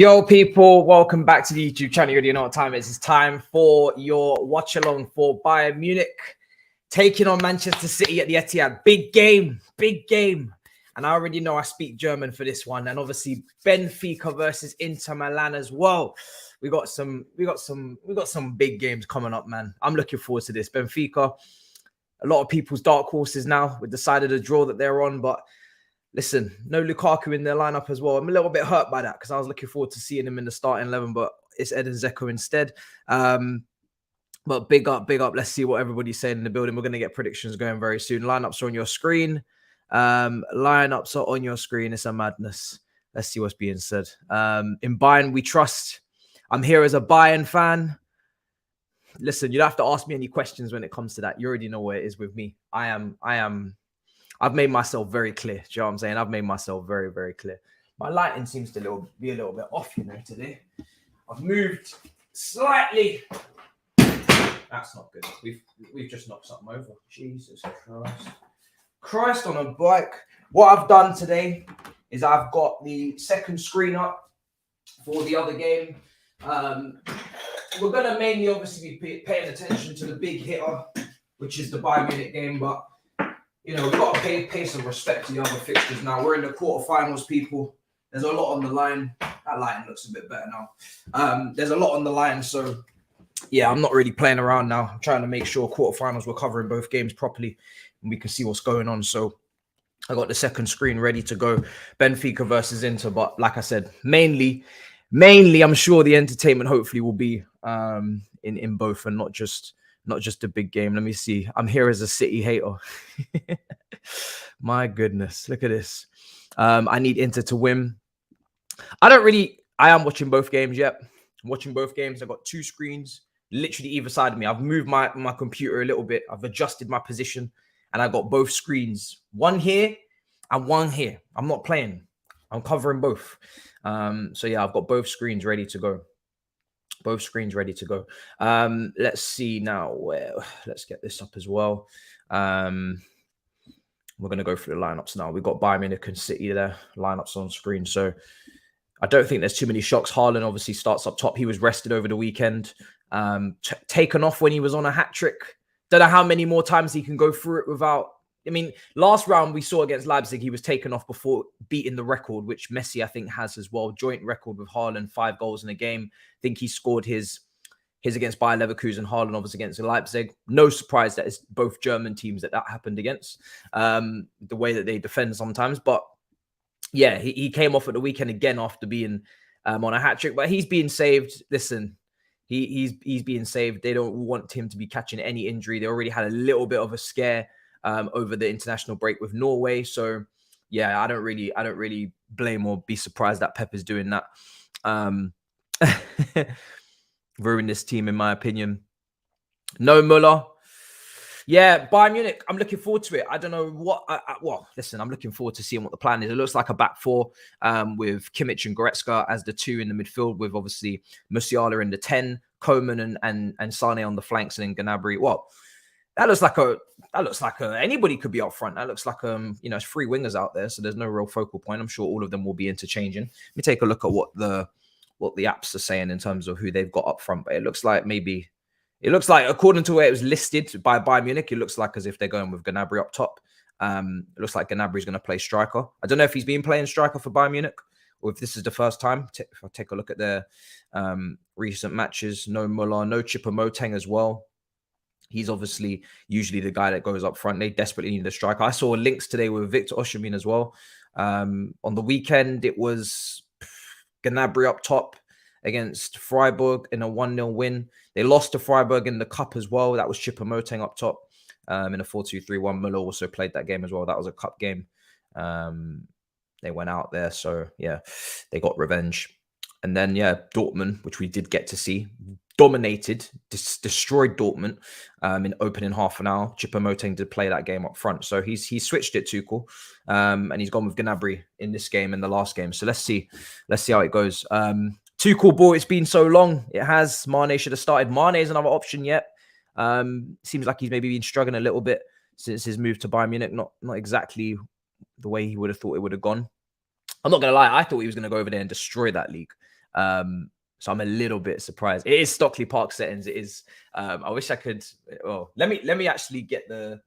Yo, people, welcome back to the YouTube channel. You already know what time it is. It's time for your watch along for Bayern Munich taking on Manchester City at the Etihad. Big game, big game. And I already know I speak German for this one. And obviously Benfica versus Inter Milan as well. We got some big games coming up, man. I'm looking forward to this. Benfica, a lot of people's dark horses now with the side of the draw that they're on, but listen, no Lukaku in their lineup as well. I'm a little bit hurt by that because I was looking forward to seeing him in the starting 11, but it's Edin Dzeko instead. But big up. Let's see what everybody's saying in the building. We're going to get predictions going very soon. Lineups are on your screen. Lineups are on your screen. It's a madness. Let's see what's being said. In Bayern, we trust. I'm here as a Bayern fan. Listen, you don't have to ask me any questions when it comes to that. You already know where it is with me. I've made myself very clear. Do you know what I'm saying? I've made myself very, very clear. My lighting seems to be a little bit off, you know, today. I've moved slightly. That's not good. We've just knocked something over. Jesus Christ. Christ on a bike. What I've done today is I've got the second screen up for the other game. We're going to mainly obviously be paying attention to the big hitter, which is the Bayern Munich game, but you know, we've got to pay some respect to the other fixtures now. We're in the quarterfinals, people. There's a lot on the line. That lighting looks a bit better now. There's a lot on the line. So, yeah, I'm not really playing around now. I'm trying to make sure quarterfinals we're covering both games properly and we can see what's going on. So, I got the second screen ready to go. Benfica versus Inter. But like I said, mainly, I'm sure the entertainment hopefully will be in both and not just a big game. Let me see. I'm here as a City hater. My goodness. Look at this. I need Inter to win. I am watching both games yet. I'm watching both games. I've got two screens literally either side of me. I've moved my computer a little bit. I've adjusted my position and I got both screens. One here and one here. I'm not playing. I'm covering both. So yeah, I've got both screens ready to go. Both screens ready to go. Let's see now. Let's get this up as well. We're going to go through the lineups now. We've got Bayern Munich and City there. Lineups on screen. So I don't think there's too many shocks. Hairline obviously starts up top. He was rested over the weekend. Taken off when he was on a hat-trick. Don't know how many more times he can go through it without... I mean, last round we saw against Leipzig, he was taken off before beating the record, which Messi, I think, has as well. Joint record with Hairline, 5 goals in a game. I think he scored his against Bayer Leverkusen, Hairline obviously against Leipzig. No surprise that it's both German teams that happened against. The way that they defend sometimes. But yeah, he came off at the weekend again after being on a hat-trick. But he's being saved. Listen, he's being saved. They don't want him to be catching any injury. They already had a little bit of a scare over the international break with Norway. So yeah, I don't really blame or be surprised that Pep is doing that. Ruin this team, in my opinion. No Muller. Yeah, Bayern Munich, I'm looking forward to it. I don't know what... well, listen, I'm looking forward to seeing what the plan is. It looks like a back four with Kimmich and Goretzka as the 2 in the midfield, with obviously Musiala in the 10, Koeman and Sane on the flanks, and then Gnabry. Well, that looks like anybody could be up front. That looks like you know, it's 3 wingers out there, so there's no real focal point. I'm sure all of them will be interchanging. Let me take a look at what the apps are saying in terms of who they've got up front. But it looks like according to where it was listed by Bayern Munich, it looks like as if they're going with Gnabry up top. It looks like Gnabry's going to play striker. I don't know if he's been playing striker for Bayern Munich or if this is the first time. If I take a look at their recent matches, no Muller, no Choupo-Moting as well. He's obviously usually the guy that goes up front. They desperately need a striker. I saw links today with Victor Osimhen as well. On the weekend, it was Gnabry up top against Freiburg in a 1-0 win. They lost to Freiburg in the cup as well. That was Choupo-Moting up top in a 4-2-3-1. Muller also played that game as well. That was a cup game. They went out there. So, yeah, they got revenge. And then, yeah, Dortmund, which we did get to see, dominated, destroyed Dortmund in opening half an hour. Choupo-Moting did play that game up front. So he's switched it, Tuchel, and he's gone with Gnabry in this game, in the last game. So let's see how it goes. Tuchel ball, it's been so long. It has. Mane should have started. Mane is another option yet. Seems like he's maybe been struggling a little bit since his move to Bayern Munich. Not exactly the way he would have thought it would have gone. I'm not going to lie. I thought he was going to go over there and destroy that league. So I'm a little bit surprised. It is Stockley Park settings. It is. I wish I could. Well, let me actually get the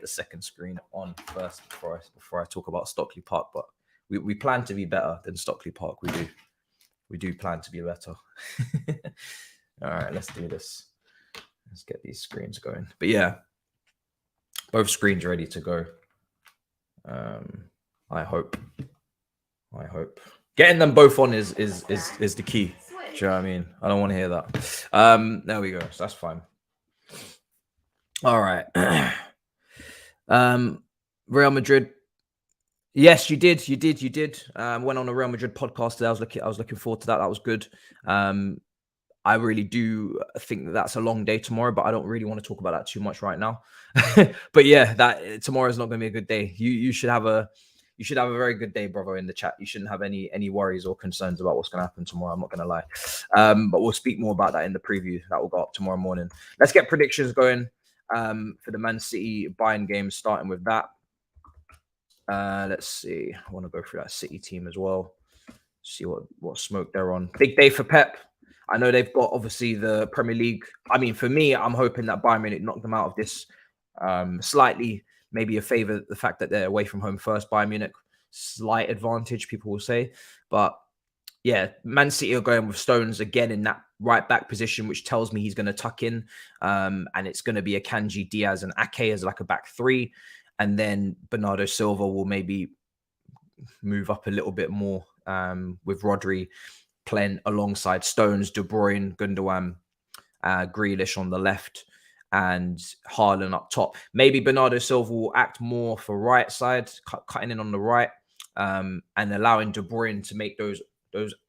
second screen on first before I talk about Stockley Park. But we plan to be better than Stockley Park. We do plan to be better. All right, let's do this. Let's get these screens going. But yeah, both screens ready to go. I hope getting them both on is the key. Do you know what I mean? I don't want to hear that. There we go. So that's fine. All right. Real Madrid. Yes, you did. Went on a Real Madrid podcast today. I was looking forward to that. That was good. I really do think that that's a long day tomorrow, but I don't really want to talk about that too much right now. But yeah, that tomorrow is not going to be a good day. You should have a very good day, brother, in the chat. You shouldn't have any worries or concerns about what's going to happen tomorrow. I'm not going to lie. But we'll speak more about that in the preview that will go up tomorrow morning. Let's get predictions going for the Man City Bayern game, starting with that. Let's see. I want to go through that City team as well. See what smoke they're on. Big day for Pep. I know they've got, obviously, the Premier League. I mean, for me, I'm hoping that Bayern Munich knock them out of this slightly, maybe a favour the fact that they're away from home first. Bayern Munich, slight advantage, people will say. But yeah, Man City are going with Stones again in that right back position, which tells me he's going to tuck in. And it's going to be a Kanji, Diaz and Ake as like a back three. And then Bernardo Silva will maybe move up a little bit more with Rodri playing alongside Stones, De Bruyne, Gundogan, Grealish on the left, and Hairline up top. Maybe Bernardo Silva will act more for right side, cutting in on the right, and allowing De Bruyne to make those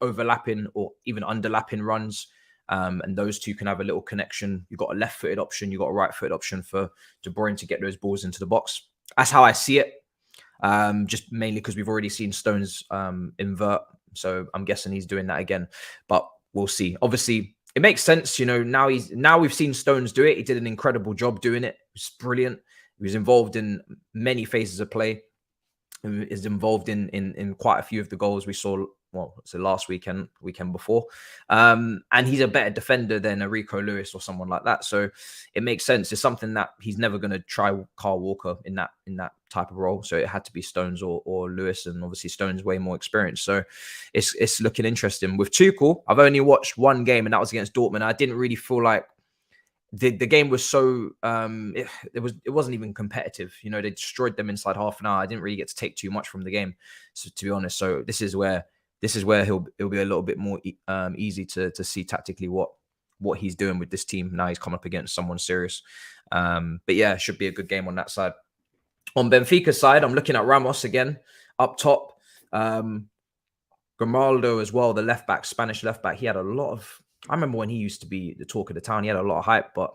overlapping or even underlapping runs. And those two can have a little connection. You've got a left-footed option, you've got a right-footed option for De Bruyne to get those balls into the box. That's how I see it. Just mainly because we've already seen Stones invert. So I'm guessing he's doing that again, but we'll see. Obviously, it makes sense. You know, now we've seen Stones do it. He did an incredible job doing it. It was brilliant. He was involved in many phases of play. He is involved in quite a few of the goals we saw. Well, it's the last weekend before. And he's a better defender than a Rico Lewis or someone like that. So it makes sense. It's something that he's never going to try Kyle Walker in that type of role. So it had to be Stones or Lewis, and obviously Stones way more experienced. So it's looking interesting. With Tuchel, I've only watched one game, and that was against Dortmund. I didn't really feel like the game was so it wasn't even competitive. You know, they destroyed them inside half an hour. I didn't really get to take too much from the game, so to be honest. So this is where he'll be a little bit more easy to see tactically what he's doing with this team. Now he's come up against someone serious. But yeah, should be a good game on that side. On Benfica's side, I'm looking at Ramos again up top. Grimaldo as well, the left back, Spanish left back. He had a lot of. I remember when he used to be the talk of the town. He had a lot of hype, but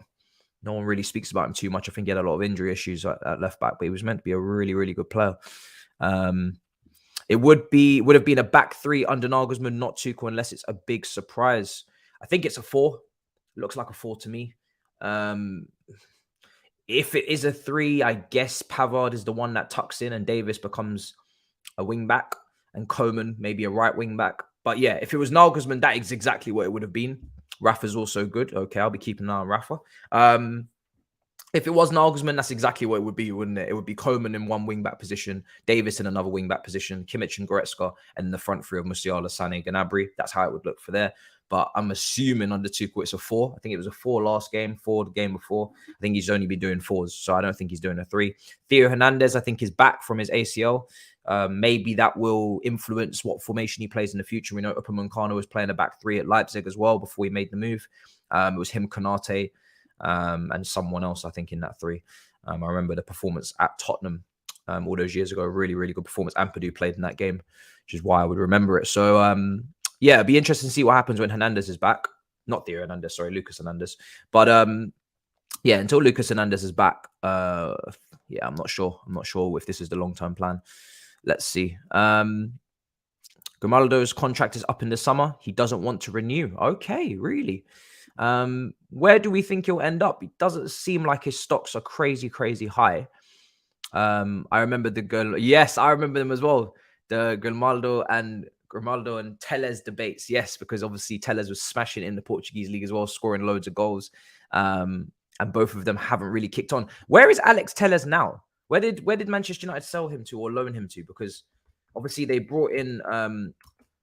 no one really speaks about him too much. I think he had a lot of injury issues at left back, but he was meant to be a really, really good player. It would have been a back three under Nagelsmann, not Tuchel, unless it's a big surprise. I think it's a 4. It looks like a 4 to me. If it is a 3, I guess Pavard is the one that tucks in and Davis becomes a wing back and Koeman maybe a right wing back. But yeah, if it was Nagelsmann, that is exactly what it would have been. Rafa's also good. Okay, I'll be keeping an eye on Rafa. If it was Nagelsmann, that's exactly what it would be, wouldn't it? It would be Koeman in one wing-back position, Davis in another wing-back position, Kimmich and Goretzka, and the front three of Musiala, Sané, Gnabry. That's how it would look for there. But I'm assuming under Tuchel, it's a 4. I think it was a 4 last game, 4 the game before. I think he's only been doing 4s, so I don't think he's doing a 3. Theo Hernandez, I think, is back from his ACL. Maybe that will influence what formation he plays in the future. We know Upamecano was playing a back 3 at Leipzig as well before he made the move. It was him, Konate, and someone else, I think, in that 3. I remember the performance at Tottenham all those years ago. A really, really good performance. Ampadu played in that game, which is why I would remember it. So, yeah, it'd be interesting to see what happens when Hernandez is back. Not Theo Hernandez, sorry, Lucas Hernandez. But, yeah, until Lucas Hernandez is back, yeah, I'm not sure. I'm not sure if this is the long-term plan. Let's see. Grimaldo's contract is up in the summer. He doesn't want to renew. Okay, really? Where do we think he'll end up? It doesn't seem like his stocks are crazy, crazy high. I remember I remember them as well. The Grimaldo and Grimaldo and Telles debates. Yes, because obviously Telles was smashing in the Portuguese league as well, scoring loads of goals. And both of them haven't really kicked on. Where is Alex Telles now? Where did Manchester United sell him to or loan him to? Because obviously they brought in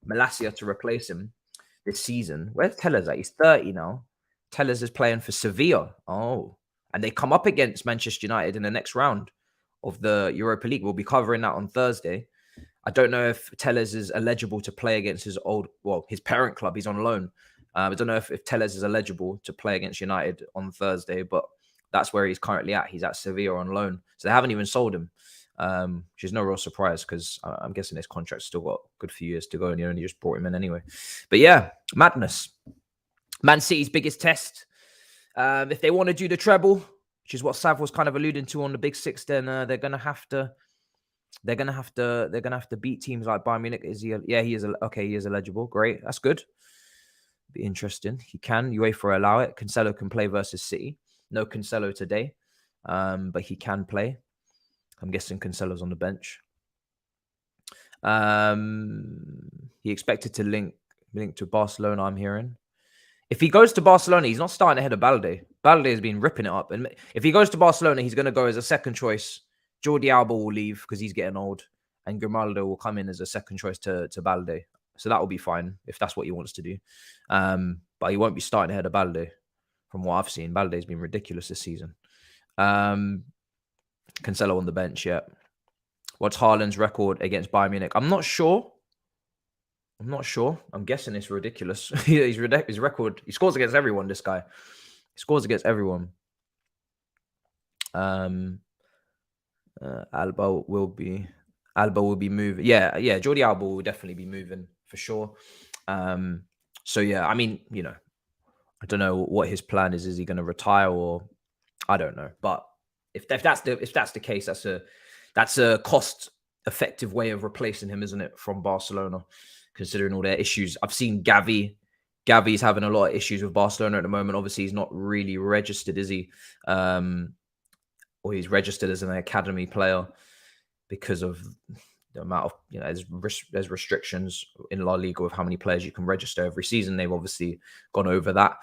Malacia to replace him this season. Where's Telles at? He's 30 now. Telles is playing for Sevilla. Oh, and they come up against Manchester United in the next round of the Europa League. We'll be covering that on Thursday. I don't know if Telles is eligible to play against his parent club. He's on loan. I don't know if Telles is eligible to play against United on Thursday, but that's where he's currently at. He's at Sevilla on loan. So they haven't even sold him, which is no real surprise because I'm guessing his contract's still got a good few years to go and you only just brought him in anyway. But yeah, madness. Man City's biggest test. If they want to do the treble, which is what Sav was kind of alluding to on the Big Six, then they're gonna have to beat teams like Bayern Munich. Is he? He is. He is eligible. Great, that's good. Be interesting. He can. UEFA allow it. Cancelo can play versus City. No Cancelo today, but he can play. I'm guessing Cancelo's on the bench. He expected to link to Barcelona. I'm hearing. If he goes to Barcelona, he's not starting ahead of Balde. Balde has been ripping it up. And if he goes to Barcelona, he's going to go as a second choice. Jordi Alba will leave because he's getting old. And Grimaldo will come in as a second choice to Balde. So that will be fine if that's what he wants to do. But he won't be starting ahead of Balde from what I've seen. Balde's been ridiculous this season. Cancelo on the bench, yeah. What's Haaland's record against Bayern Munich? I'm not sure. I'm guessing it's ridiculous. His record, he scores against everyone, this guy. He scores against everyone. Alba will be moving. Yeah, Jordi Alba will definitely be moving for sure. So yeah, I mean, I don't know what his plan is. Is he going to retire or I don't know. But if that's the case, that's a cost-effective way of replacing him, isn't it, from Barcelona? Considering all their issues. I've seen Gavi. Gavi's having a lot of issues with Barcelona at the moment. Obviously, he's not really registered, is he? Or he's registered as an academy player because of the amount of, there's restrictions in La Liga of how many players you can register every season. They've obviously gone over that.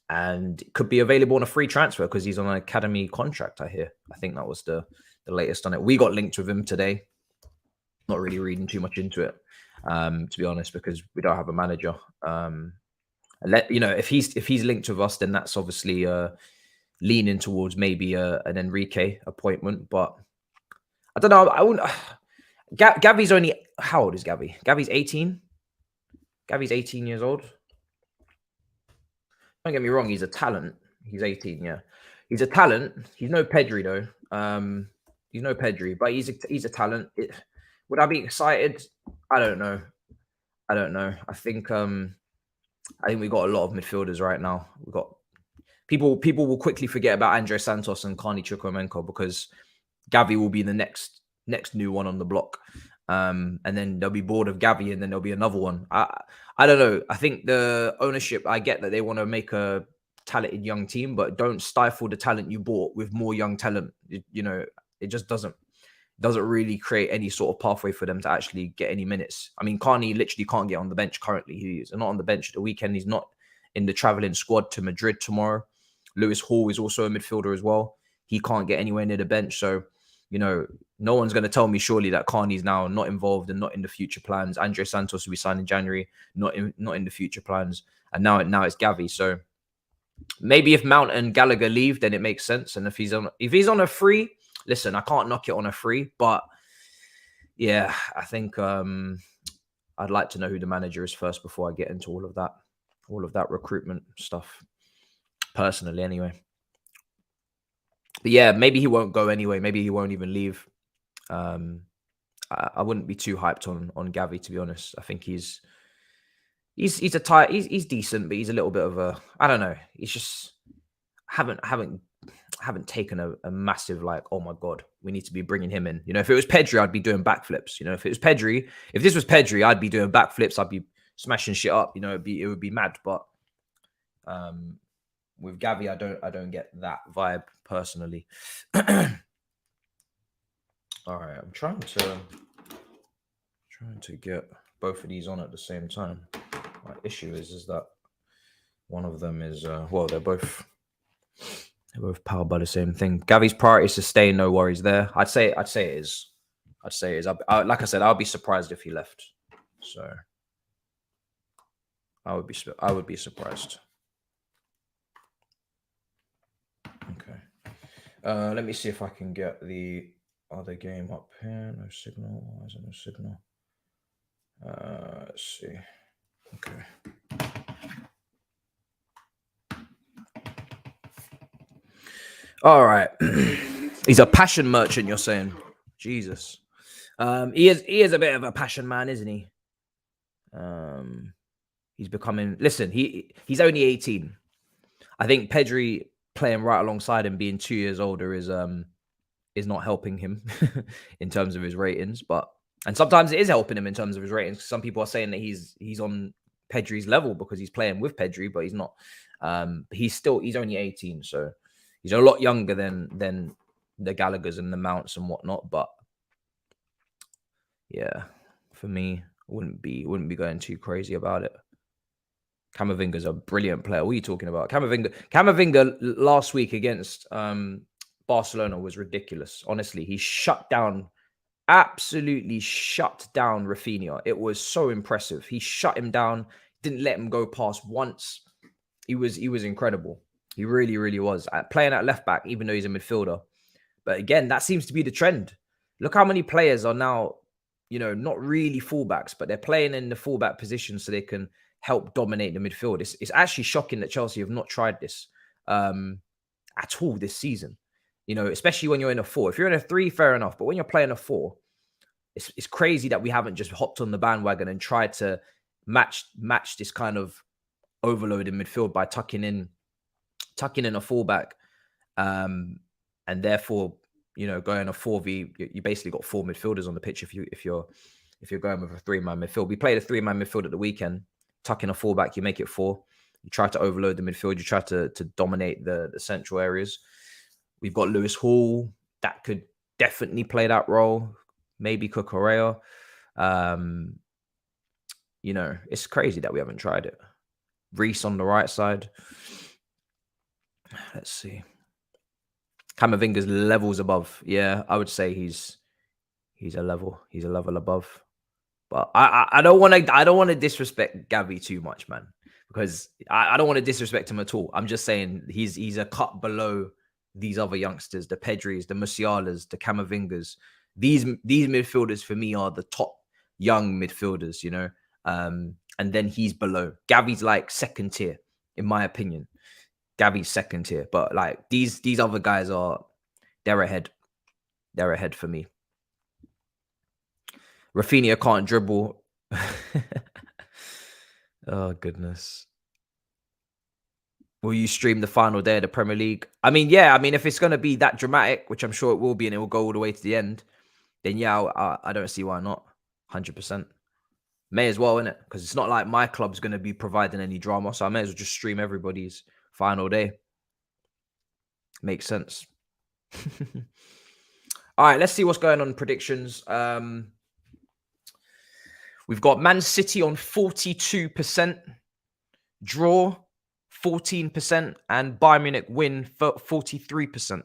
And could be available on a free transfer because he's on an academy contract, I hear. I think that was the latest on it. We got linked with him today. Not really reading too much into it, to be honest, because we don't have a manager. If he's linked with us, then that's obviously leaning towards maybe an Enrique appointment. But I don't know. I wouldn't. Gavi's only, how old is Gavi? Gavi's 18. Gavi's 18 years old. Don't get me wrong. He's a talent. He's 18. Yeah, he's a talent. He's no Pedri though. He's no Pedri, but he's a talent. Would I be excited? I don't know. I think we got a lot of midfielders right now. We've got people will quickly forget about Andre Santos and Carney Chukwuemeka because Gavi will be the next new one on the block. And then they'll be bored of Gavi and then there'll be another one. I don't know. I think the ownership, I get that they want to make a talented young team, but don't stifle the talent you bought with more young talent. It just doesn't really create any sort of pathway for them to actually get any minutes. I mean, Carney literally can't get on the bench currently. He's not on the bench at the weekend. He's not in the traveling squad to Madrid tomorrow. Lewis Hall is also a midfielder as well. He can't get anywhere near the bench. So, no one's going to tell me surely that Carney's now not involved and not in the future plans. Andre Santos will be signed in January, not in the future plans. And now it's Gavi. So maybe if Mount and Gallagher leave, then it makes sense. And if he's on a free, listen, I can't knock it on a free, but yeah, I think I'd like to know who the manager is first before I get into all of that recruitment stuff personally anyway. But yeah, maybe he won't go anyway. Maybe he won't even leave. I wouldn't be too hyped on Gavi, to be honest. I think he's decent, but he's a little bit of a, I don't know. He's just haven't taken a massive oh my god, we need to be bringing him in. If it was Pedri, I'd be doing backflips. If this was Pedri, I'd be doing backflips. I'd be smashing shit up. It would be mad. But with Gavi, I don't get that vibe personally. All right, I'm trying Trying to get both of these on at the same time. My issue is that one of them is well, they're both powered by the same thing. Gavi's priority is sustain, no worries there. I'd say it is. Like I said, I'll be surprised if he left. So I would be surprised. Okay. Let me see if I can get the other game up here. No signal. Why is there no signal? Let's see. Okay. All right. He's a passion merchant, you're saying? Jesus. He is a bit of a passion man, isn't he? He's becoming. Listen, he's only 18. I think Pedri playing right alongside him, being 2 years older, is not helping him in terms of his ratings. And sometimes it is helping him in terms of his ratings. Some people are saying that he's on Pedri's level because he's playing with Pedri, but he's not. He's only 18, so he's a lot younger than the Gallaghers and the Mounts and whatnot. But yeah, for me, wouldn't be going too crazy about it. Camavinga's a brilliant player. What are you talking about? Camavinga last week against Barcelona was ridiculous. Honestly, he absolutely shut down Rafinha. It was so impressive. He shut him down, didn't let him go past once. He was incredible. He really, really was. Playing at left back, even though he's a midfielder. But again, that seems to be the trend. Look how many players are now, not really fullbacks, but they're playing in the fullback position so they can help dominate the midfield. It's actually shocking that Chelsea have not tried this at all this season. Especially when you're in a 4. If you're in a 3, fair enough. But when you're playing a 4, it's crazy that we haven't just hopped on the bandwagon and tried to match this kind of overload in midfield by tucking in a fullback, and therefore going a 4v. You basically got 4 midfielders on the pitch if you're going with a 3-man midfield. We played a 3-man midfield at the weekend. Tuck in a fullback, you make it 4. You try to overload the midfield. You try to dominate the central areas. We've got Lewis Hall that could definitely play that role. Maybe Cucurella. It's crazy that we haven't tried it. Reece on the right side. Let's see. Camavinga's levels above. Yeah, I would say he's a level above. But I don't want to disrespect Gavi too much, man, because I don't want to disrespect him at all. I'm just saying he's a cut below these other youngsters, the Pedris, the Musialas, the Camavingas. These midfielders for me are the top young midfielders, and then he's below. Gavi's like second tier, in my opinion. Gavi's second tier, but like these other guys they're ahead. They're ahead for me. Rafinha can't dribble. Oh, goodness. Will you stream the final day of the Premier League? I mean, yeah. I mean, if it's going to be that dramatic, which I'm sure it will be, and it will go all the way to the end, then yeah, I don't see why not. 100%. May as well, innit? Because it's not like my club's going to be providing any drama, so I may as well just stream everybody's final day. Makes sense. All right, let's see what's going on in predictions. We've got Man City on 42%, draw 14%, and Bayern Munich win 43%.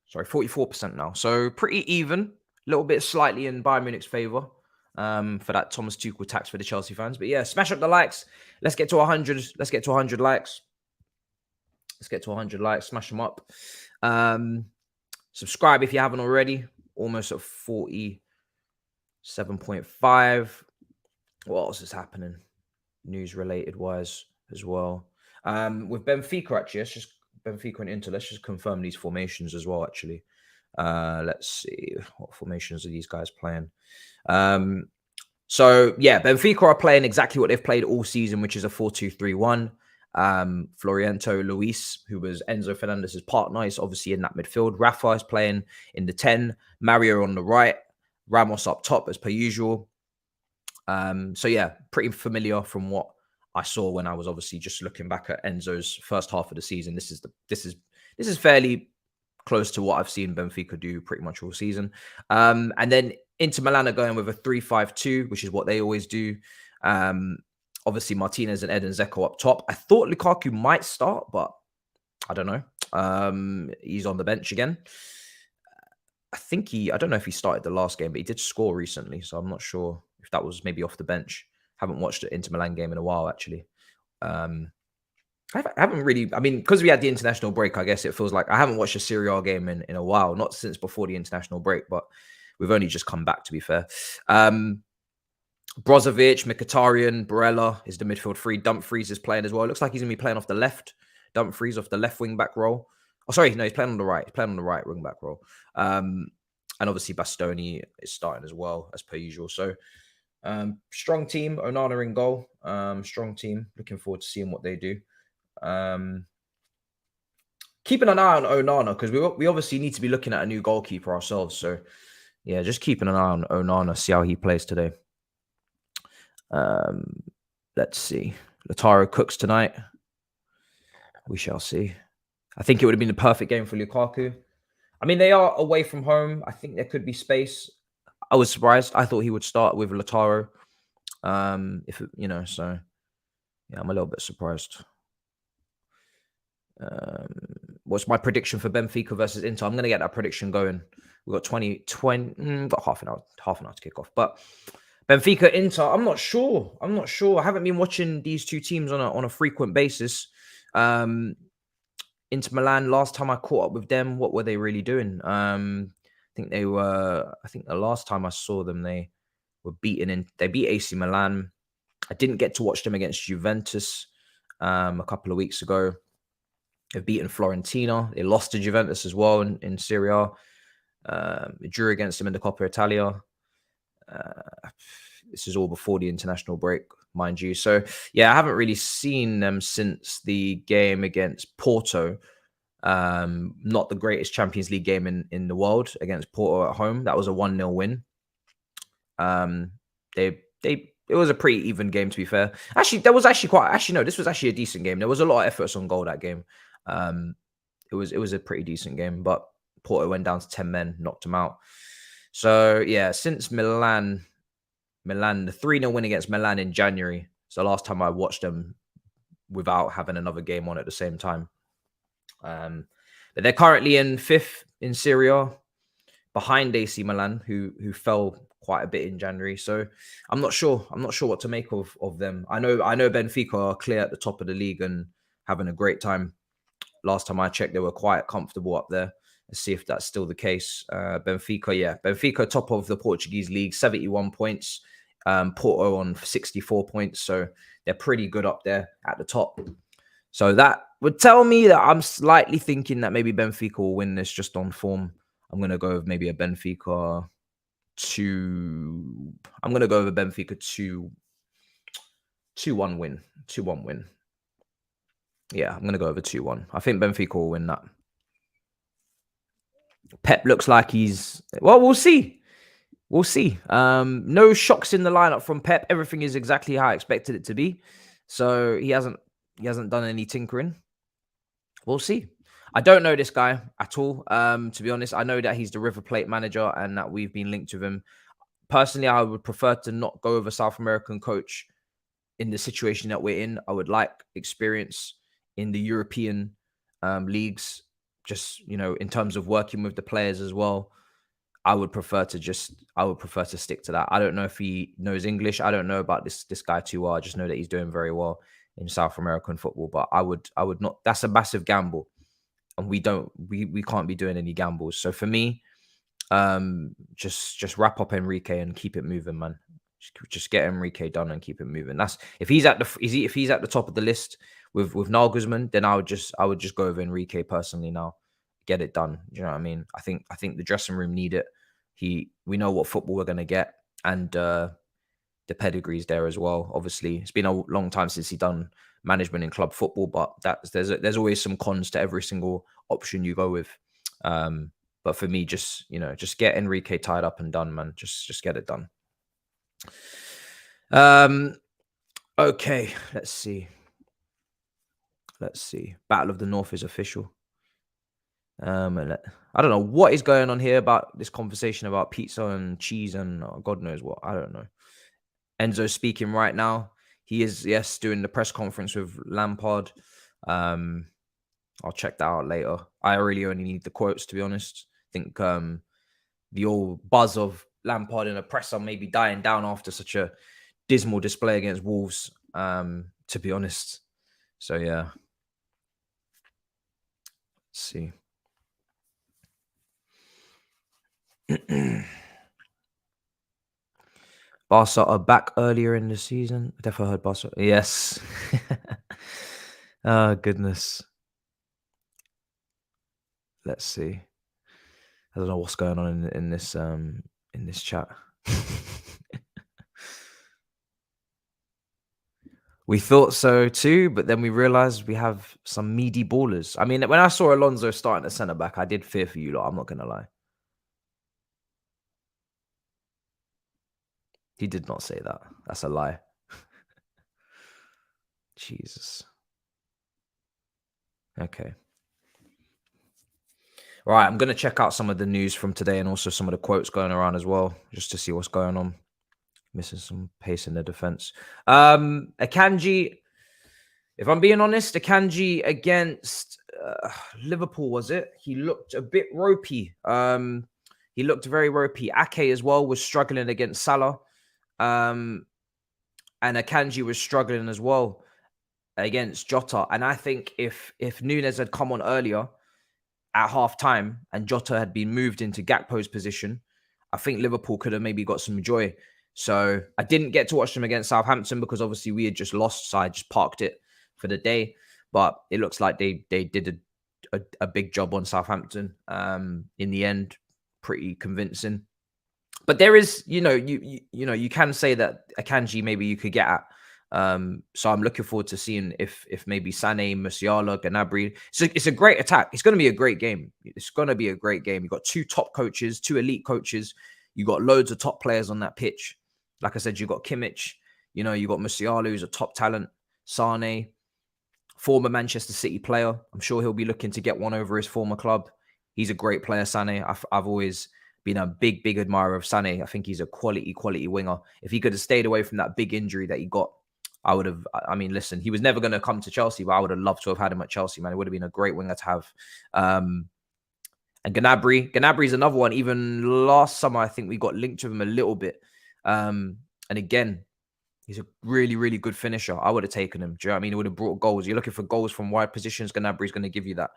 Sorry, 44% now. So pretty even. A little bit slightly in Bayern Munich's favour for that Thomas Tuchel tax for the Chelsea fans. But yeah, smash up the likes. Let's get to 100. Let's get to 100 likes. Let's get to 100 likes. Smash them up. Subscribe if you haven't already. Almost at 47.5. What else is happening? News related wise as well. With Benfica, actually, let's just Benfica and Inter. Let's just confirm these formations as well, actually. Let's see. What formations are these guys playing? So yeah, Benfica are playing exactly what they've played all season, which is a 4-2-3-1. Floriento Luis, who was Enzo Fernandez's partner, is obviously in that midfield. Rafa is playing in the 10. Mario on the right. Ramos up top as per usual. So yeah, pretty familiar from what I saw when I was obviously just looking back at Enzo's first half of the season. This is fairly close to what I've seen Benfica do pretty much all season. And then Inter Milan are going with a 3-5-2, which is what they always do. Obviously, Martinez and Edin Dzeko up top. I thought Lukaku might start, but I don't know. He's on the bench again. I don't know if he started the last game, but he did score recently. So I'm not sure if that was maybe off the bench. Haven't watched the Inter Milan game in a while, actually. I haven't really, I mean, because we had the international break, I guess it feels like I haven't watched a Serie A game in a while, not since before the international break, but we've only just come back, to be fair. Brozovic, Mkhitaryan, Barella is the midfield three. Dumfries is playing as well. It looks like he's going to be playing off the left. Dumfries off the left wing back role. Oh, sorry, no, he's playing on the right. He's playing on the right wing back role. And obviously Bastoni is starting as well, as per usual. So strong team. Onana in goal. Strong team. Looking forward to seeing what they do. Keeping an eye on Onana, because we obviously need to be looking at a new goalkeeper ourselves. So yeah, just keeping an eye on Onana, see how he plays today. Let's see. Lautaro cooks tonight. We shall see. I think it would have been the perfect game for Lukaku. I mean, they are away from home. I think there could be space. I was surprised. I thought he would start with Lautaro. So yeah, I'm a little bit surprised. What's my prediction for Benfica versus Inter? I'm going to get that prediction going. We've got 20, got half an hour to kick off. But Benfica, Inter, I'm not sure. I haven't been watching these two teams on a frequent basis. Inter Milan, last time I caught up with them, what were they really doing? I think the last time I saw them, they were they beat AC Milan. I didn't get to watch them against Juventus a couple of weeks ago. They've beaten Fiorentina. They lost to Juventus as well in Serie A. Drew against them in the Coppa Italia. This is all before the international break, mind you. So, yeah, I haven't really seen them since the game against Porto. Not the greatest Champions League game in the world against Porto at home. That was a 1-0 win. It was a pretty even game, to be fair. Actually, this was actually a decent game. There was a lot of efforts on goal that game. It was a pretty decent game, but Porto went down to 10 men, knocked them out. So yeah, since Milan, the 3-0 win against Milan in January. So last time I watched them without having another game on at the same time. But they're currently in 5th in Serie A, behind AC Milan, who fell quite a bit in January. So I'm not sure what to make of them. I know Benfica are clear at the top of the league and having a great time. Last time I checked, they were quite comfortable up there. Let's see if that's still the case. Benfica top of the Portuguese league, 71 points. Porto on 64 points. So they're pretty good up there at the top. So that would tell me that I'm slightly thinking that maybe Benfica will win this just on form. I'm going to go with maybe a Benfica 2. I'm going to go with a Benfica 2-1 win. 2-1 win. Yeah, I'm going to go over 2-1. I think Benfica will win that. Pep looks like we'll see. We'll see. No shocks in the lineup from Pep. Everything is exactly how I expected it to be. So he hasn't done any tinkering. We'll see. I don't know this guy at all. To be honest, I know that he's the River Plate manager and that we've been linked with him. Personally, I would prefer to not go with a South American coach in the situation that we're in. I would like experience in the European leagues, just, in terms of working with the players as well. I would prefer to stick to that. I don't know if he knows English. I don't know about this guy too well. I just know that he's doing very well in South American football, but I would not. That's a massive gamble, and we can't be doing any gambles. So for me, just wrap up Enrique and keep it moving, man. Just get Enrique done and keep it moving. That's if he's at the top of the list with Nagelsmann, then I would just go with Enrique personally now. Get it done. Do you know what I mean? I think the dressing room need it. We know what football we're gonna get, and the pedigree's there as well. Obviously, it's been a long time since he done management in club football, but there's always some cons to every single option you go with. But for me, just get Enrique tied up and done, man. Just get it done. Okay, let's see. Battle of the North is official. I don't know what is going on here about this conversation about pizza and cheese and God knows what. I don't know. Enzo speaking right now. He is, yes, doing the press conference with Lampard. I'll check that out later. I really only need the quotes, to be honest. I think the old buzz of Lampard in a presser may be dying down after such a dismal display against Wolves, to be honest. So, yeah. Let's see. Barca are back earlier in the season. I definitely heard Barca. Yes. Oh, goodness. Let's see. I don't know what's going on in this chat. We thought so too, but then we realized we have some meaty ballers. I mean, when I saw Alonso starting at centre back, I did fear for you lot. I'm not gonna lie. He did not say that. That's a lie. Jesus. Okay. Right, I'm going to check out some of the news from today and also some of the quotes going around as well, just to see what's going on. Missing some pace in the defense. Akanji, if I'm being honest, Akanji against Liverpool, was it? He looked a bit ropey. He looked very ropey. Ake as well was struggling against Salah. And Akanji was struggling as well against Jota. And I think if Nunes had come on earlier at half time and Jota had been moved into Gakpo's position, I think Liverpool could have maybe got some joy. So I didn't get to watch them against Southampton because obviously we had just lost. So I just parked it for the day. But it looks like they did a big job on Southampton. In the end, pretty convincing. But there is, you can say that Akanji maybe you could get at. So I'm looking forward to seeing if maybe Sané, Musiala, Gnabry. So it's a great attack. It's going to be a great game. It's going to be a great game. You've got two top coaches, two elite coaches. You got loads of top players on that pitch. Like I said, you got Kimmich. You got Musiala, who's a top talent. Sané, former Manchester City player. I'm sure he'll be looking to get one over his former club. He's a great player, Sané. I've always been a big admirer of Sané. I think he's a quality winger. If he could have stayed away from that big injury that he got, I would have. I mean, listen, he was never going to come to Chelsea, but I would have loved to have had him at Chelsea, man. It would have been a great winger to have. And Gnabry is another one. Even last summer, I think we got linked with him a little bit. And again, he's a really good finisher. I would have taken him. Do you know what I mean? It would have brought goals. You're looking for goals from wide positions. Gnabry is going to give you that.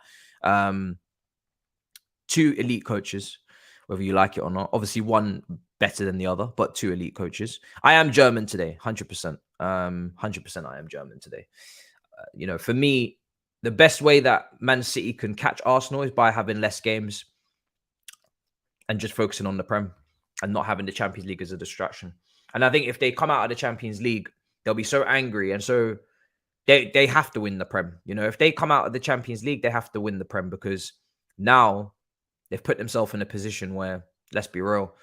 Two elite coaches, whether you like it or not. Obviously, one better than the other, but two elite coaches. I am German today, 100%. 100% I am German today. For me, the best way that Man City can catch Arsenal is by having less games and just focusing on the Prem and not having the Champions League as a distraction. And I think if they come out of the Champions League, they'll be so angry. And so they have to win the Prem. If they come out of the Champions League, they have to win the Prem because now they've put themselves in a position where, let's be real,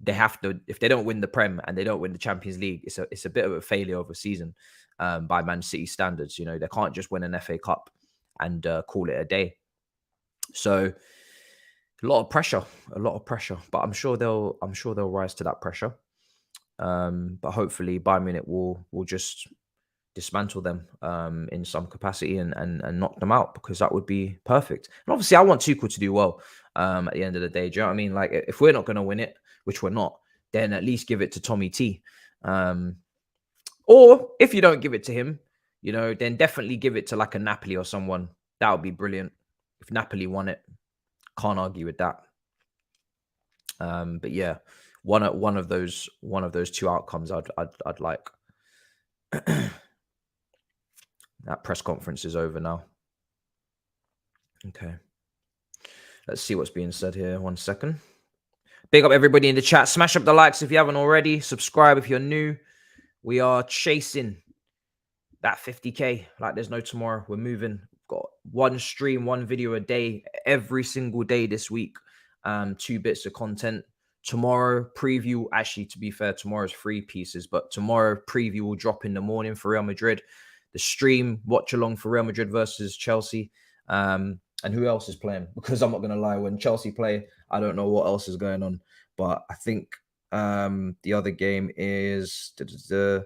they have to. If they don't win the Prem and they don't win the Champions League, it's a bit of a failure of a season by Man City standards. They can't just win an FA Cup and call it a day. So a lot of pressure. But I'm sure they'll rise to that pressure. But hopefully Bayern Munich will just dismantle them in some capacity and knock them out, because that would be perfect. And obviously I want Tuchel to do well at the end of the day. Do you know what I mean? Like, if we're not going to win it, which we're not, then at least give it to Tommy T. Or if you don't give it to him, then definitely give it to like a Napoli or someone. That would be brilliant. If Napoli won it, can't argue with that. But yeah, one of those two outcomes I'd like. That press conference is over now. Okay. Let's see what's being said here. 1 second. Big up everybody in the chat. Smash up the likes if you haven't already. Subscribe if you're new. We are chasing that 50K like there's no tomorrow. We're moving. We've got one stream, one video a day, every single day this week. 2 bits of content. Tomorrow, preview. Actually, to be fair, tomorrow's 3 pieces. But tomorrow, preview will drop in the morning for Real Madrid. The stream, watch along for Real Madrid versus Chelsea. And who else is playing? Because I'm not going to lie, when Chelsea play, I don't know what else is going on. But I think the other game is... who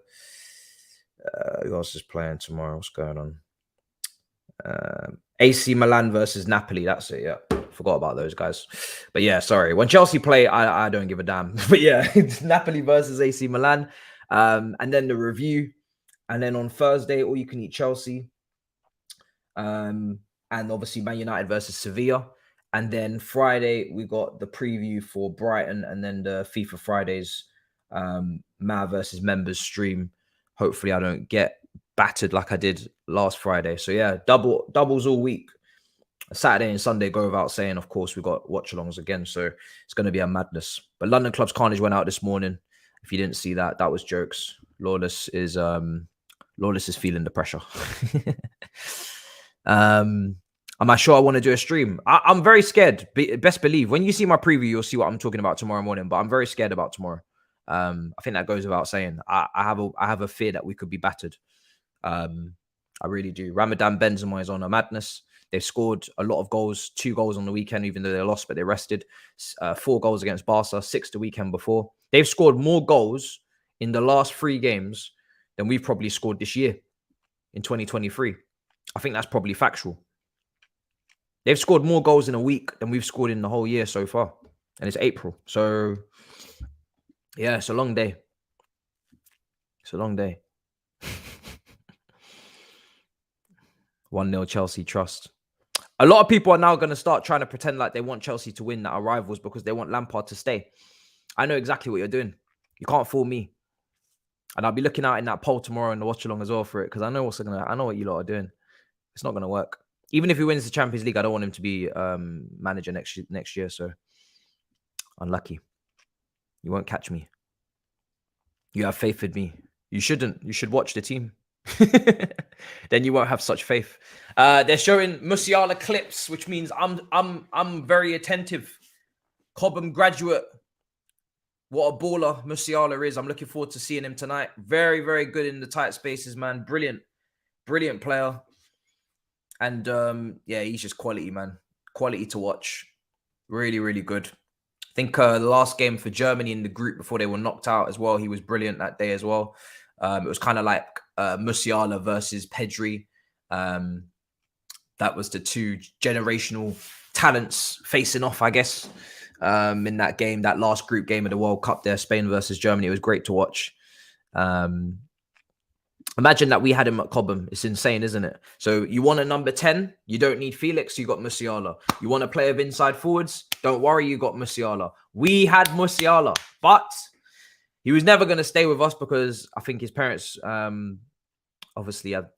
else is playing tomorrow? What's going on? AC Milan versus Napoli. That's it. Yeah, forgot about those guys. But yeah, sorry. When Chelsea play, I don't give a damn. But yeah, it's Napoli versus AC Milan, and then the review, and then on Thursday, all you can eat Chelsea, and obviously Man United versus Sevilla, and then Friday we got the preview for Brighton, and then the FIFA Fridays, Ma versus members stream. Hopefully, I don't get battered like I did last Friday. So yeah, doubles all week. Saturday and Sunday go without saying. Of course, we got watch-alongs again, so it's going to be a madness. But London Club's Carnage went out this morning. If you didn't see that, that was jokes. Lawless is feeling the pressure. Am I sure I want to do a stream? I'm very scared. Best believe when you see my preview, you'll see what I'm talking about tomorrow morning. But I'm very scared about tomorrow. I think that goes without saying. I have a fear that we could be battered. I really do. Ramadan Benzema is on a madness. They've scored a lot of goals, 2 goals on the weekend, even though they lost, but they rested. 4 goals against Barca, 6 the weekend before. They've scored more goals in the last 3 games than we've probably scored this year in 2023. I think that's probably factual. They've scored more goals in a week than we've scored in the whole year so far. And it's April. So, yeah, it's a long day. It's a long day. 1-0 Chelsea trust. A lot of people are now going to start trying to pretend like they want Chelsea to win, that are rivals, because they want Lampard to stay. I know exactly what you're doing. You can't fool me. And I'll be looking out in that poll tomorrow in the watch along as well for it, because I know what you lot are doing. It's not going to work. Even if he wins the Champions League, I don't want him to be manager next year. So unlucky. You won't catch me. You have faith in me. You shouldn't. You should watch the team. Then you won't have such faith. They're showing Musiala clips, which means I'm very attentive. Cobham graduate. What a baller Musiala is. I'm looking forward to seeing him tonight. Very, very good in the tight spaces, man. Brilliant. Brilliant player. And yeah, he's just quality, man. Quality to watch. Really, really good. I think the last game for Germany in the group before they were knocked out as well, he was brilliant that day as well. It was kind of like Musiala versus Pedri. That was the 2 generational talents facing off, I guess, in that game, that last group game of the World Cup there, Spain versus Germany. It was great to watch. Imagine that we had him at Cobham. It's insane, isn't it? So you want a number 10? You don't need Felix. You got Musiala. You want a player of inside forwards? Don't worry, you got Musiala. We had Musiala, but he was never going to stay with us because I think his parents obviously had,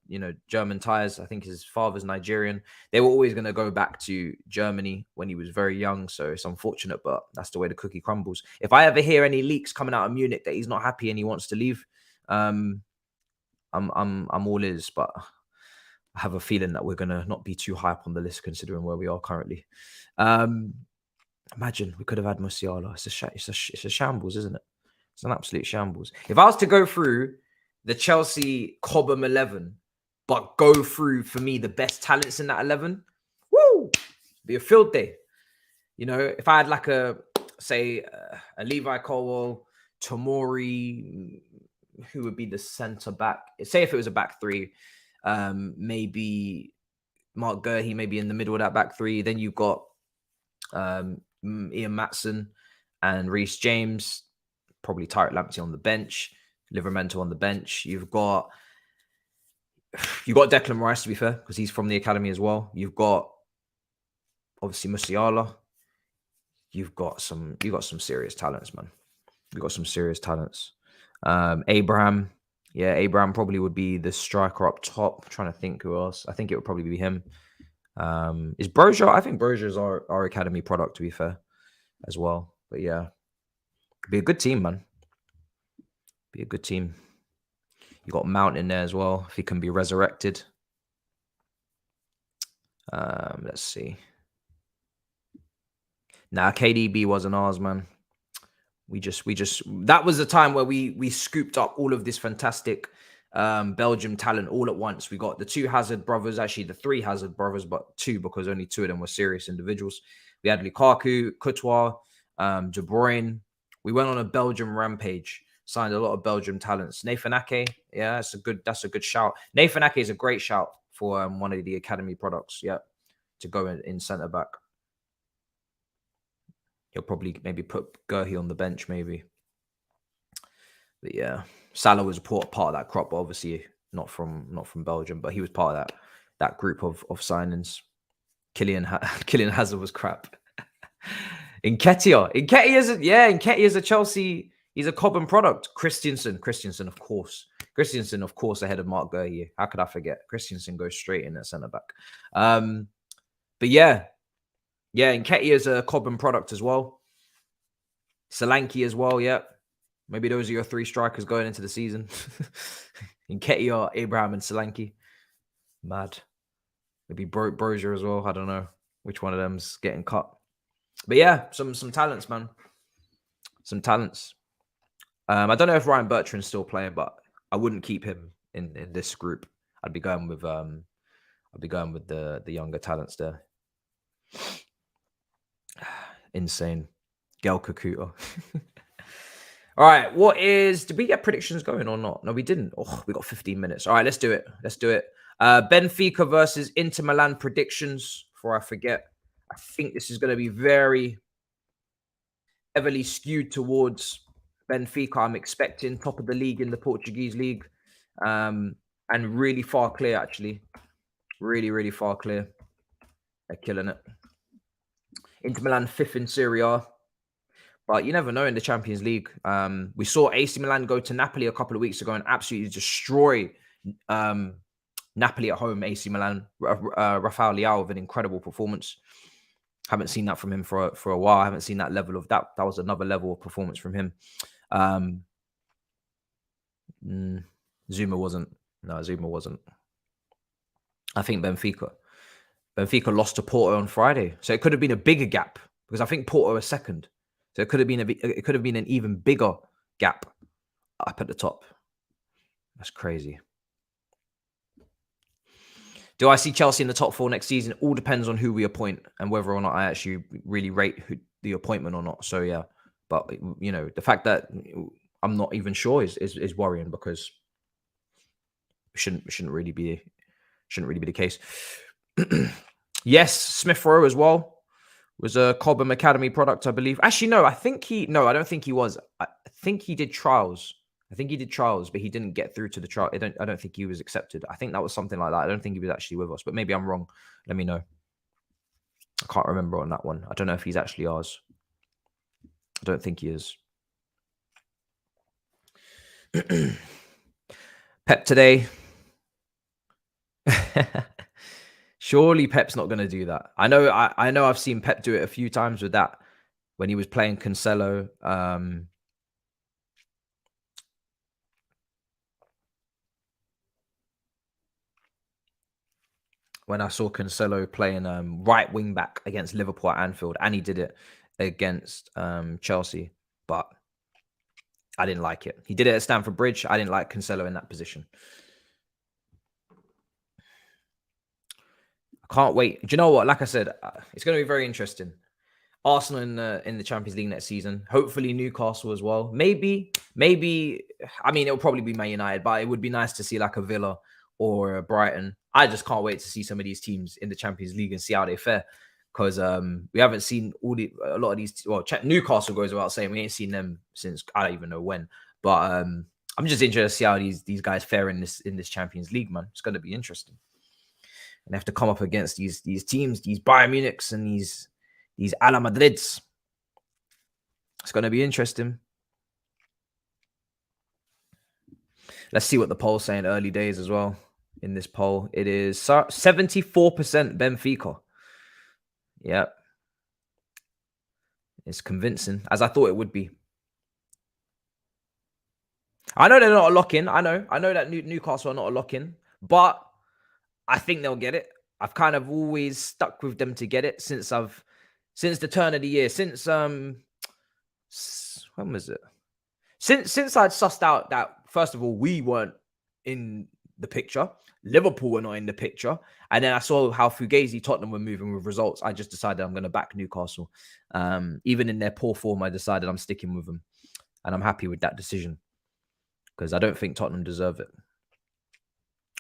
German ties. I think his father's Nigerian. They were always going to go back to Germany when he was very young. So it's unfortunate, but that's the way the cookie crumbles. If I ever hear any leaks coming out of Munich that he's not happy and he wants to leave, I'm all ears, but I have a feeling that we're gonna not be too high up on the list considering where we are currently. Imagine we could have had Musiala. It's a shambles, isn't it? It's an absolute shambles. If I was to go through the Chelsea Cobham 11, but go through for me the best talents in that 11, woo, be a field day. If I had like a Levi Colwell, Tomori. Who would be the centre back? Say if it was a back 3, maybe Mark Gurhey, maybe in the middle of that back 3. Then you've got Ian Matson and Reece James, probably Tariq Lamptey on the bench, Livramento on the bench. You've got Declan Rice, to be fair, because he's from the academy as well. You've got obviously Musiala. You've got some serious talents, man. You've got some serious talents. Abraham probably would be the striker up top. I'm trying to think who else. I think it would probably be him. Is Broja? I think Broja is our academy product, to be fair, as well. But yeah, be a good team, man. Be a good team. You got Mount in there as well, if he can be resurrected. Let's see. Nah, KDB wasn't ours, man. We just that was the time where we scooped up all of this fantastic Belgium talent all at once. We got the 2 Hazard brothers, actually the 3 Hazard brothers, but 2 because only 2 of them were serious individuals. We had Lukaku, Courtois, De Bruyne. We went on a Belgium rampage. Signed a lot of Belgium talents. Nathan Ake, yeah, that's a good shout. Nathan Ake is a great shout for one of the academy products. Yeah, to go in centre back. He'll probably maybe put Gerhi on the bench, maybe. But yeah, Salah was part of that crop, but obviously not from Belgium, but he was part of that group of signings. Kylian Hazard was crap. Nketiah is a Chelsea. He's a Cobham product. Christensen, of course. Christensen, of course, ahead of Mark Gerhi. How could I forget? Christensen goes straight in at centre back. But yeah, Nketiah is a Cobham product as well. Solanke as well, yeah. Maybe those are your 3 strikers going into the season. Nketiah, Abraham, and Solanke. Mad. Maybe Brozier as well. I don't know which one of them's getting cut. But yeah, some talents, man. Some talents. I don't know if Ryan Bertrand's still playing, but I wouldn't keep him in this group. I'd be going with the younger talents there. Insane. Gel Kakuta. All right, did we get predictions going or not? No, we didn't. Oh, we got 15 minutes. All right, let's do it. Benfica versus Inter Milan predictions. Before I forget, I think this is going to be very heavily skewed towards Benfica. I'm expecting top of the league in the Portuguese league, and really far clear, actually. Really, really far clear. They're killing it. Inter Milan 5th in Serie A. But you never know in the Champions League. We saw AC Milan go to Napoli a couple of weeks ago and absolutely destroy Napoli at home. AC Milan, Rafael Leao with an incredible performance. Haven't seen that from him for a while. I haven't seen that level of that. That was another level of performance from him. Zuma wasn't. No, Zuma wasn't. I think Benfica lost to Porto on Friday, so it could have been a bigger gap because I think Porto are second. So it could have been an even bigger gap up at the top. That's crazy. Do I see Chelsea in the top 4 next season? It all depends on who we appoint and whether or not I actually really rate the appointment or not. So yeah, but you know, the fact that I'm not even sure is worrying because it shouldn't really be the case. Yes, Smith Rowe as well. Was a Cobham Academy product, I believe. Actually, no, I don't think he was. I think he did trials. But he didn't get through to the trial. I don't think he was accepted. I think that was something like that. I don't think he was actually with us, but maybe I'm wrong. Let me know. I can't remember on that one. I don't know if he's actually ours. I don't think he is. Pep today. Surely Pep's not going to do that. I know I've seen Pep do it a few times with that when he was playing Cancelo. When I saw Cancelo playing right wing back against Liverpool at Anfield, and he did it against Chelsea, but I didn't like it. He did it at Stamford Bridge. I didn't like Cancelo in that position. Can't wait. Do you know what? Like I said, it's going to be very interesting. Arsenal in the Champions League next season. Hopefully Newcastle as well. Maybe. I mean, it'll probably be Man United, but it would be nice to see like a Villa or a Brighton. I just can't wait to see some of these teams in the Champions League and see how they fare. Because we haven't seen a lot of these. Well, Newcastle goes without saying. We ain't seen them since I don't even know when. But I'm just interested to see how these guys fare in this Champions League, man. It's going to be interesting. And they have to come up against these teams, these Bayern Munichs and these Ala Madrids. It's going to be interesting. Let's see what the poll's saying early days as well. In this poll, it is 74% Benfica. Yep. It's convincing, as I thought it would be. I know they're not a lock-in. I know that Newcastle are not a lock-in, but I think they'll get it. I've kind of always stuck with them to get it since the turn of the year. Since when was it? Since I'd sussed out that first of all we weren't in the picture. Liverpool were not in the picture. And then I saw how Fugazi Tottenham were moving with results. I just decided I'm going to back Newcastle. Even in their poor form, I decided I'm sticking with them. And I'm happy with that decision because I don't think Tottenham deserve it.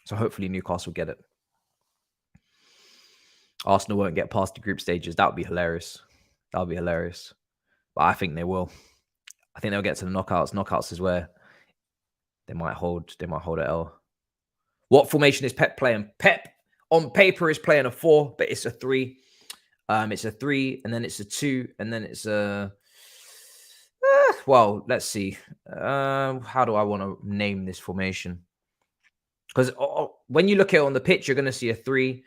So hopefully Newcastle get it. Arsenal won't get past the group stages. That would be hilarious. That would be hilarious. But I think they will. I think they'll get to the knockouts. Knockouts is where they might hold an L. What formation is Pep playing? Pep on paper is playing a 4, but it's a 3. It's a 3, and then it's a 2, and then it's a... well, let's see. How do I want to name this formation? Because when you look at it on the pitch, you're going to see a 3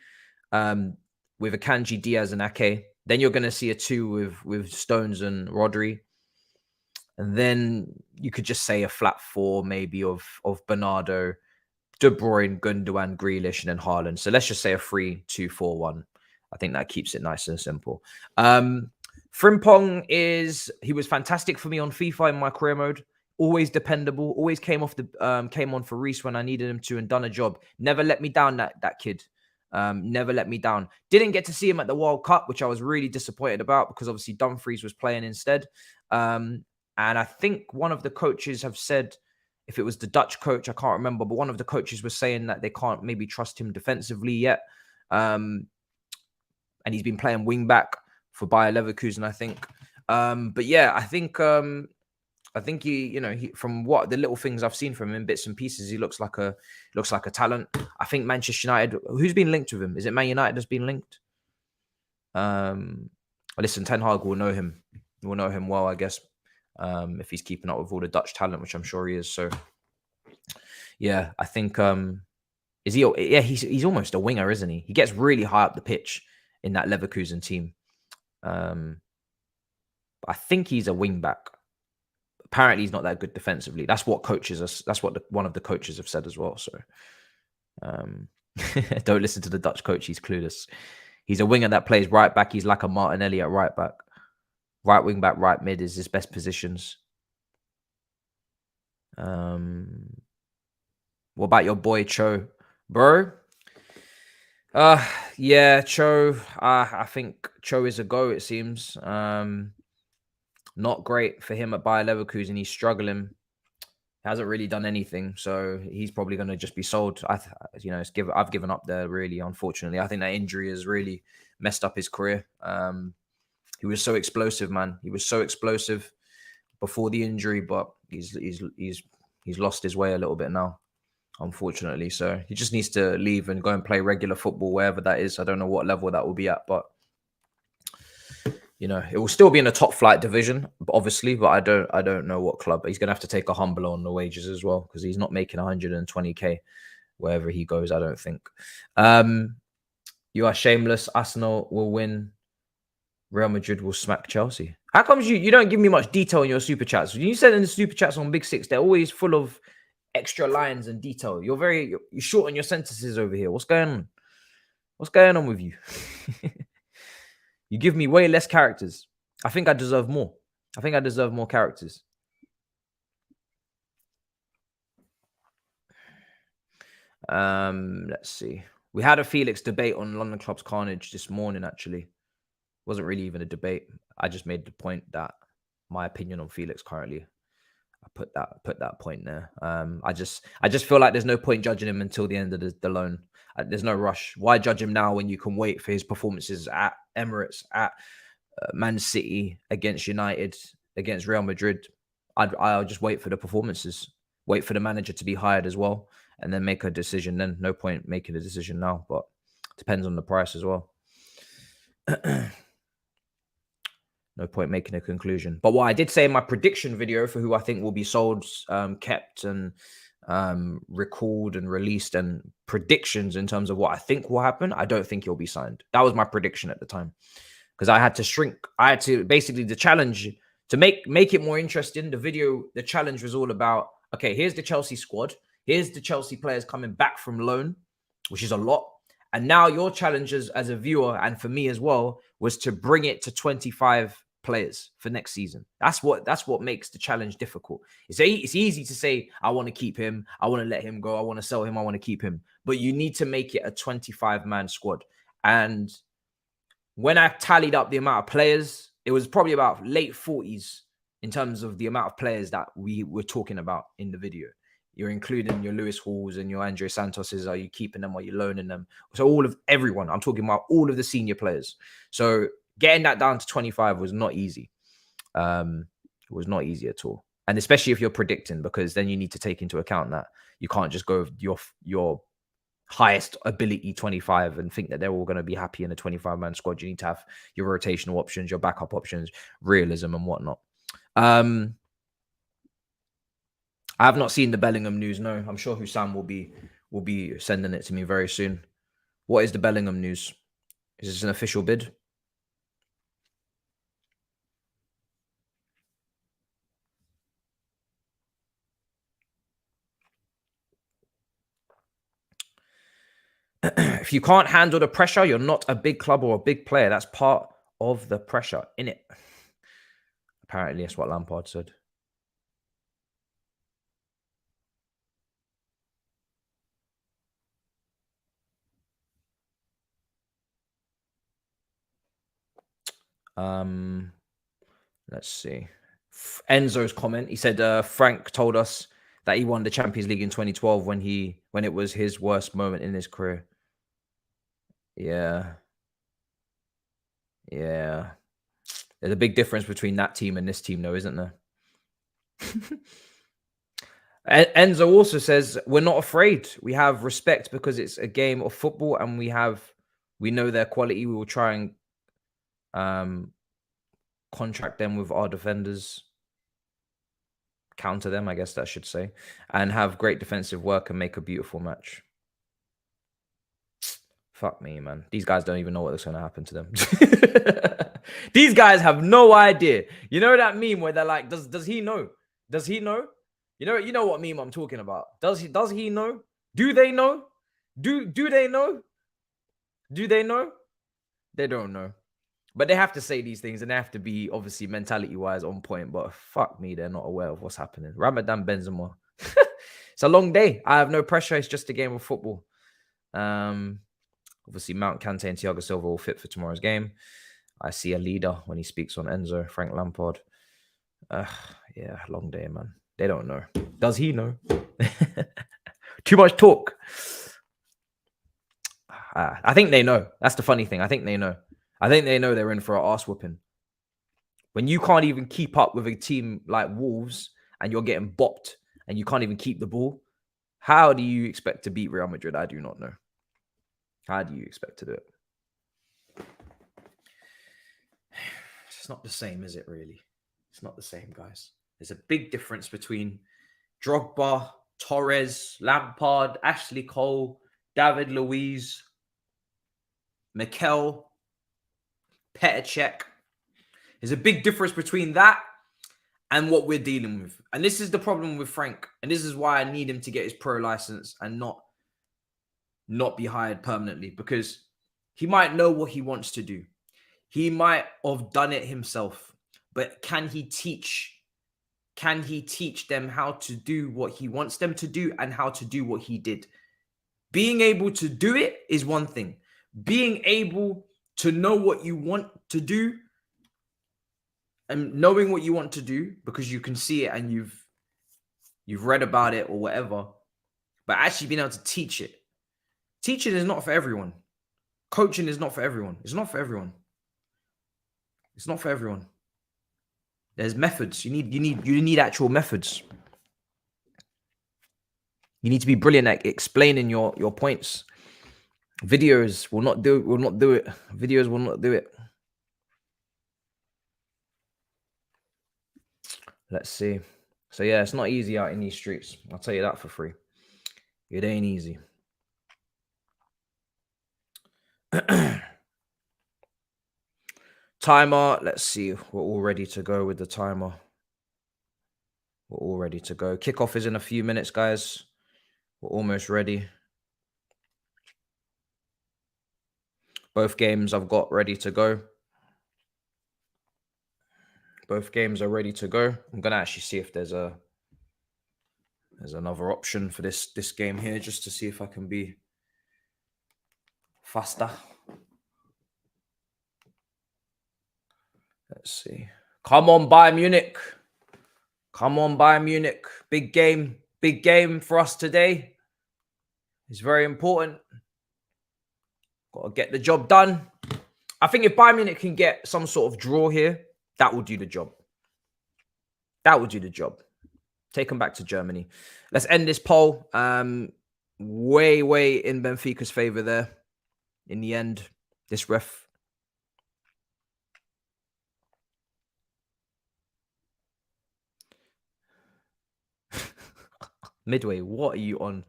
with Akanji, Diaz, and Ake. Then you're going to see a 2 with Stones and Rodri. And then you could just say a flat 4 maybe of Bernardo, De Bruyne, Gundogan, Grealish, and then Haaland. So let's just say a 3-2-4-1. I think that keeps it nice and simple. Frimpong he was fantastic for me on FIFA in my career mode. Always dependable. Always came on for Reece when I needed him to and done a job. Never let me down, that kid. Never let me down. Didn't get to see him at the World Cup, which I was really disappointed about because obviously Dumfries was playing instead. And I think one of the coaches have said, if it was the Dutch coach, I can't remember, but one of the coaches was saying that they can't maybe trust him defensively yet. And he's been playing wing back for Bayer Leverkusen, I think. But yeah, I think he from what the little things I've seen from him in bits and pieces, he looks like a talent. I think Manchester United, who's been linked with him? Is it Man United that's been linked? Listen, Ten Hag will know him. We'll know him well, I guess. If he's keeping up with all the Dutch talent, which I'm sure he is. So yeah, I think is he? Yeah, he's almost a winger, isn't he? He gets really high up the pitch in that Leverkusen team. I think he's a wing back. Apparently, he's not that good defensively. That's what one of the coaches have said as well. So don't listen to the Dutch coach. He's clueless. He's a winger that plays right back. He's like a Martinelli at right back. Right wing back, right mid is his best positions. What about your boy Cho, bro? Yeah, Cho. I think Cho is a go. It seems. Not great for him at Bayer Leverkusen. He's struggling. Hasn't really done anything, so he's probably going to just be sold. I've given up there. Really, unfortunately, I think that injury has really messed up his career. He was so explosive, man. He was so explosive before the injury, but he's lost his way a little bit now, unfortunately. So he just needs to leave and go and play regular football, wherever that is. I don't know what level that will be at, but it will still be in a top flight division, obviously. But I don't know what club. He's gonna have to take a humble on the wages as well because he's not making 120k wherever he goes. I don't think. You are shameless. Arsenal will win. Real Madrid will smack Chelsea. How comes you don't give me much detail in your super chats? When you send in the super chats on Big Six, they're always full of extra lines and detail. You're short on your sentences over here. What's going on? What's going on with you? You give me way less characters. I think I deserve more. I think I deserve more characters. Let's see. We had a Felix debate on London Club's Carnage this morning, actually. Wasn't really even a debate. I just made the point that my opinion on Felix currently, I put that point there. I just feel like there's no point judging him until the end of the loan. There's no rush. Why judge him now when you can wait for his performances at Emirates, at Man City, against United, against Real Madrid? I'll just wait for the performances, wait for the manager to be hired as well, and then make a decision. Then no point making a decision now, but it depends on the price as well. No point making a conclusion. But what I did say in my prediction video for who I think will be sold, kept, and recalled and released, and predictions in terms of what I think will happen, I don't think he'll be signed. That was my prediction at the time, because I had to shrink. I had to basically, the challenge to make it more interesting. The challenge was all about, okay, here's the Chelsea squad. Here's the Chelsea players coming back from loan, which is a lot. And now your challenge as a viewer, and for me as well, was to bring it to 25 players for next season. That's what makes the challenge difficult. It's easy to say, I want to keep him, I want to let him go, I want to sell him, I want to keep him. But you need to make it a 25-man squad. And when I tallied up the amount of players, it was probably about late 40s in terms of the amount of players that we were talking about in the video. You're including your Lewis Halls and your Andre Santoses. Are you keeping them? Are you loaning them? So everyone. I'm talking about all of the senior players. So getting that down to 25 was not easy. It was not easy at all. And especially if you're predicting, because then you need to take into account that you can't just go with your highest ability 25 and think that they're all going to be happy in a 25-man squad. You need to have your rotational options, your backup options, realism and whatnot. I have not seen the Bellingham news. No, I'm sure Hussam will be sending it to me very soon. What is the Bellingham news? Is this an official bid? If you can't handle the pressure, you're not a big club or a big player. That's part of the pressure, innit? Apparently, that's what Lampard said. Let's see. Enzo's comment. He said Frank told us that he won the Champions League in 2012 when it was his worst moment in his career. Yeah. Yeah. There's a big difference between that team and this team, though, isn't there? Enzo also says, we're not afraid. We have respect because it's a game of football and we know their quality. We will try and contract them with our defenders, counter them, I guess that should say, and have great defensive work and make a beautiful match. Fuck me, man. These guys don't even know what's going to happen to them. These guys have no idea. You know that meme where they're like, does he know? Does he know? You know what meme I'm talking about. Does he know? Do they know? Do they know? Do they know? They don't know. But they have to say these things and they have to be obviously mentality-wise on point. But fuck me, they're not aware of what's happening. Ramadan Benzema. It's a long day. I have no pressure. It's just a game of football. Obviously, Mount Kante and Thiago Silva will fit for tomorrow's game. I see a leader when he speaks on Enzo, Frank Lampard. Yeah, long day, man. They don't know. Does he know? Too much talk. I think they know. That's the funny thing. I think they know. I think they know they're in for an arse whooping. When you can't even keep up with a team like Wolves and you're getting bopped and you can't even keep the ball, how do you expect to beat Real Madrid? I do not know. How do you expect to do it? It's not the same, is it really? It's not the same, guys. There's a big difference between Drogba, Torres, Lampard, Ashley Cole, David Luiz, Mikel, Petr Cech. There's a big difference between that and what we're dealing with. And this is the problem with Frank. And this is why I need him to get his pro license and not be hired permanently, because he might know what he wants to do. He might have done it himself, but can he teach them how to do what he wants them to do and how to do what he did? Being able to do it is one thing. Being able to know what you want to do and knowing what you want to do because you can see it and you've read about it or whatever, but actually being able to teach it. Teaching is not for everyone. Coaching is not for everyone. It's not for everyone. It's not for everyone. There's methods. You need actual methods. You need to be brilliant at explaining your points. Videos will not do it. Videos will not do it. Let's see. So yeah, it's not easy out in these streets. I'll tell you that for free. It ain't easy. Timer. Let's see. We're all ready to go with the timer. We're all ready to go. Kickoff is in a few minutes, guys. We're almost ready. Both games I've got ready to go. Both games are ready to go. I'm gonna actually see if there's another option for this game here, just to see if I can be faster. Let's see. Come on, Bayern Munich. Come on, Bayern Munich. Big game. Big game for us today. It's very important. Got to get the job done. I think if Bayern Munich can get some sort of draw here, that will do the job. That will do the job. Take them back to Germany. Let's end this poll. Way in Benfica's favor there. In the end, this ref. Midway, what are you on?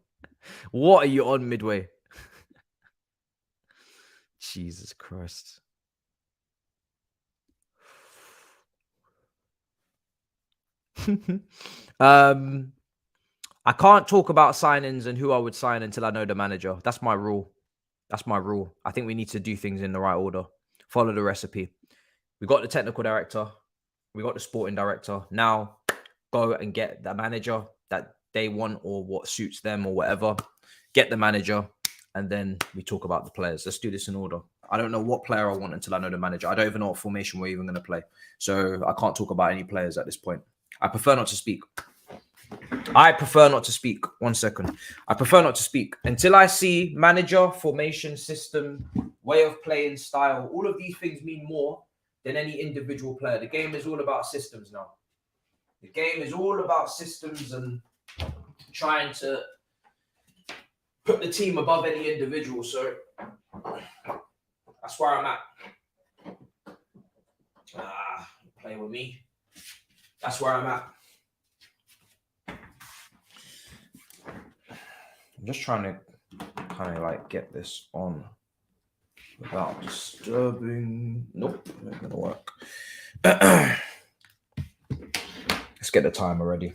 What are you on, Midway? Jesus Christ. I can't talk about signings and who I would sign until I know the manager. That's my rule. That's my rule. I think we need to do things in the right order. Follow the recipe. We got the technical director. We got the sporting director. Now go and get the manager that they want or what suits them or whatever. Get the manager and then we talk about the players. Let's do this in order. I don't know what player I want until I know the manager. I don't even know what formation we're even going to play. So I can't talk about any players at this point. I prefer not to speak. I prefer not to speak. 1 second. I prefer not to speak until I see manager, formation, system, way of playing, style. All of these things mean more than any individual player. The game is all about systems now. The game is all about systems and trying to put the team above any individual. So that's where I'm at. Play with me. That's where I'm at. I'm just trying to kind of like get this on without disturbing. Nope, not gonna work. Let's get the timer ready.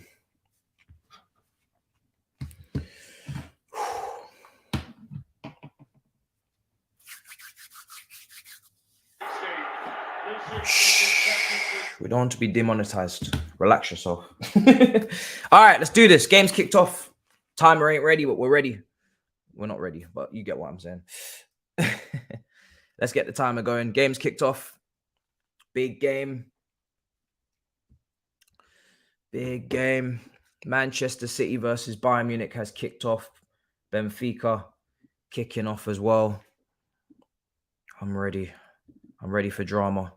We don't want to be demonetized. Relax yourself. All right, let's do this. Game's kicked off. Timer ain't ready, but we're ready. We're not ready, but you get what I'm saying. Let's get the timer going. Game's kicked off. Big game. Big game. Manchester City versus Bayern Munich has kicked off. Benfica kicking off as well. I'm ready. I'm ready for drama.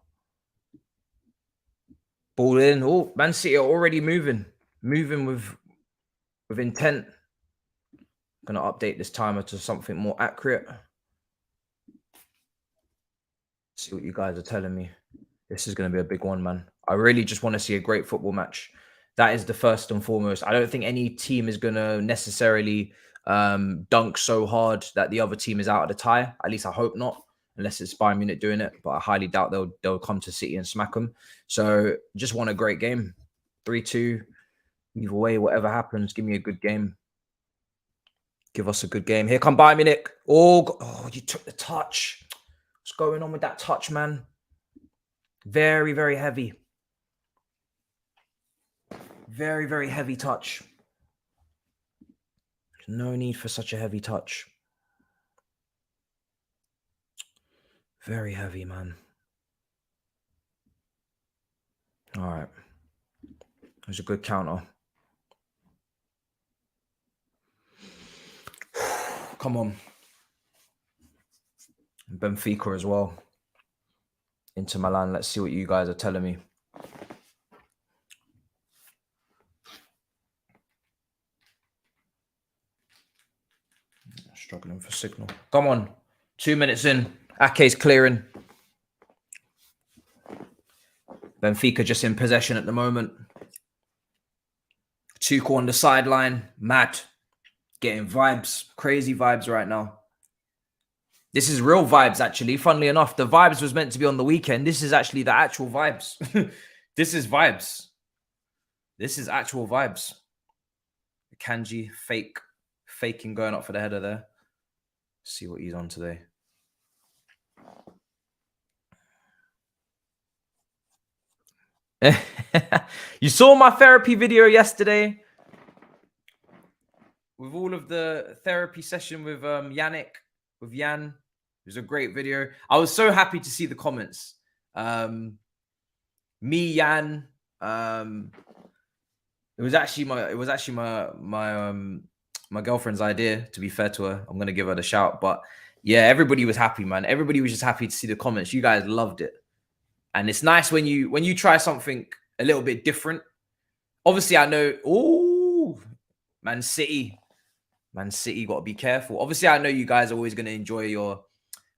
Ball in. Oh, Man City are already moving. Moving with intent. I'm going to update this timer to something more accurate. See what you guys are telling me. This is going to be a big one, man. I really just want to see a great football match. That is the first and foremost. I don't think any team is going to necessarily dunk so hard that the other team is out of the tie. At least I hope not, unless it's Bayern Munich doing it. But I highly doubt they'll come to City and smack them. So just want a great game. 3-2. Either way, whatever happens, give me a good game. Give us a good game. Here come Bayern Munich. Oh, you took the touch. What's going on with that touch, man? Very, very heavy. Very, very heavy touch. There's no need for such a heavy touch. Very heavy, man. All right. There's a good counter. Come on. Benfica as well. Into Milan. Let's see what you guys are telling me. Struggling for signal. Come on. 2 minutes in. Ake's clearing. Benfica just in possession at the moment. Tuchel on the sideline. Mad. Getting vibes. Crazy vibes right now. This is real vibes, actually. Funnily enough, the vibes was meant to be on the weekend. This is actually the actual vibes. This is vibes. This is actual vibes. Kanji faking going up for the header there. See what he's on today. You saw my therapy video yesterday with all of the therapy session with Jan. It was a great video. I was so happy to see the comments. Me, Jan. It was actually my girlfriend's idea, to be fair to her. I'm gonna give her the shout. But yeah, everybody was happy, man. Everybody was just happy to see the comments. You guys loved it. And it's nice when you try something a little bit different. Obviously, I know, Man City, got to be careful. Obviously, I know you guys are always going to enjoy your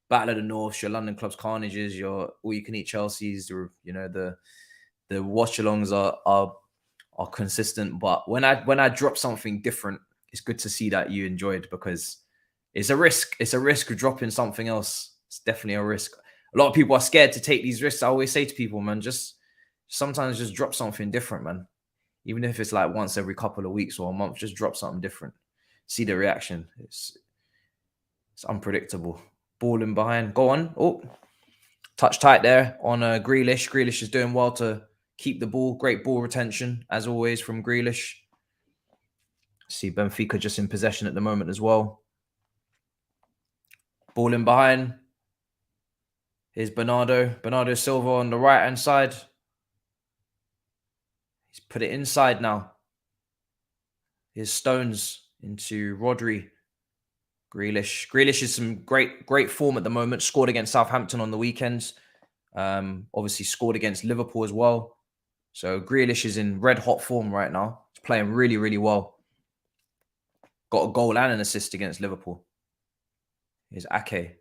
Battle of the North, your London Clubs Carnages, your all-you-can-eat Chelseas. The watch-alongs are consistent. But when I drop something different, it's good to see that you enjoyed, because it's a risk. It's a risk of dropping something else. It's definitely a risk. A lot of people are scared to take these risks. I always say to people, man, sometimes just drop something different, man. Even if it's like once every couple of weeks or a month, just drop something different. See the reaction. It's unpredictable. Ball in behind. Go on. Oh, touch tight there on Grealish. Grealish is doing well to keep the ball. Great ball retention, as always, from Grealish. See Benfica just in possession at the moment as well. Ball in behind. Here's Bernardo Silva on the right-hand side. He's put it inside now. Here's Stones into Rodri. Grealish is some great form at the moment. Scored against Southampton on the weekends. Obviously scored against Liverpool as well. So Grealish is in red-hot form right now. He's playing really, really well. Got a goal and an assist against Liverpool. Here's Ake.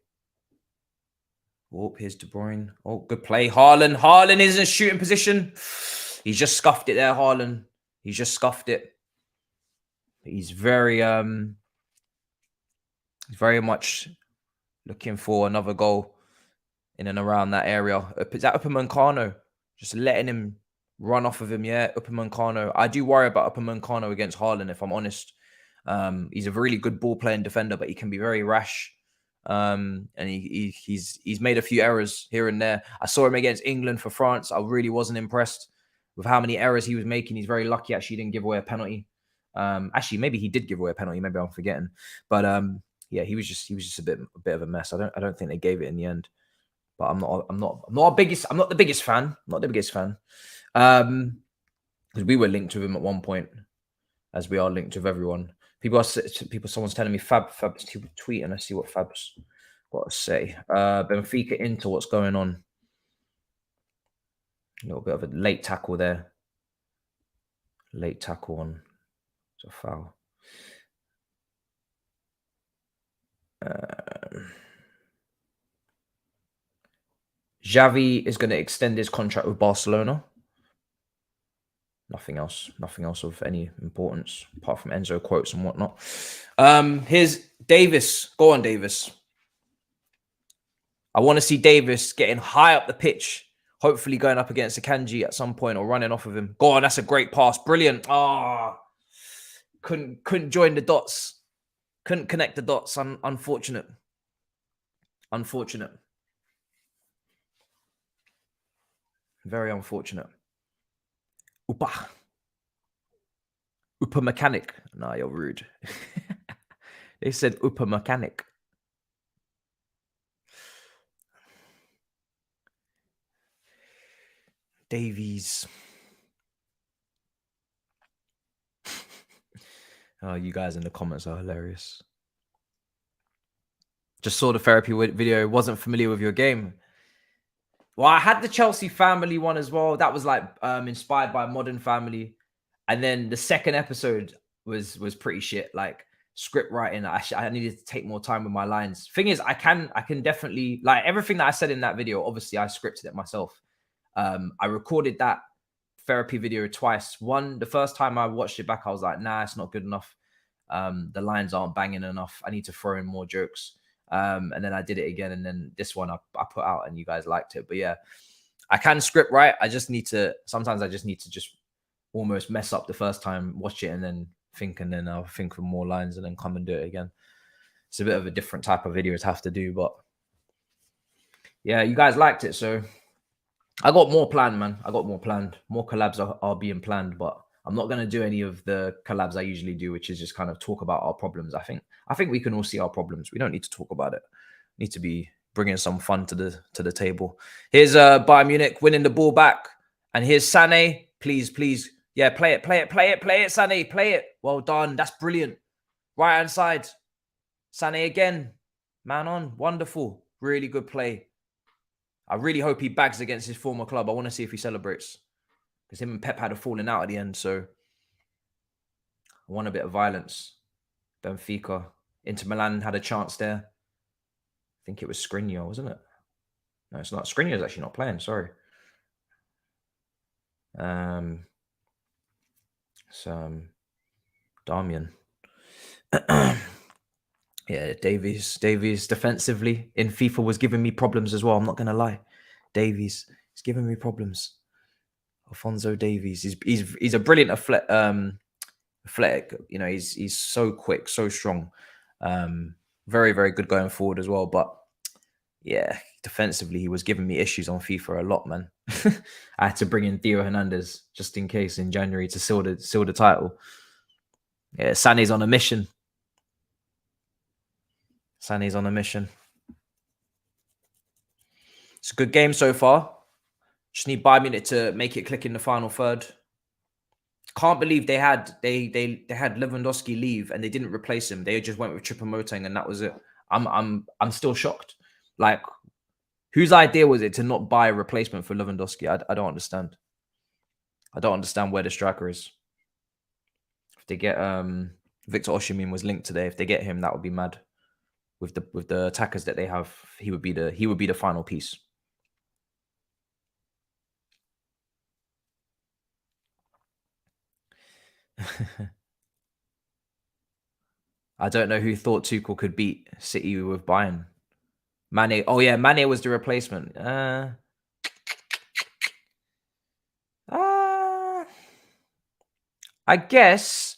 Oh, here's De Bruyne. Oh, good play. Hairline is in shooting position. He's just scuffed it there, Hairline. He's just scuffed it. He's very much looking for another goal in and around that area. Is that Upamecano? Just letting him run off of him, yeah. Upamecano. I do worry about Upamecano against Hairline, if I'm honest. He's a really good ball-playing defender, but he can be very rash. And he's made a few errors here and there. I saw him against England for France. I really wasn't impressed with how many errors he was making. He's very lucky actually he didn't give away a penalty. Actually, maybe he did give away a penalty. Maybe I'm forgetting. But yeah, he was just a bit of a mess. I don't think they gave it in the end. But I'm not the biggest fan. Not the biggest fan. Because we were linked with him at one point, as we are linked with everyone. Someone's telling me Thabz tweeting. I see what Thabz got to say. Benfica into what's going on. A little bit of a late tackle there. Late tackle on. It's a foul. Xavi is going to extend his contract with Barcelona. Nothing else of any importance apart from Enzo quotes and whatnot. Here's Davis. Go on, Davis. I want to see Davis getting high up the pitch, hopefully going up against Akanji at some point or running off of him. Go on, that's a great pass. Brilliant. Couldn't join the dots. Couldn't connect the dots. Unfortunate. Very unfortunate. Upa mechanic. Nah, you're rude. They said Upa mechanic. Davies. Oh, you guys in the comments are hilarious. Just saw the therapy video. Wasn't familiar with your game. Well, I had the Chelsea family one as well. That was like inspired by Modern Family. And then the second episode was pretty shit. Like script writing. I needed to take more time with my lines. Thing is, I can definitely, like everything that I said in that video, obviously I scripted it myself. I recorded that therapy video twice. The first time I watched it back, I was like, nah, it's not good enough. The lines aren't banging enough. I need to throw in more jokes. And then I did it again. And then this one I put out and you guys liked it. But yeah, I can script write. Sometimes I just need to just almost mess up the first time, watch it and then think, and then I'll think of more lines and then come and do it again. It's a bit of a different type of video to have to do, but yeah, you guys liked it. So I got more planned, man. I got more planned. More collabs are being planned, but I'm not gonna do any of the collabs I usually do, which is just kind of talk about our problems. I think we can all see our problems. We don't need to talk about it. We need to be bringing some fun to the table. Here's Bayern Munich winning the ball back, and here's Sané. Please, yeah, play it, Sané, play it. Well done. That's brilliant. Right hand side, Sané again. Man on, wonderful, really good play. I really hope he bags against his former club. I want to see if he celebrates. Because him and Pep had a falling out at the end. So I want a bit of violence. Benfica. Inter Milan had a chance there. I think it was Skriniar, wasn't it? No, it's not. Skriniar's actually not playing. Sorry. Damian. Yeah, Davies defensively in FIFA was giving me problems as well. I'm not going to lie. Davies is giving me problems. Alphonso Davies. He's a brilliant athletic. You know, he's so quick, so strong. Very, very good going forward as well. But yeah, defensively, he was giving me issues on FIFA a lot, man. I had to bring in Theo Hernandez just in case in January to seal the title. Yeah, Sané's on a mission. Sané's on a mission. It's a good game so far. Just need Bayern Munich to make it click in the final third. Can't believe they had Lewandowski leave and they didn't replace him. They just went with Choupo-Moting and that was it. I'm still shocked. Like, whose idea was it to not buy a replacement for Lewandowski? I don't understand. I don't understand where the striker is. If they get Victor Osimhen was linked today. If they get him, that would be mad. With the attackers that they have, he would be the final piece. I don't know who thought Tuchel could beat City with Bayern. Mane. Oh yeah, Mane was the replacement. I guess.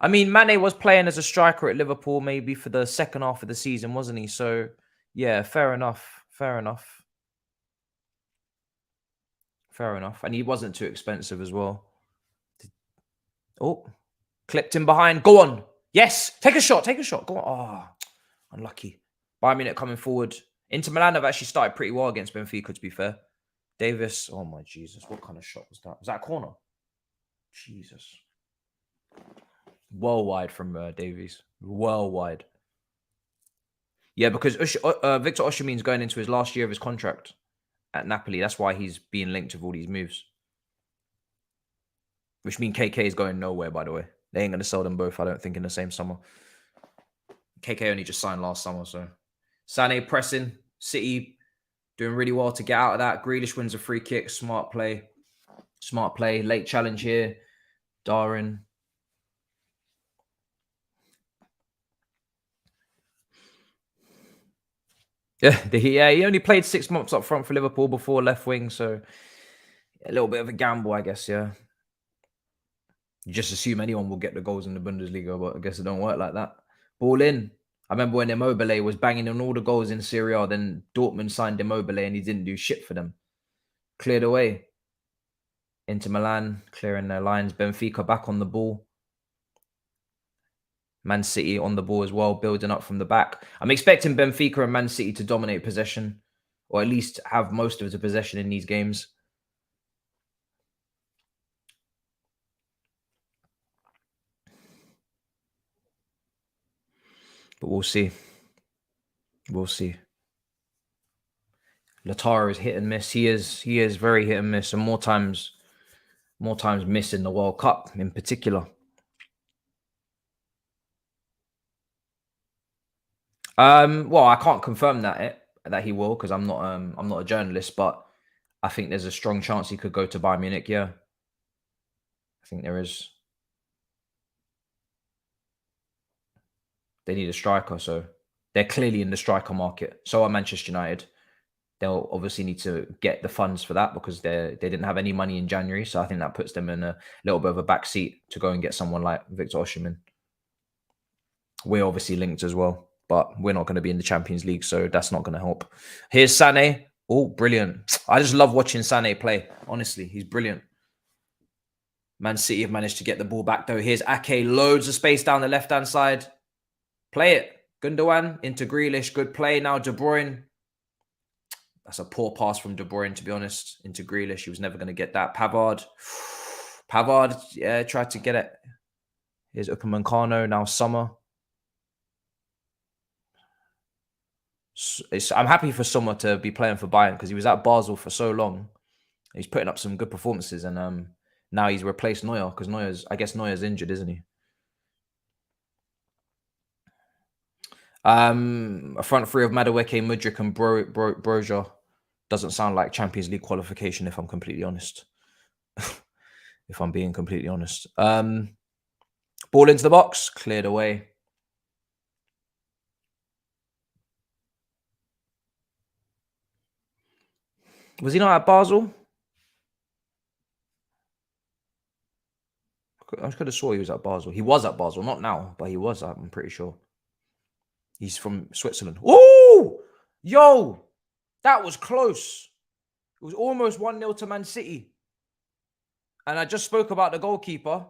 I mean, Mane was playing as a striker at Liverpool maybe for the second half of the season, wasn't he? So yeah, fair enough. Fair enough. Fair enough. And he wasn't too expensive as well. Oh, clipped him behind. Go on. Yes. Take a shot. Take a shot. Go on. Oh, unlucky. Bayern Munich coming forward. Inter Milan have actually started pretty well against Benfica, to be fair. Davis. Oh, my Jesus. What kind of shot was that? Was that a corner? Jesus. Well wide from Davies. Well wide. Yeah, because Victor Osimhen's going into his last year of his contract at Napoli. That's why he's being linked with all these moves. Which means KK is going nowhere, by the way. They ain't going to sell them both, I don't think, in the same summer. KK only just signed last summer, so. Sané pressing. City doing really well to get out of that. Grealish wins a free kick. Smart play. Smart play. Late challenge here. Darwin. Yeah, he only played 6 months up front for Liverpool before left wing, so a little bit of a gamble, I guess, yeah. You just assume anyone will get the goals in the Bundesliga, but I guess it don't work like that. Ball in. I remember when Immobile was banging on all the goals in Serie A, then Dortmund signed Immobile and he didn't do shit for them. Cleared away. Inter Milan clearing their lines. Benfica back on the ball. Man City on the ball as well, building up from the back. I'm expecting Benfica and Man City to dominate possession, or at least have most of the possession in these games. But we'll see. We'll see. Lautaro is hit and miss. He is very hit and miss, and more times miss in the World Cup in particular. Well, I can't confirm that he will because I'm not a journalist, but I think there's a strong chance he could go to Bayern Munich. Yeah, I think there is. They need a striker, so they're clearly in the striker market. So are Manchester United. They'll obviously need to get the funds for that because they didn't have any money in January. So I think that puts them in a little bit of a back seat to go and get someone like Victor Osimhen. We're obviously linked as well, but we're not going to be in the Champions League, so that's not going to help. Here's Sané. Oh, brilliant. I just love watching Sané play. Honestly, he's brilliant. Man City have managed to get the ball back, though. Here's Ake. Loads of space down the left-hand side. Play it. Gundogan into Grealish. Good play. Now De Bruyne. That's a poor pass from De Bruyne, to be honest. Into Grealish. He was never going to get that. Pavard. Pavard, yeah, tried to get it. Here's Upamecano. Now Sommer. I'm happy for Sommer to be playing for Bayern because he was at Basel for so long. He's putting up some good performances, and now he's replaced Neuer because I guess Neuer's injured, isn't he? A front three of Madueke, Mudryk, and Broja doesn't sound like Champions League qualification, if I'm completely honest. If I'm being completely honest. Ball into the box, cleared away. Was he not at Basel? I could have swore he was at Basel. He was at Basel, not now, but he was, I'm pretty sure. He's from Switzerland. Oh, yo, that was close. It was almost 1-0 to Man City. And I just spoke about the goalkeeper.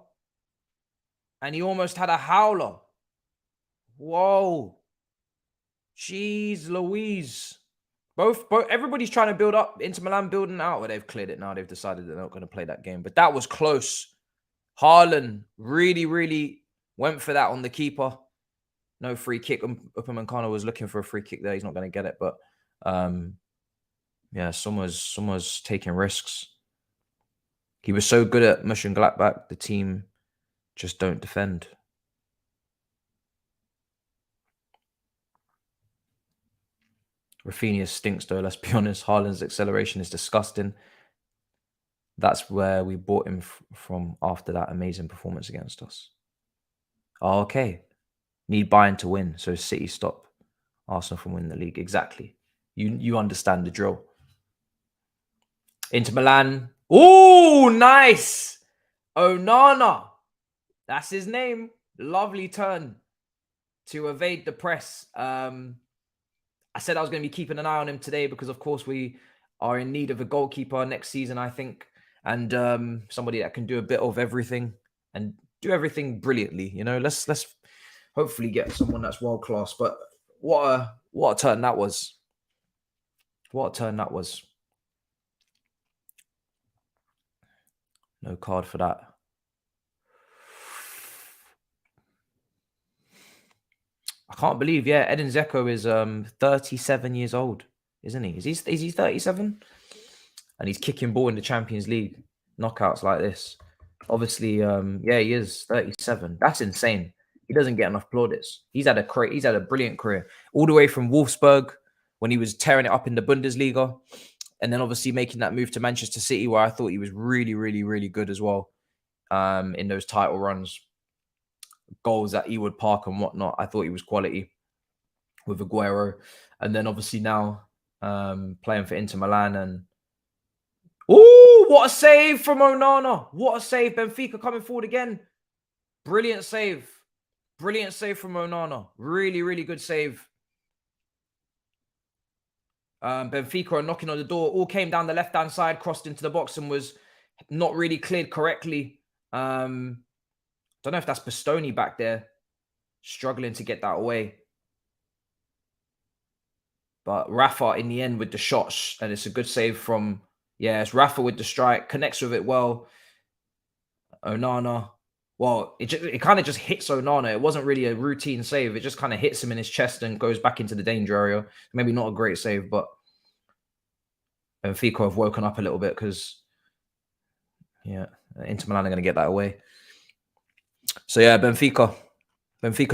And he almost had a howler. Whoa. Jeez Louise. Both, everybody's trying to build up. Inter Milan building out. Well, they've cleared it now. They've decided they're not going to play that game. But that was close. Hairline really, really went for that on the keeper. No free kick. Upamecano was looking for a free kick there. He's not going to get it. But yeah, someone's taking risks. He was so good at Mönchengladbach. The team just don't defend. Rafinha stinks though, let's be honest. Haaland's acceleration is disgusting. That's where we bought him from after that amazing performance against us. Oh, okay. Need Bayern to win, so City stop Arsenal from winning the league. Exactly. You understand the drill. Inter Milan. Oh, nice. Onana. That's his name. Lovely turn to evade the press. I said I was going to be keeping an eye on him today because, of course, we are in need of a goalkeeper next season, I think. And somebody that can do a bit of everything and do everything brilliantly. You know, let's hopefully get someone that's world class. But what a turn that was! What a turn that was! No card for that. I can't believe, yeah, Edin Dzeko is 37 years old, isn't he? Is he 37? And he's kicking ball in the Champions League knockouts like this. Obviously, yeah, he is 37. That's insane. He doesn't get enough plaudits. He's had a brilliant career, all the way from Wolfsburg when he was tearing it up in the Bundesliga, and then obviously making that move to Manchester City, where I thought he was really, really, really good as well. In those title runs, goals at Ewood Park and whatnot, I thought he was quality with Aguero, and then obviously now playing for Inter Milan. And oh, what a save from Onana! What a save! Benfica coming forward again. Brilliant save. Brilliant save from Onana. Really, really good save. Benfica are knocking on the door. All came down the left-hand side, crossed into the box, and was not really cleared correctly. Don't know if that's Bastoni back there, struggling to get that away. But Rafa in the end with the shots, and it's a good save from, yeah, it's Rafa with the strike, connects with it well. Onana. Well, it kind of just hits Onana. It wasn't really a routine save. It just kind of hits him in his chest and goes back into the danger area. Maybe not a great save, but Benfica have woken up a little bit because, yeah, Inter Milan are going to get that away. So, yeah, Benfica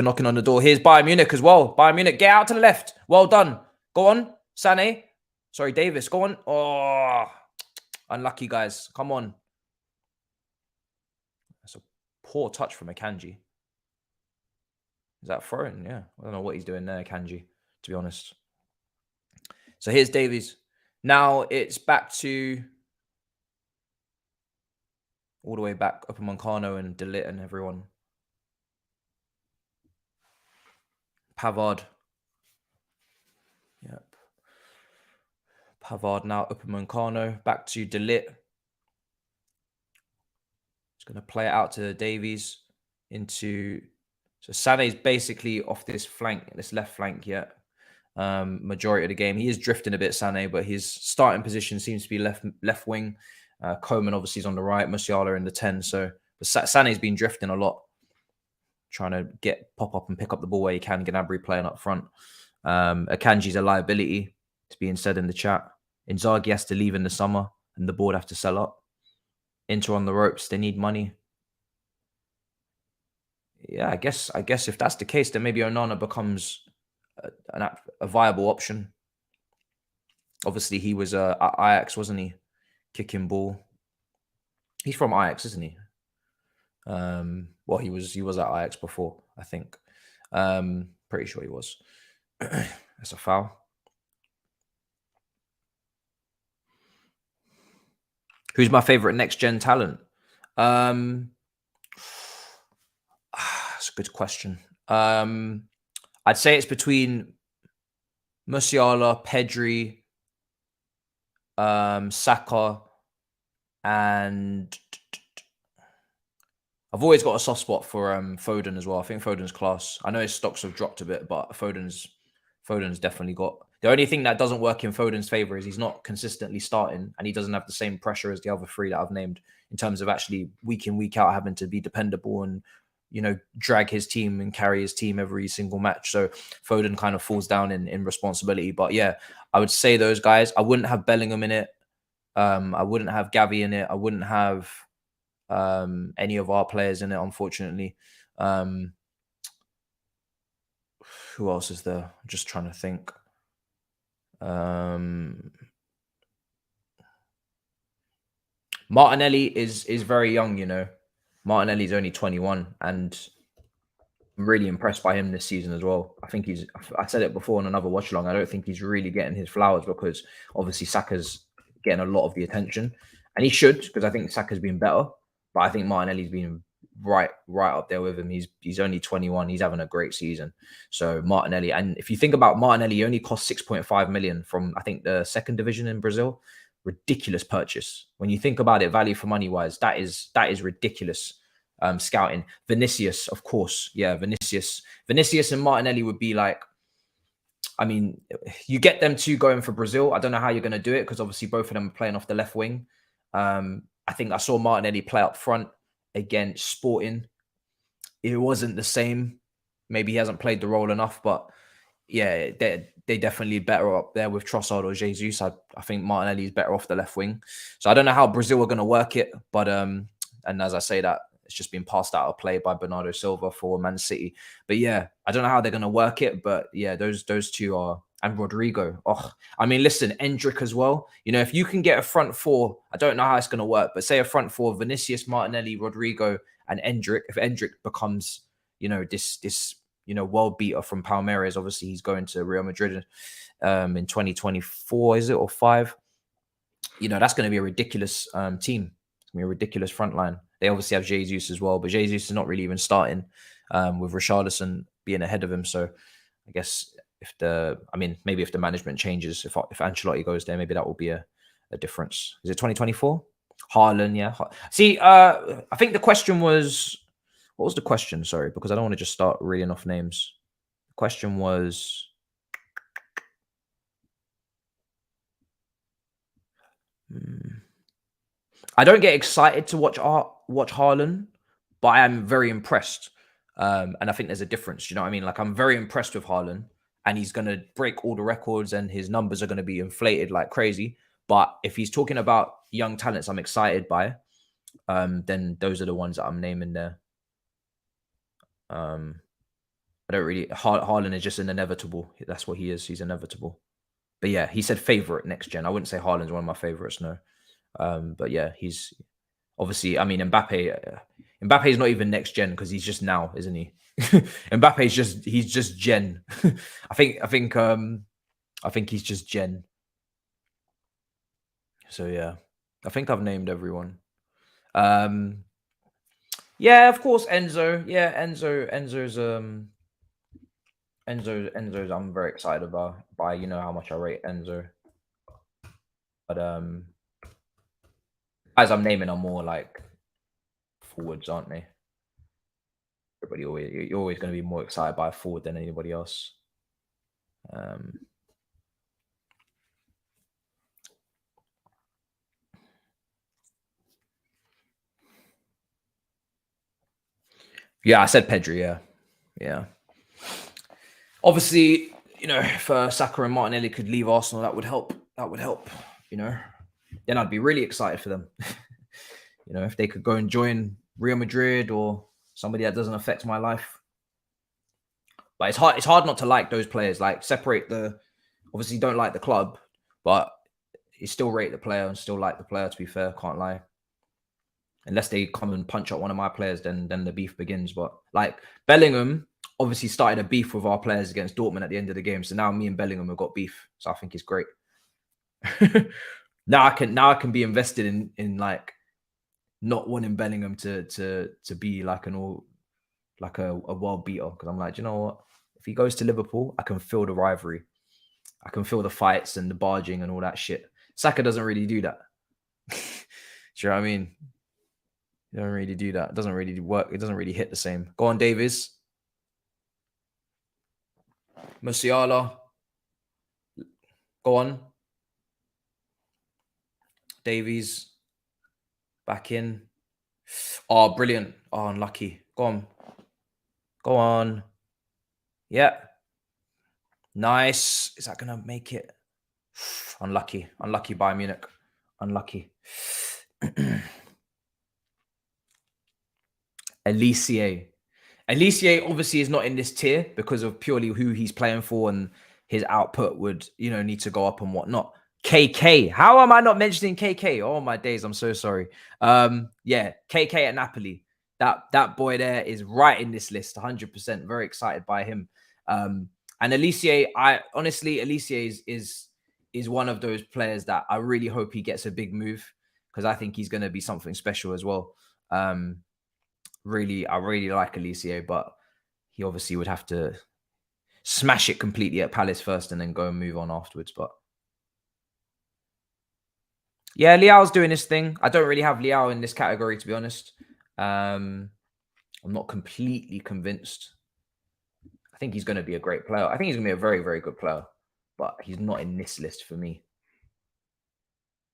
knocking on the door. Here's Bayern Munich as well. Bayern Munich, get out to the left. Well done. Go on, Sané. Sorry, Davis. Go on. Oh, unlucky, guys. Come on. That's a poor touch from Akanji. Is that thrown? Yeah. I don't know what he's doing there, Akanji, to be honest. So here's Davies. Now it's back to all the way back up in Moncano and Delit and everyone. Pavard. Yep. Pavard now, Upamecano, back to De Ligt. He's going to play it out to Davies into... So Sané's basically off this flank, this left flank yet. Majority of the game. He is drifting a bit, Sané, but his starting position seems to be left wing. Coman obviously is on the right, Musiala in the 10. So but Sané's been drifting a lot, trying to pop up and pick up the ball where he can. Gnabry playing up front. Akanji's a liability, it's being said in the chat. Inzaghi has to leave in the summer and the board have to sell up. Inter on the ropes, they need money. Yeah, I guess if that's the case, then maybe Onana becomes a viable option. Obviously, he was at Ajax, wasn't he? Kicking ball. He's from Ajax, isn't he? Well, he was at Ajax before, I think. Pretty sure he was. That's a foul. Who's my favorite next gen talent? That's a good question. I'd say it's between Musiala, Pedri, Saka, and I've always got a soft spot for Foden as well. I think Foden's class. I know his stocks have dropped a bit, but Foden's definitely got... The only thing that doesn't work in Foden's favor is he's not consistently starting, and he doesn't have the same pressure as the other three that I've named in terms of actually week in, week out having to be dependable and, you know, drag his team and carry his team every single match. So Foden kind of falls down in responsibility. But yeah, I would say those guys. I wouldn't have Bellingham in it. I wouldn't have Gavi in it. I wouldn't have any of our players in it, unfortunately. Who else is there? I'm just trying to think. Martinelli is very young, you know. Martinelli's only 21, and I'm really impressed by him this season as well. I think I said it before in another watch along, I don't think he's really getting his flowers because obviously Saka's getting a lot of the attention, and he should, because I think Saka's been better. But I think Martinelli's been right up there with him. He's only 21. He's having a great season. So Martinelli, and if you think about Martinelli, he only cost 6.5 million from, I think, the second division in Brazil. Ridiculous purchase. When you think about it, value for money wise, that is ridiculous. Scouting. Vinicius, of course. Yeah, Vinicius and Martinelli would be like, I mean, you get them two going for Brazil. I don't know how you're going to do it because obviously both of them are playing off the left wing. I think I saw Martinelli play up front against Sporting. It wasn't the same. Maybe he hasn't played the role enough, but yeah, they definitely better up there with Trossard or Jesus. I think Martinelli is better off the left wing. So I don't know how Brazil are going to work it, but and as I say that, it's just been passed out of play by Bernardo Silva for Man City. But yeah, I don't know how they're going to work it, but yeah, those two are... And Rodrigo. Oh, I mean, listen, Endrick as well. You know, if you can get a front four, I don't know how it's going to work, but say a front four, Vinicius, Martinelli, Rodrigo, and Endrick. If Endrick becomes, you know, this world beater from Palmeiras, obviously he's going to Real Madrid in 2024, is it, or 5? You know, that's going to be a ridiculous team. It's going to be a ridiculous front line. They obviously have Jesus as well, but Jesus is not really even starting with Richarlison being ahead of him. So I guess maybe if the management changes, if Ancelotti goes there, maybe that will be a difference. Is it 2024? Hairline, yeah. See, I think the question was... What was the question? Sorry, because I don't want to just start reading off names. The question was... I don't get excited to watch Hairline, but I am very impressed. And I think there's a difference. You know what I mean? Like, I'm very impressed with Hairline, and he's going to break all the records and his numbers are going to be inflated like crazy. But if he's talking about young talents I'm excited by, then those are the ones that I'm naming there. I don't really... Hairline is just an inevitable. That's what he is. He's inevitable. But yeah, he said favorite next gen. I wouldn't say Hairline's one of my favorites, no. But yeah, he's obviously... I mean, Mbappe is not even next gen because he's just now, isn't he? He's just gen. I think he's just gen. So yeah, I think I've named everyone. Yeah, of course, Enzo. Yeah, Enzo's I'm very excited by, you know how much I rate Enzo. But guys I'm naming are more like forwards, aren't they? You're always going to be more excited by a forward than anybody else. Yeah, I said Pedri. Yeah. Obviously, you know, if Saka and Martinelli could leave Arsenal, that would help. You know, then I'd be really excited for them. You know, if they could go and join Real Madrid or somebody that doesn't affect my life. But it's hard. It's hard not to like those players. Like separate the. Obviously, you don't like the club, but you still rate the player and still like the player. To be fair, can't lie. Unless they come and punch up one of my players, then the beef begins. But like Bellingham obviously started a beef with our players against Dortmund at the end of the game. So now me and Bellingham have got beef. So I think it's great. now I can be invested in like not wanting Bellingham to be like a world beater. Because I'm like, you know what? If he goes to Liverpool, I can feel the rivalry. I can feel the fights and the barging and all that shit. Saka doesn't really do that. Do you know what I mean? He doesn't really do that. It doesn't really work. It doesn't really hit the same. Go on, Davies. Musiala. Go on. Davies. Back in. Oh, brilliant. Oh, unlucky. Go on. Go on. Yeah. Nice. Is that going to make it? Unlucky. Unlucky Bayern Munich. Unlucky. Elise obviously is not in this tier because of purely who he's playing for and his output would, you know, need to go up and whatnot. KK. How am I not mentioning KK? Oh my days, I'm so sorry. Yeah, KK at Napoli. That boy there is right in this list, 100%. Very excited by him. And Elise, Elise is one of those players that I really hope he gets a big move because I think he's going to be something special as well. I really like Elise, but he obviously would have to smash it completely at Palace first and then go and move on afterwards. But yeah, Leao's doing his thing. I don't really have Leao in this category, to be honest. I'm not completely convinced. I think he's going to be a great player. I think he's going to be a very, very good player, but he's not in this list for me.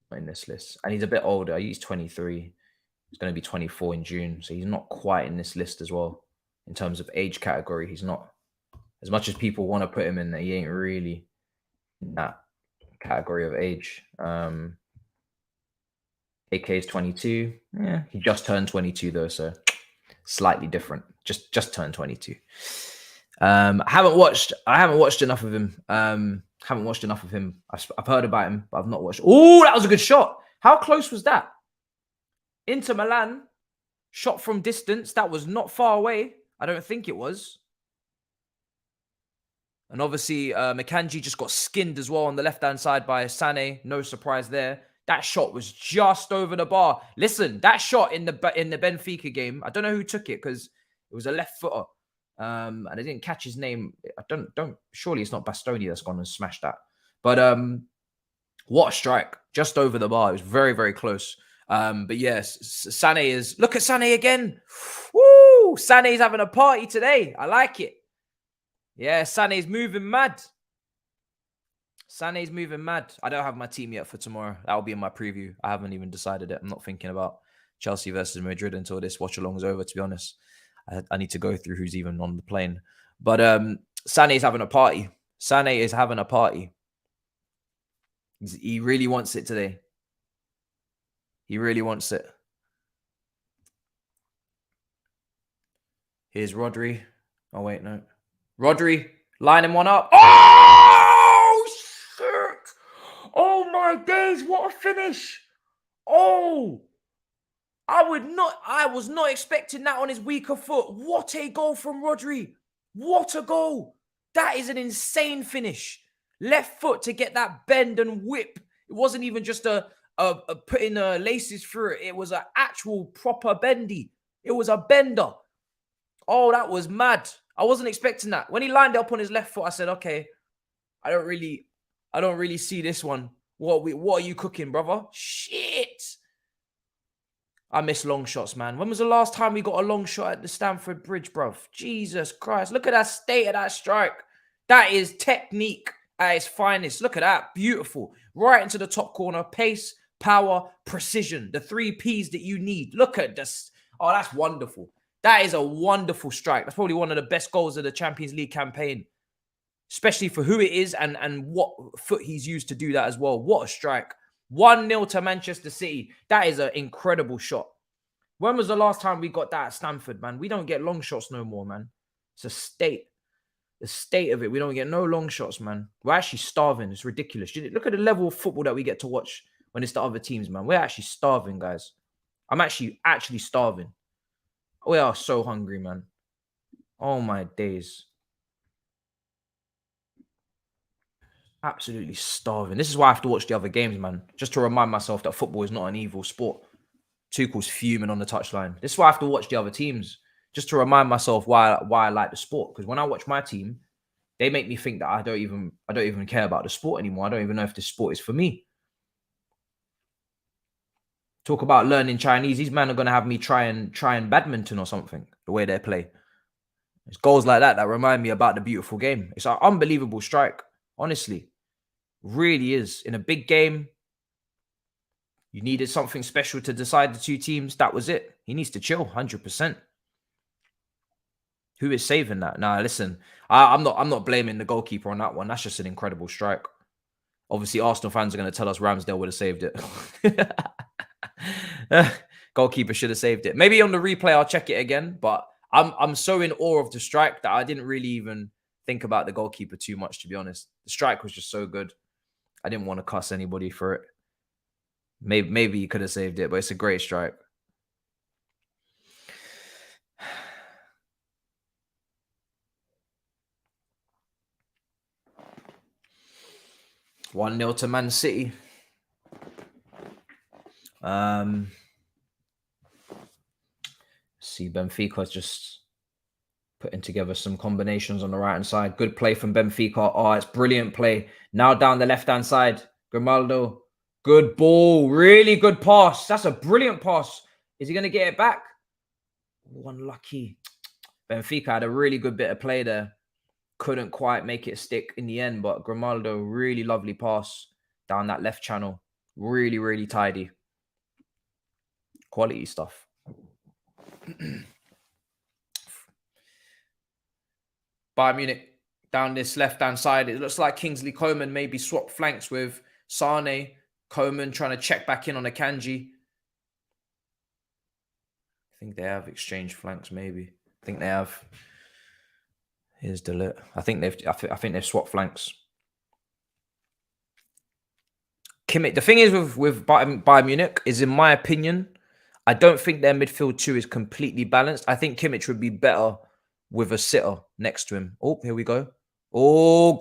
Not in this list. And he's a bit older. He's 23. He's going to be 24 in June. So he's not quite in this list as well. In terms of age category, he's not. As much as people want to put him in there, he ain't really in that category of age. AK is 22. Yeah, he just turned 22 though, so slightly different. Just turned 22. I haven't watched enough of him. Haven't watched enough of him. I've heard about him, but I've not watched. Oh, that was a good shot. How close was that? Inter Milan, shot from distance. That was not far away. I don't think it was. And obviously, Makanji just got skinned as well on the left-hand side by Sané. No surprise there. That shot was just over the bar. Listen, that shot in the Benfica game, I don't know who took it because it was a left footer. And I didn't catch his name. I don't. Surely it's not Bastoni that's gone and smashed that. But what a strike! Just over the bar. It was very, very close. But yes, Sané is. Look at Sané again. Woo! Sané's having a party today. I like it. Yeah, Sané's moving mad. Sané's moving mad. I don't have my team yet for tomorrow. That'll be in my preview. I haven't even decided it. I'm not thinking about Chelsea versus Madrid until this watch along is over, to be honest. I need to go through who's even on the plane. But Sané's having a party. Sané is having a party. He really wants it today. He really wants it. Here's Rodri. Oh, wait, no. Rodri, lining one up. Oh, shit. Oh, my days. What a finish. Oh. I was not expecting that on his weaker foot. What a goal from Rodri. What a goal. That is an insane finish. Left foot to get that bend and whip. It wasn't even just a putting laces through it. It was an actual proper bendy. It was a bender. Oh, that was mad. I wasn't expecting that. When he lined up on his left foot, I said, okay, I don't really see this one. What are you cooking, brother? Shit. I miss long shots, man. When was the last time we got a long shot at the Stamford Bridge, bruv? Jesus Christ. Look at that state of that strike. That is technique at its finest. Look at that. Beautiful. Right into the top corner. Pace, power, precision. The 3 Ps that you need. Look at this. Oh, that's wonderful. That is a wonderful strike. That's probably one of the best goals of the Champions League campaign, especially for who it is and what foot he's used to do that as well. What a strike. 1-0 to Manchester City. That is an incredible shot. When was the last time we got that at Stamford, man? We don't get long shots no more, man. It's a state. The state of it. We don't get no long shots, man. We're actually starving. It's ridiculous. Look at the level of football that we get to watch when it's the other teams, man. We're actually starving, guys. I'm actually starving. We are so hungry, man. Oh, my days. Absolutely starving. This is why I have to watch the other games, man. Just to remind myself that football is not an evil sport. Tuchel's fuming on the touchline. This is why I have to watch the other teams. Just to remind myself why I like the sport. Because when I watch my team, they make me think that I don't even care about the sport anymore. I don't even know if the sport is for me. Talk about learning Chinese. These men are gonna have me trying badminton or something, the way they play. It's goals like that remind me about the beautiful game. It's an unbelievable strike, honestly. Really is. In a big game, you needed something special to decide the 2 teams. That was it. He needs to chill, 100%. Who is saving that? Nah, listen, I'm not blaming the goalkeeper on that one. That's just an incredible strike. Obviously, Arsenal fans are going to tell us Ramsdale would have saved it. Goalkeeper should have saved it. Maybe on the replay, I'll check it again. But I'm so in awe of the strike that I didn't really even think about the goalkeeper too much, to be honest. The strike was just so good. I didn't want to cuss anybody for it. Maybe he could have saved it, but it's a great strike. One 0 to Man City. See, Benfica just putting together some combinations on the right-hand side. Good play from Benfica. Oh, it's brilliant play. Now down the left-hand side. Grimaldo. Good ball. Really good pass. That's a brilliant pass. Is he going to get it back? Oh, unlucky. Benfica had a really good bit of play there. Couldn't quite make it stick in the end, but Grimaldo, really lovely pass down that left channel. Really, really tidy. Quality stuff. Bayern Munich down this left-hand side. It looks like Kingsley Coman maybe swapped flanks with Sane. Coman trying to check back in on Akanji. I think they have exchanged flanks, maybe. I think they have. Here's Delit. I think they've swapped flanks. Kimmich. The thing is with Bayern Munich is, in my opinion, I don't think their midfield 2 is completely balanced. I think Kimmich would be better with a sitter next to him. Oh, here we go. Oh,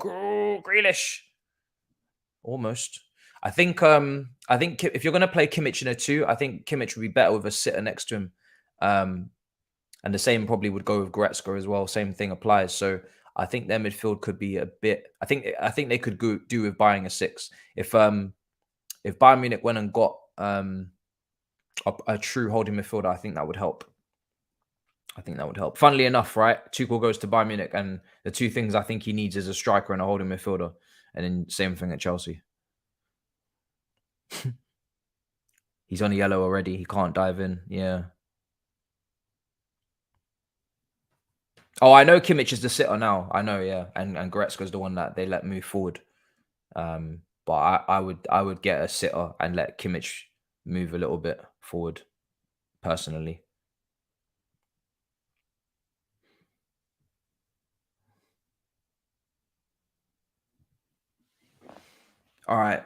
Grealish. Almost. I think if you're going to play Kimmich in a 2, I think Kimmich would be better with a sitter next to him. And the same probably would go with Goretzka as well. Same thing applies. So I think their midfield could be a bit. I think they could do with buying a 6. If Bayern Munich went and got a true holding midfielder, I think that would help. Funnily enough, right? Tuchel goes to Bayern Munich, and the 2 things I think he needs is a striker and a holding midfielder. And then same thing at Chelsea. He's on a yellow already. He can't dive in. Yeah. Oh, I know Kimmich is the sitter now. I know, yeah. And Goretzka's the one that they let move forward. But I would get a sitter and let Kimmich move a little bit forward, personally. All right.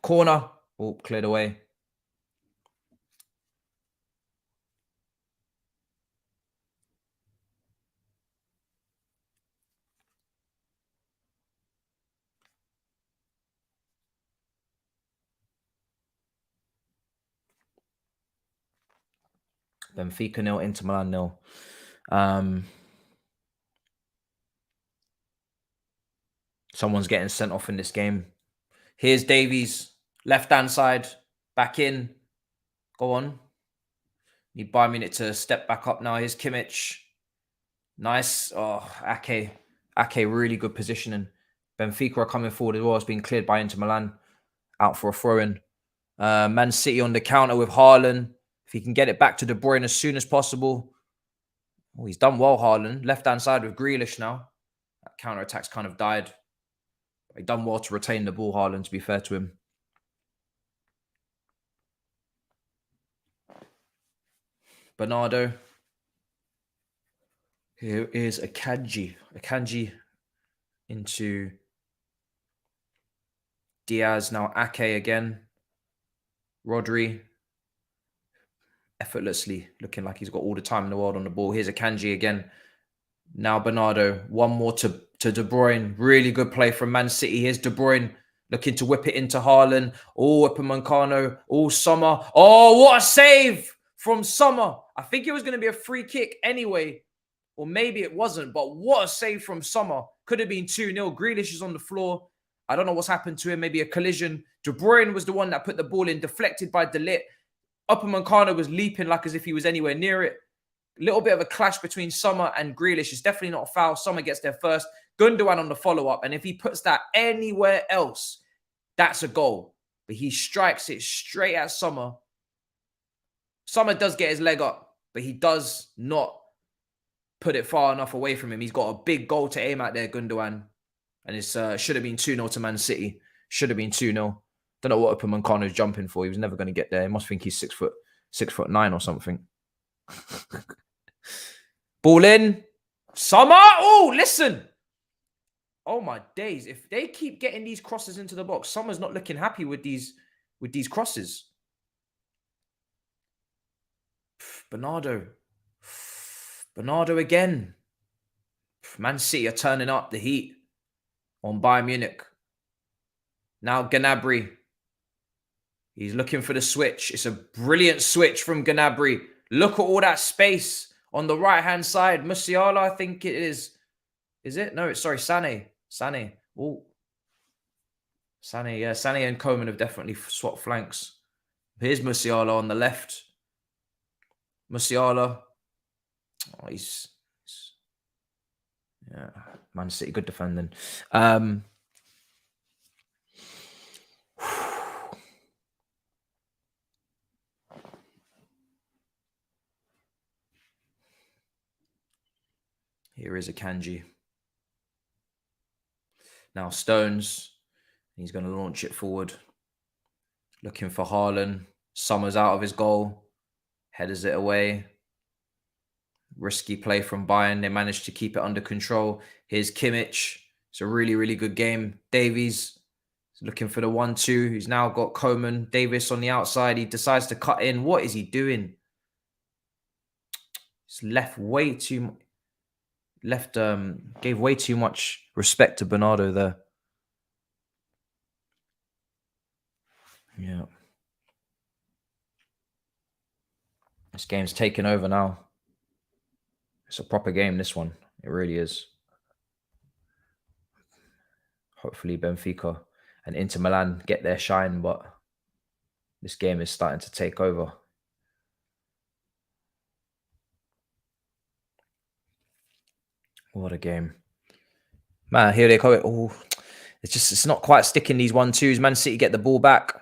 Corner. Oh, cleared away. Benfica 0, Inter Milan 0. Someone's getting sent off in this game. Here's Davies, left-hand side, back in. Go on. Need Bayern Munich to step back up now. Here's Kimmich. Nice. Oh, Ake. Ake, really good positioning. Benfica are coming forward as well. It's been cleared by Inter Milan. Out for a throw-in. Man City on the counter with Hairline. If he can get it back to De Bruyne as soon as possible. Oh, he's done well, Hairline. Left-hand side with Grealish now. That counter-attack's kind of died. He done well to retain the ball, Hairline, to be fair to him. Bernardo. Here is Akanji. Akanji into Diaz. Now Ake again. Rodri. Effortlessly looking like he's got all the time in the world on the ball. Here's Akanji again. Now Bernardo. One more to De Bruyne. Really good play from Man City. Here's De Bruyne looking to whip it into Hairline. Oh, Upamecano. Oh, Sommer. Oh, what a save from Sommer. I think it was going to be a free kick anyway. Or maybe it wasn't. But what a save from Sommer. Could have been 2-0. Grealish is on the floor. I don't know what's happened to him. Maybe a collision. De Bruyne was the one that put the ball in. Deflected by De Ligt. Upamecano was leaping like as if he was anywhere near it. A little bit of a clash between Sommer and Grealish. It's definitely not a foul. Sommer gets there first. Gundogan on the follow-up. And if he puts that anywhere else, that's a goal. But he strikes it straight at Sommer. Sommer does get his leg up, but he does not put it far enough away from him. He's got a big goal to aim at there, Gundogan. And it should have been 2-0 to Man City. Should have been 2-0. Don't know what Upamecano is jumping for. He was never going to get there. He must think he's 6'9" or something. Ball in. Sommer. Oh, listen. Oh my days. If they keep getting these crosses into the box, Sommer's not looking happy with these crosses. Bernardo. Bernardo again. Man City are turning up the heat on Bayern Munich. Now Gnabry. He's looking for the switch. It's a brilliant switch from Gnabry. Look at all that space on the right-hand side. Musiala, I think it is. Is it? No, it's sorry, Sané. Sané. Oh. Sané, yeah. Sané and Coman have definitely swapped flanks. Here's Musiala on the left. Musiala. Oh, he's yeah. Man City, good defending. Here is Akanji. Now Stones. He's going to launch it forward. Looking for Hairline. Sommer's out of his goal. Headers it away. Risky play from Bayern. They managed to keep it under control. Here's Kimmich. It's a really, really good game. Davies is looking for the 1-2. He's now got Coman. Davis on the outside. He decides to cut in. What is he doing? He's left way too much. Gave way too much respect to Bernardo there. Yeah. This game's taken over now. It's a proper game, this one. It really is. Hopefully Benfica and Inter Milan get their shine, but this game is starting to take over. What a game. Man, here they go. Oh, it's not quite sticking, these 1-2s. Man City get the ball back.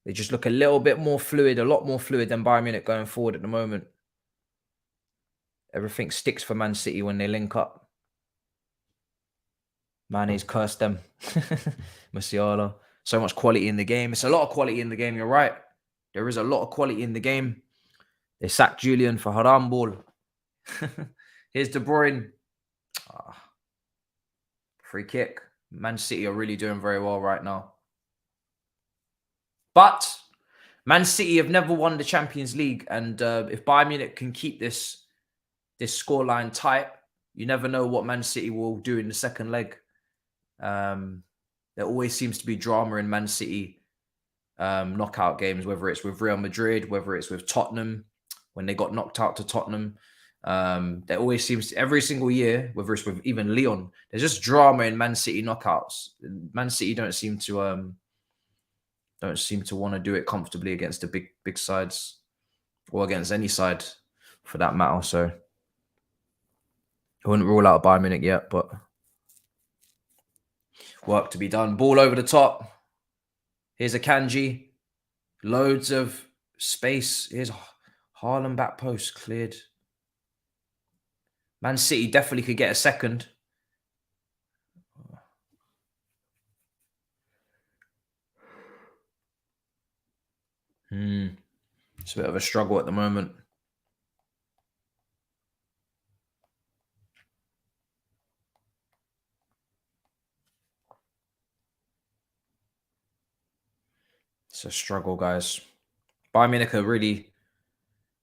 They just look a little bit more fluid, a lot more fluid than Bayern Munich going forward at the moment. Everything sticks for Man City when they link up. Mane's cursed them. Musiala. So much quality in the game. It's a lot of quality in the game, you're right. There is a lot of quality in the game. They sacked Julian for haram ball. Here's De Bruyne. Free kick. Man City are really doing very well right now. But Man City have never won the Champions League. And if Bayern Munich can keep this scoreline tight, you never know what Man City will do in the second leg. There always seems to be drama in Man City knockout games, whether it's with Real Madrid, whether it's with Tottenham, when they got knocked out to Tottenham. There always seems to, every single year, whether it's with even Lyon, there's just drama in Man City knockouts. Man City don't seem to don't seem to want to do it comfortably against the big sides, or against any side for that matter. So I wouldn't rule out Bayern Munich yet, but work to be done. Ball over the top. Here's a Kanji. Loads of space. Here's Hairline back post cleared. Man City definitely could get a second. It's a bit of a struggle at the moment. It's a struggle, guys. Bayern Munich are really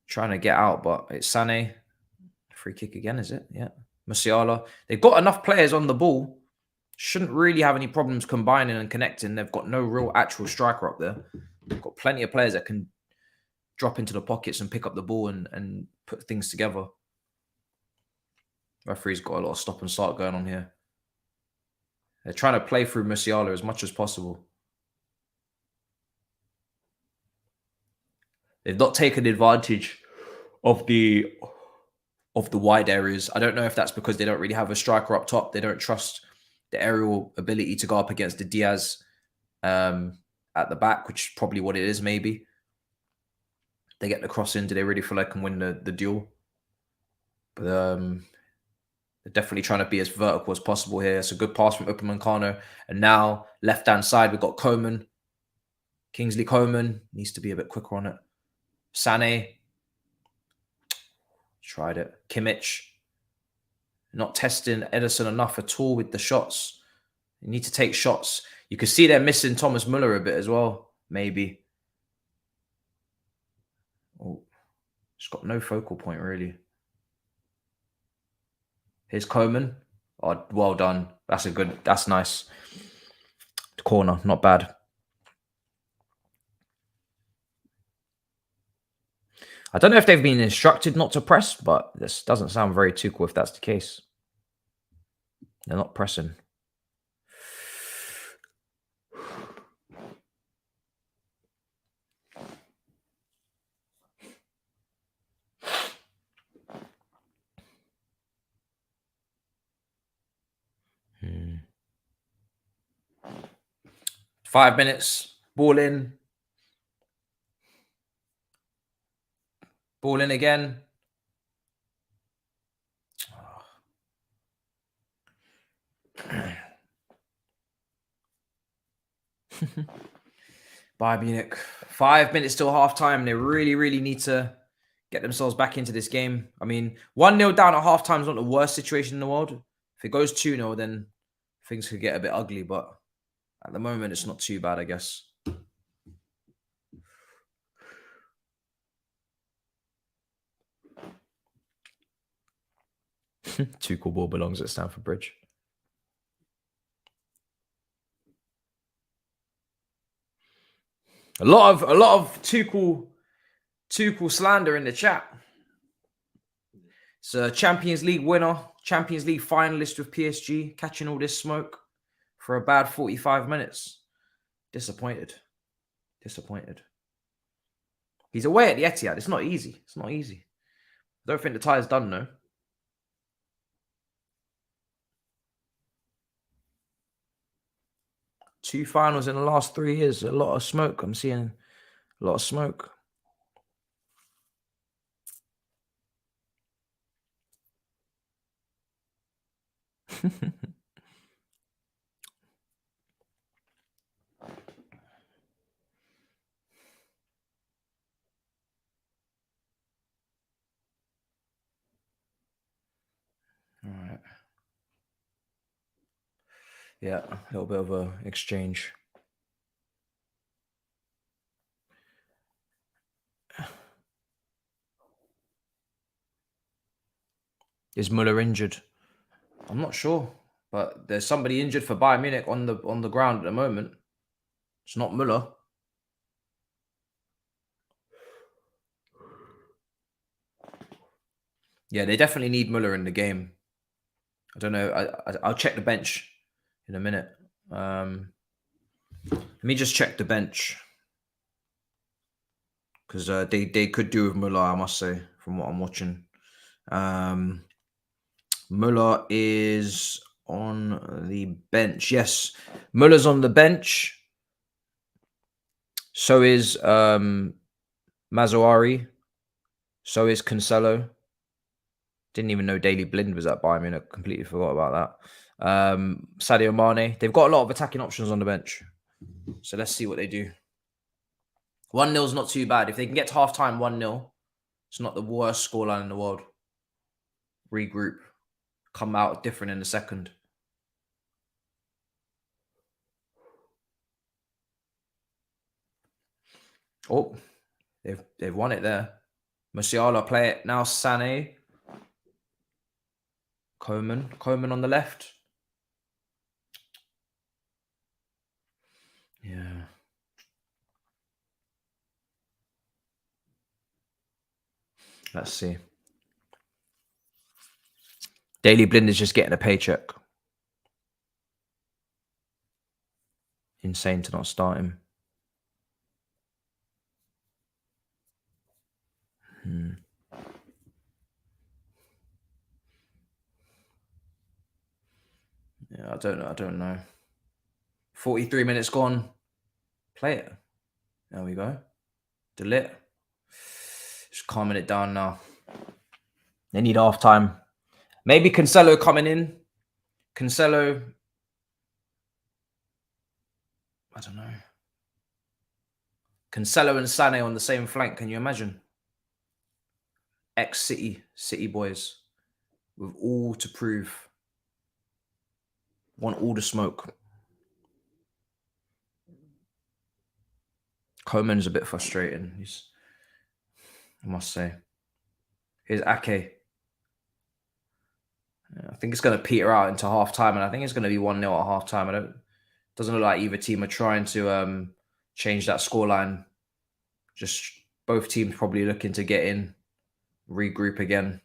trying to get out, but it's Sané. Free kick again, is it? Yeah. Musiala. They've got enough players on the ball. Shouldn't really have any problems combining and connecting. They've got no real actual striker up there. They've got plenty of players that can drop into the pockets and pick up the ball and put things together. Referee's got a lot of stop and start going on here. They're trying to play through Musiala as much as possible. They've not taken advantage of the wide areas. I don't know if that's because they don't really have a striker up top. They don't trust the aerial ability to go up against the Diaz at the back, which is probably what it is, maybe. They get the cross in. Do they really feel like can win the duel? But they're definitely trying to be as vertical as possible here. It's a good pass from Upamecano. And now, left-hand side, we've got Coman. Kingsley Coman needs to be a bit quicker on it. Sané. Tried it. Kimmich. Not testing Ederson enough at all with the shots. You need to take shots. You can see they're missing Thomas Müller a bit as well, maybe. Oh, it's got no focal point, really. Here's Coman. Oh, well done. That's nice. Corner, not bad. I don't know if they've been instructed not to press, but this doesn't sound very Tuchel if that's the case. They're not pressing. Hmm. 5 minutes. Ball in. Ball in again. Bayern Munich. 5 minutes till half time. They really, really need to get themselves back into this game. I mean, 1-0 down at half time is not the worst situation in the world. If it goes 2-0, then things could get a bit ugly. But at the moment, it's not too bad, I guess. Tuchel ball belongs at Stamford Bridge. A lot of Tuchel slander in the chat. It's a Champions League winner, Champions League finalist with PSG, catching all this smoke for a bad 45 minutes. Disappointed. He's away at the Etihad. It's not easy. I don't think the tie's done, though. Two finals in the last 3 years. A lot of smoke. I'm seeing a lot of smoke. All right. Yeah, a little bit of an exchange. Is Müller injured? I'm not sure, but there's somebody injured for Bayern Munich on the ground at the moment. It's not Müller. Yeah, they definitely need Müller in the game. I don't know. I'll check the bench in a minute. Let me just check the bench. because they could do with Muller, I must say, from what I'm watching. Muller is on the bench. Yes, Muller's on the bench. So is Mazzari. So is Cancelo. Didn't even know Daily Blind was at Bayern Munich. Completely forgot about that. Sadio Mane. They've got a lot of attacking options on the bench. So let's see what they do. 1-0 is not too bad. If they can get to half-time 1-0, it's not the worst scoreline in the world. Regroup. Come out different in the second. Oh, they've won it there. Musiala play it. Now Sané. Coman on the left. Yeah. Let's see. Daily Blind is just getting a paycheck. Insane to not start him. Yeah, I don't know. 43 minutes gone. Play it. There we go. Delete. Just calming it down now. They need half time. Maybe Cancelo coming in. Cancelo. I don't know. Cancelo and Sané on the same flank. Can you imagine? City boys. With all to prove. Want all the smoke. Coman's a bit frustrating. I must say. Here's Ake. I think it's going to peter out into half time, and I think it's going to be 1-0 at half time. Doesn't look like either team are trying to change that scoreline. Just both teams probably looking to get in, regroup again.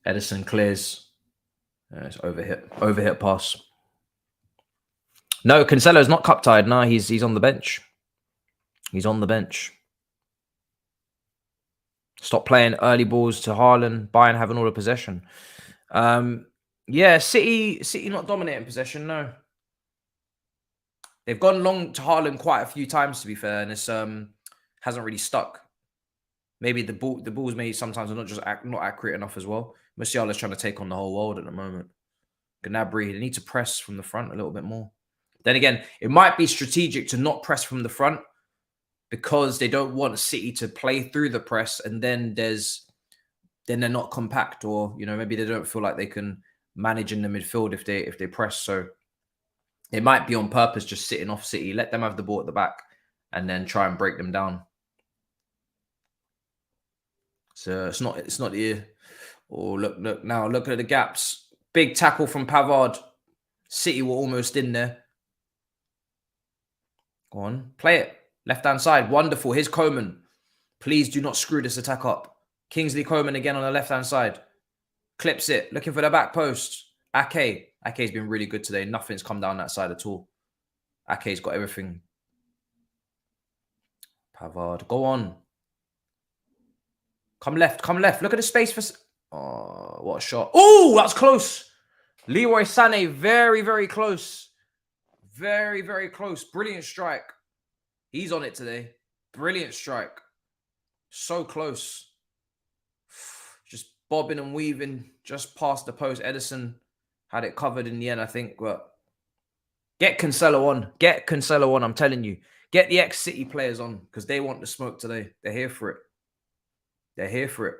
Edison clears. It's overhit pass. No, Cancelo's not cup tied. No, he's on the bench. He's on the bench. Stop playing early balls to Hairline. Bayern having all the possession. Yeah, City not dominating possession. No, they've gone long to Hairline quite a few times, to be fair, and it's hasn't really stuck. Maybe the balls maybe sometimes are not accurate enough as well. Musiala's trying to take on the whole world at the moment. Gnabry, they need to press from the front a little bit more. Then again, it might be strategic to not press from the front because they don't want City to play through the press, and then they're not compact, or maybe they don't feel like they can manage in the midfield if they press. So it might be on purpose, just sitting off City, let them have the ball at the back, and then try and break them down. So it's not the. Oh, look now, look at the gaps. Big tackle from Pavard. City were almost in there. Go on, play it. Left-hand side, wonderful. Here's Coman. Please do not screw this attack up. Kingsley Coman again on the left-hand side. Clips it, looking for the back post. Ake's been really good today. Nothing's come down that side at all. Ake's got everything. Pavard, go on. Come left. Look at the space for... Oh, what a shot. Oh, that's close. Leroy Sané, very, very close. Very, very close. Brilliant strike. He's on it today. Brilliant strike. So close. Just bobbing and weaving just past the post. Edison had it covered in the end, I think. But get Cancelo on. Get Cancelo on, I'm telling you. Get the ex-City players on because they want the smoke today. They're here for it. They're here for it.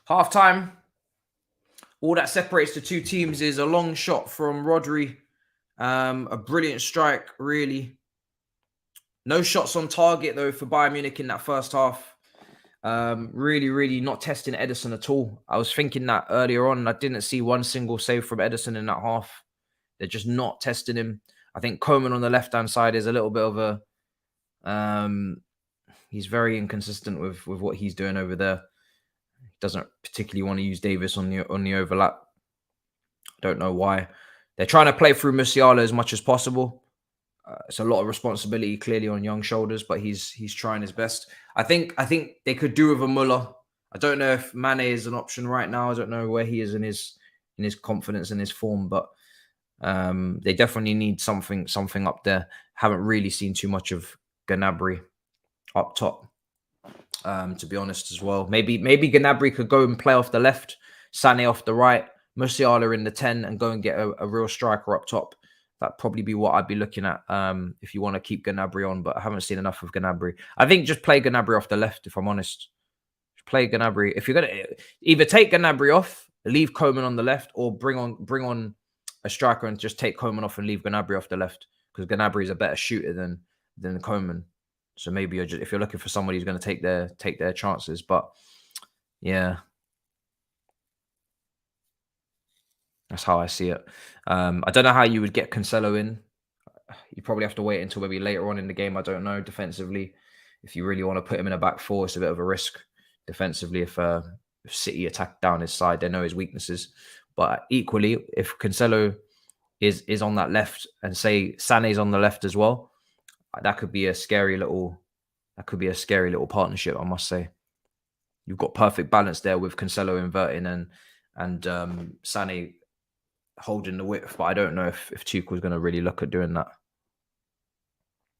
Half time. All that separates the two teams is a long shot from Rodri. A brilliant strike, really. No shots on target, though, for Bayern Munich in that first half. Really, really not testing Edison at all. I was thinking that earlier on. I didn't see one single save from Edison in that half. They're just not testing him. I think Coman on the left-hand side is a little bit of a... He's very inconsistent with what he's doing over there. He doesn't particularly want to use Davis on the overlap. I don't know why. They're trying to play through Musiala as much as possible. It's a lot of responsibility clearly on Young's shoulders, but he's trying his best. I think they could do with a Muller. I don't know if Mane is an option right now. I don't know where he is in his confidence and his form, but they definitely need something up there. Haven't really seen too much of Gnabry up top, to be honest as well. Maybe Gnabry could go and play off the left, Sané off the right, Musiala in the 10, and go and get a real striker up top. That'd probably be what I'd be looking at if you want to keep Gnabry on, but I haven't seen enough of Gnabry. I think just play Gnabry off the left, if I'm honest. Play Gnabry. If you're going to either take Gnabry off, leave Coman on the left, or bring on a striker and just take Coman off and leave Gnabry off the left, because Gnabry is a better shooter than Coman. So maybe if you're looking for somebody who's going to take their chances. But yeah, that's how I see it. I don't know how you would get Cancelo in. You probably have to wait until maybe later on in the game. I don't know. Defensively, if you really want to put him in a back four, it's a bit of a risk. Defensively, if City attack down his side, they know his weaknesses. But equally, if Cancelo is on that left, and say Sané's on the left as well, that could be a scary little partnership, I must say. You've got perfect balance there with Cancelo inverting and Sané holding the width, but I don't know if Tuchel's going to really look at doing that.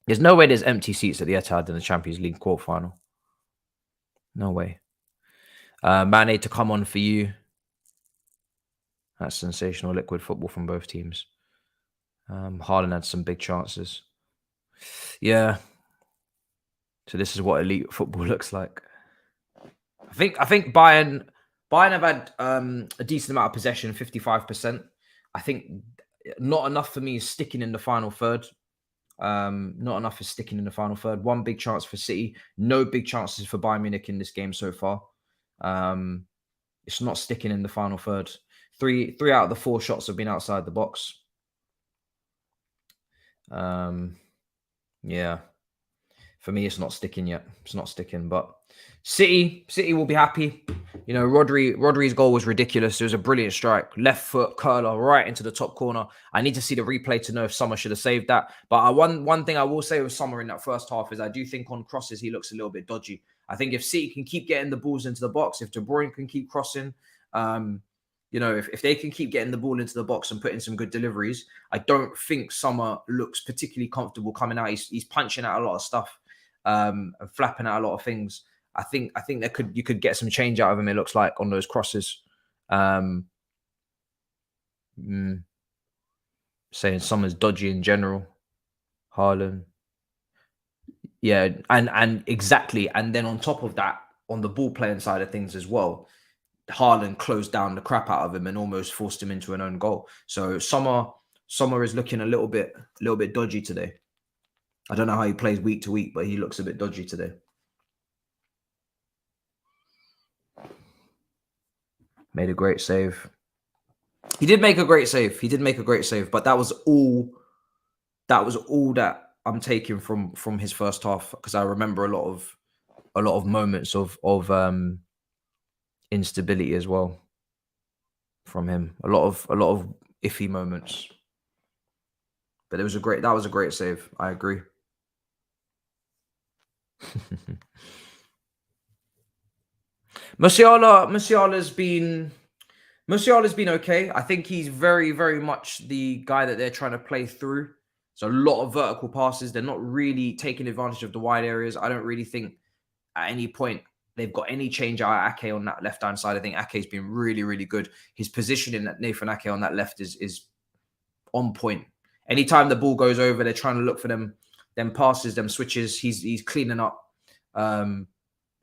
There's no way there's empty seats at the Etihad in the Champions League quarterfinal. No way. Mane to come on for you. That's sensational liquid football from both teams. Haaland had some big chances. Yeah. So this is what elite football looks like. I think Bayern have had a decent amount of possession, 55%. I think not enough for me is sticking in the final third. Not enough is sticking in the final third. One big chance for City. No big chances for Bayern Munich in this game so far. It's not sticking in the final third. Three out of the 4 shots have been outside the box. Yeah. For me, it's not sticking yet. It's not sticking, but City will be happy. You know, Rodri's goal was ridiculous. It was a brilliant strike. Left foot curler right into the top corner. I need to see the replay to know if Sommer should have saved that. But one thing I will say with Sommer in that first half is I do think on crosses, he looks a little bit dodgy. I think if City can keep getting the balls into the box, if De Bruyne can keep crossing, you know, if they can keep getting the ball into the box and putting some good deliveries, I don't think Sommer looks particularly comfortable coming out. He's punching out a lot of stuff. And flapping out a lot of things. I think you could get some change out of him, it looks like, on those crosses. Saying Sommer's dodgy in general. Haaland. Yeah, and exactly. And then on top of that, on the ball playing side of things as well, Haaland closed down the crap out of him and almost forced him into an own goal. So Sommer is looking a little bit dodgy today. I don't know how he plays week to week, but he looks a bit dodgy today. Made a great save. He did make a great save. But that was all that I'm taking from his first half, because I remember a lot of moments of instability as well from him. A lot of iffy moments. But that was a great save. I agree. Musiala's been okay. I think he's very, very much the guy that they're trying to play through. So a lot of vertical passes. They're not really taking advantage of the wide areas. I don't really think at any point they've got any change out of Ake on that left-hand side. I think Ake's been really, really good. His positioning at Nathan Ake on that left is on point. Anytime the ball goes over, they're trying to look for them passes, them switches. He's cleaning up.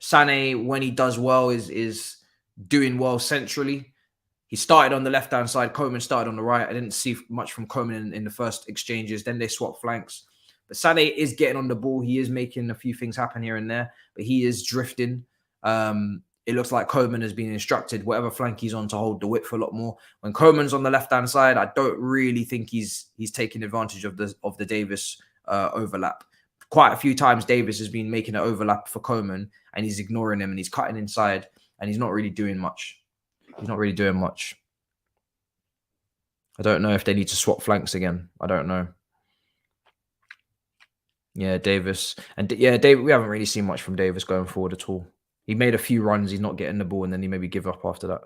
Sané, when he does well, is doing well centrally. He started on the left-hand side. Coman started on the right. I didn't see much from Coman in the first exchanges. Then they swapped flanks. But Sané is getting on the ball. He is making a few things happen here and there, but he is drifting. It looks like Coman has been instructed, whatever flank he's on, to hold the width a lot more. When Coman's on the left-hand side, I don't really think he's taking advantage of the Davis overlap. quite a few times Davis has been making an overlap for Coman and he's ignoring him and he's cutting inside and he's not really doing much. He's not really doing much. I don't know if they need to swap flanks again. I don't know. Yeah, Davis. And yeah, David, we haven't really seen much from Davis going forward at all. He made a few runs, he's not getting the ball, and then he maybe give up after that.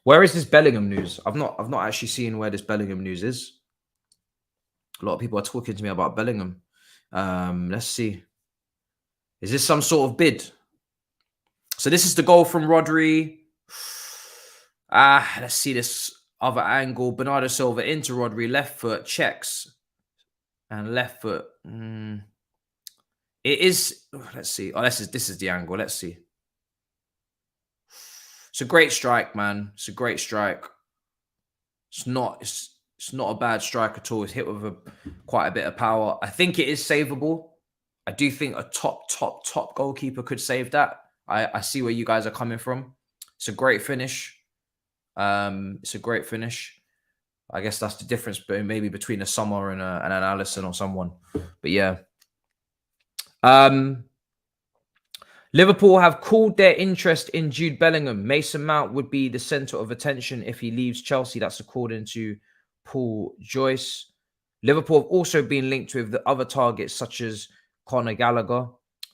Where is this Bellingham news? I've not actually seen where this Bellingham news is. A lot of people are talking to me about Bellingham. Let's see. Is this some sort of bid? So this is the goal from Rodri. Let's see this other angle. Bernardo Silva into Rodri, left foot, checks. And left foot. It is. Let's see. Oh, this is the angle. Let's see. It's a great strike, man. It's a great strike. It's not a bad strike at all. It's hit with quite a bit of power. I think it is savable. I do think a top goalkeeper could save that. I see where you guys are coming from. It's a great finish. It's a great finish. I guess that's the difference maybe between a Sommer and an Alisson or someone. But yeah. Liverpool have called their interest in Jude Bellingham. Mason Mount would be the centre of attention if he leaves Chelsea. That's according to Paul Joyce. Liverpool have also been linked with the other targets such as Conor Gallagher.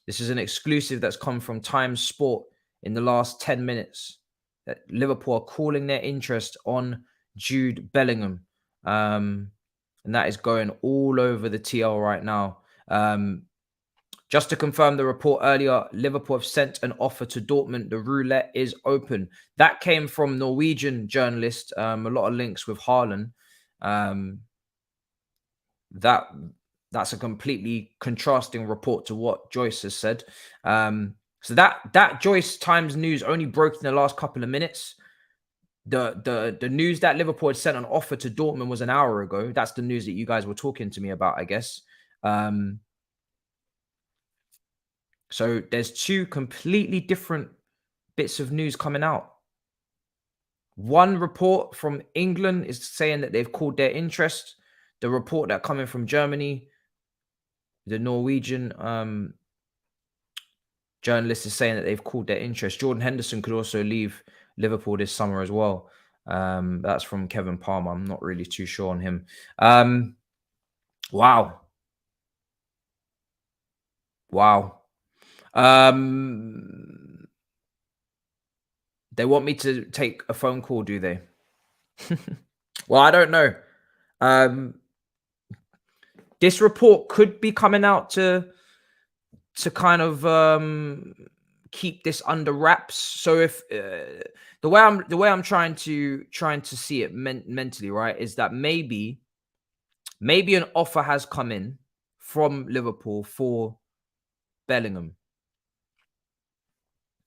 This is an exclusive that's come from Times Sport in the last 10 minutes. That Liverpool are calling their interest on Jude Bellingham. And that is going all over the TL right now. Just to confirm the report earlier, Liverpool have sent an offer to Dortmund. The roulette is open. That came from Norwegian journalist. A lot of links with Hairline. That's a completely contrasting report to what Joyce has said. So that Joyce Times news only broke in the last couple of minutes. The news that Liverpool had sent an offer to Dortmund was an hour ago. That's the news that you guys were talking to me about, I guess. So there's two completely different bits of news coming out. One report from England is saying that they've called their interest. The report that coming from Germany, the Norwegian journalist is saying that they've called their interest. Jordan Henderson could also leave Liverpool this summer as well. That's from Kevin Palmer. I'm not really too sure on him. Wow. They want me to take a phone call, do they? Well, I don't know. This report could be coming out to kind of keep this under wraps. So if the way I'm trying to see it mentally, right, is that maybe an offer has come in from Liverpool for Bellingham.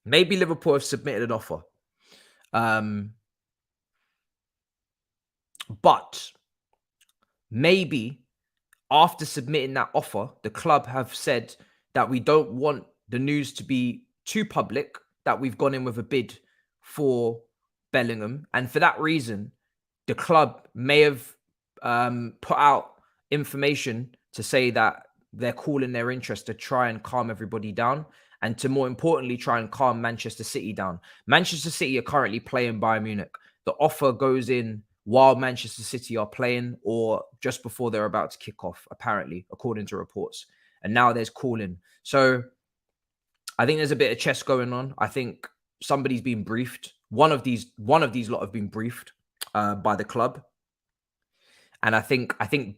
Maybe Liverpool have submitted an offer. But maybe after submitting that offer, the club have said that we don't want the news to be too public, that we've gone in with a bid for Bellingham. And for that reason, the club may have put out information to say that they're calling their interest to try and calm everybody down and to, more importantly, try and calm Manchester City down. Manchester City are currently playing Bayern Munich. The offer goes in while Manchester City are playing or just before they're about to kick off, apparently, according to reports. And now there's calling. So I think there's a bit of chess going on. I think somebody's been briefed. One of these lot have been briefed by the club. And I think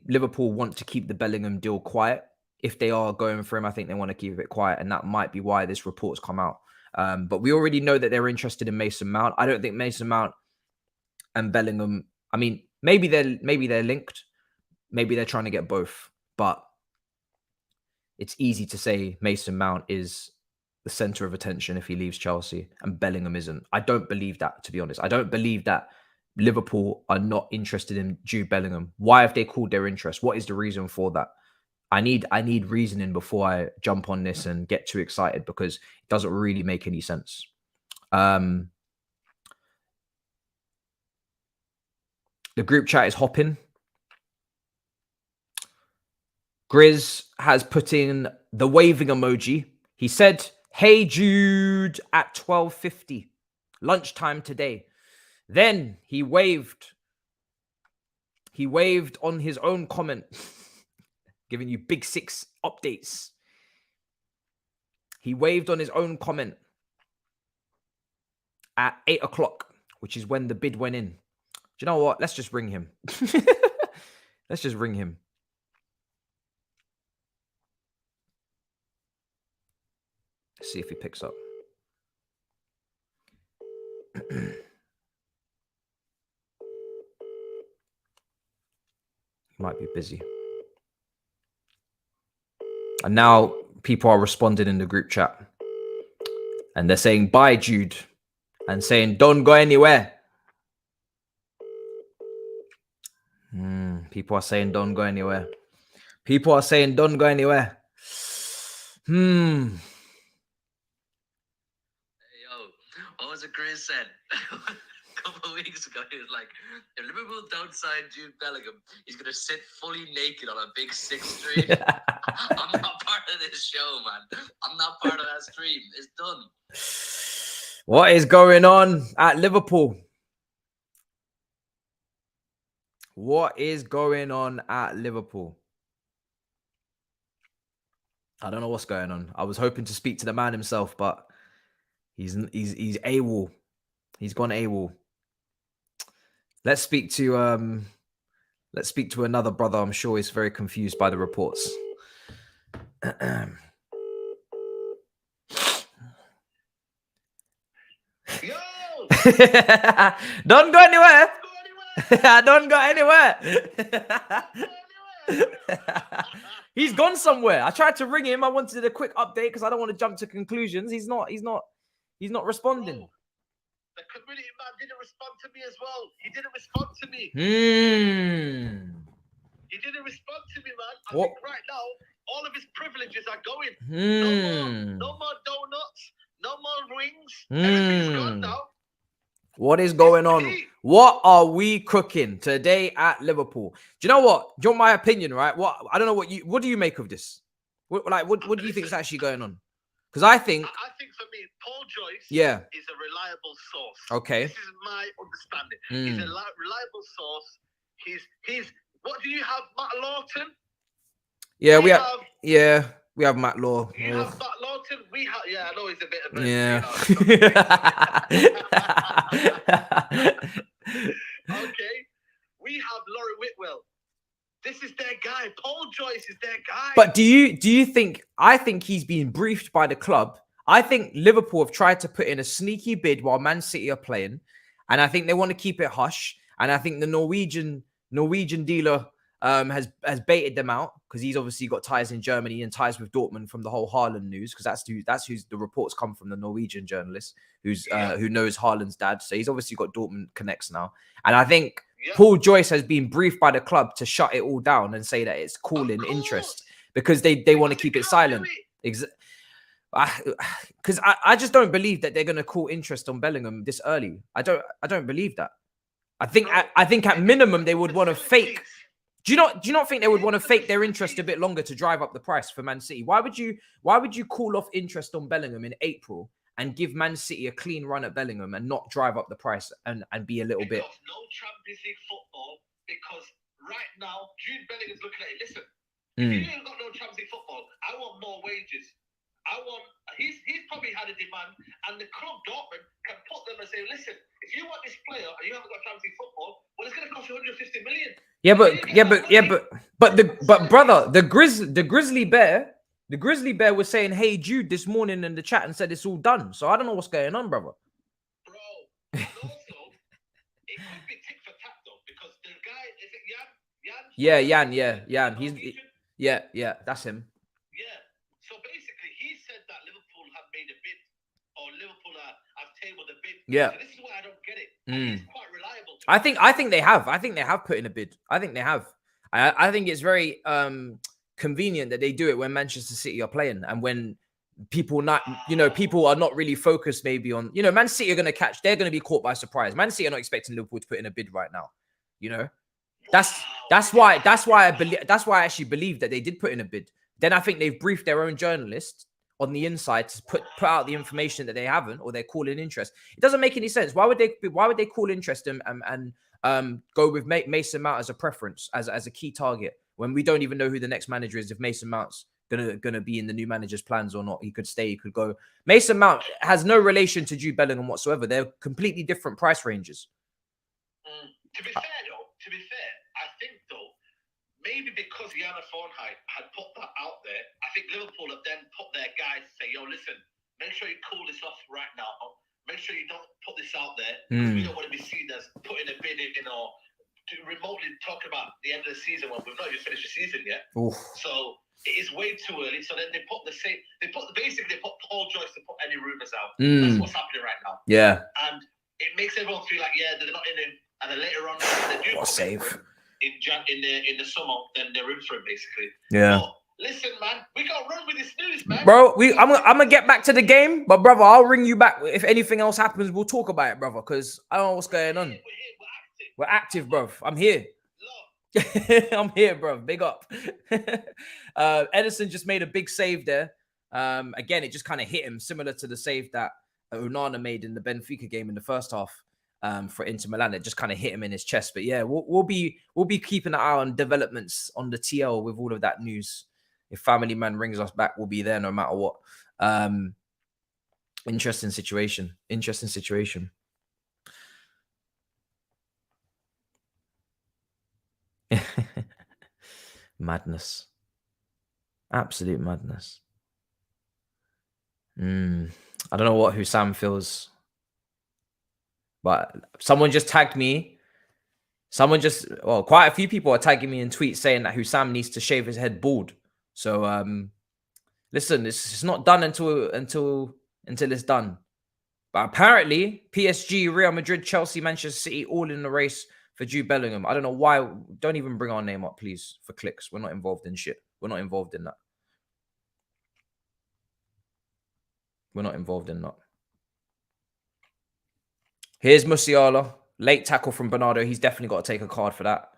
Liverpool want to keep the Bellingham deal quiet. If they are going for him, I think they want to keep it quiet. And that might be why this report's come out. But we already know that they're interested in Mason Mount. I don't think Mason Mount and Bellingham, I mean, maybe they're linked. Maybe they're trying to get both. But it's easy to say Mason Mount is the center of attention if he leaves Chelsea and Bellingham isn't. I don't believe that, to be honest. I don't believe that Liverpool are not interested in Jude Bellingham. Why have they called their interest? What is the reason for that? I need reasoning before I jump on this and get too excited because it doesn't really make any sense. The group chat is hopping. Grizz has put in the waving emoji. He said, "Hey Jude" at 12:50, lunchtime today. Then he waved. He waved on his own comment, giving you Big Six updates. He waved on his own comment at 8 o'clock, which is when the bid went in. Do you know what? Let's just ring him. Let's just ring him. Let's see if he picks up. He might be busy. And now people are responding in the group chat. And they're saying, "Bye, Jude." And saying, "Don't go anywhere." People are saying, "Don't go anywhere." People are saying, "Don't go anywhere." Hey, yo, what was it Chris said a couple of weeks ago? He was like, if Liverpool don't sign Jude Bellingham, he's going to sit fully naked on a Big Six stream. I'm not part of this show, man. I'm not part of that stream. It's done. What is going on at Liverpool? What is going on at Liverpool? I don't know what's going on. I was hoping to speak to the man himself, but he's AWOL. He's gone AWOL. Let's speak to another brother. I'm sure he's very confused by the reports. Yo! Don't go anywhere. Don't go anywhere. He's gone somewhere. I tried to ring him. I wanted a quick update because I don't want to jump to conclusions. He's not responding. Bro, the community man didn't respond to me as well. He didn't respond to me. He didn't respond to me, man. I think right now, all of his privileges are going. No more donuts. No more rings. Everything's gone now. What is going on? What are we cooking today at Liverpool? Do you know what? Do you want my opinion, right? I don't know what do you make of this? What do you think is actually going on? Because I think for me, Paul Joyce is a reliable source. Okay. This is my understanding. He's a reliable source. He's what do you have, Matt Lawton? Yeah, we have Matt Law. You have Matt Lawton. We have, I know he's a bit of a, okay. We have Laurie Whitwell. This is their guy. Paul Joyce is their guy. But do you think? I think he's been briefed by the club. I think Liverpool have tried to put in a sneaky bid while Man City are playing, and I think they want to keep it hush. And I think the Norwegian dealer has baited them out because he's obviously got ties in Germany and ties with Dortmund from the whole Haaland news, because that's who the reports come from, the Norwegian journalist who knows Haaland's dad. So he's obviously got Dortmund connects now. And I think Paul Joyce has been briefed by the club to shut it all down and say that it's calling interest because they want to keep it silent. Because I just don't believe that they're going to call interest on Bellingham this early. I don't believe that. I think at minimum they would want to fake. Do you not think they would want to fake their interest a bit longer to drive up the price for Man City? Why would you call off interest on Bellingham in April and give Man City a clean run at Bellingham and not drive up the price and be a little bit? No Champions League football, because right now Jude Bellingham's looking at it. Listen, if you ain't got no Champions League football, I want more wages. He's probably had a demand, and the club Dortmund can put them and say, listen, if you want this player and you haven't got Champions League football, well, it's going to cost you 150 million. But brother, the Grizzly Bear was saying, "Hey Jude" this morning in the chat and said it's all done. So I don't know what's going on, brother. Bro, and also it could be tick for tack though, because the guy, is it Jan? Jan. He's that's him. Yeah. So basically, he said that Liverpool have made a bid, or Liverpool have tabled a bid. Yeah. So this is why I don't get it. He's quite reliable. I think they have. I think they have put in a bid. I think they have. I think it's very convenient that they do it when Manchester City are playing and when people are not really focused maybe on, Man City are going to they're going to be caught by surprise. Man City are not expecting Liverpool to put in a bid right now. That's That's why I actually believe that they did put in a bid. Then I think they've briefed their own journalist on the inside to put out the information that they haven't, or they're calling interest. It doesn't make any sense. Why would they call interest and go with Mason Mount as a preference, as a key target, when we don't even know who the next manager is, if Mason Mount's gonna be in the new manager's plans or not? He could stay, he could go. Mason Mount has no relation to Jude Bellingham whatsoever. They're completely different price ranges. To be fair, I think though, maybe because Jana Fornheit had put that out there, I think Liverpool have then put their guys to say, yo, listen, make sure you cool this off right now. Make sure you don't put this out there, because we don't want to be seen as putting a bid in or to remotely talk about the end of the season when we've not even finished the season yet. Oof. So it is way too early. So then they put basically Paul Joyce to put any rumours out. That's what's happening right now. Yeah. And it makes everyone feel like, yeah, they're not in it. And then later on, they do in the summer, then they're in for it, basically. Yeah. But listen, man, we got to run with this news, man. Bro, I'm gonna get back to the game, but brother, I'll ring you back if anything else happens. We'll talk about it, brother, because I don't know what's going on. We're active, bro. I'm here. I'm here, bro. Big up. Edison just made a big save there. Again, it just kind of hit him, similar to the save that Onana made in the Benfica game in the first half. For Inter Milan, it just kind of hit him in his chest. But yeah, we'll be keeping an eye on developments on the TL with all of that news. If Family Man rings us back, we'll be there no matter what. Interesting situation. Madness. Absolute madness. I don't know what Hussam feels. But someone just tagged me. Quite a few people are tagging me in tweets saying that Hussam needs to shave his head bald. So, listen, it's not done until it's done. But apparently, PSG, Real Madrid, Chelsea, Manchester City, all in the race for Jude Bellingham. I don't know why. Don't even bring our name up, please, for clicks. We're not involved in shit. We're not involved in that. Here's Musiala. Late tackle from Bernardo. He's definitely got to take a card for that.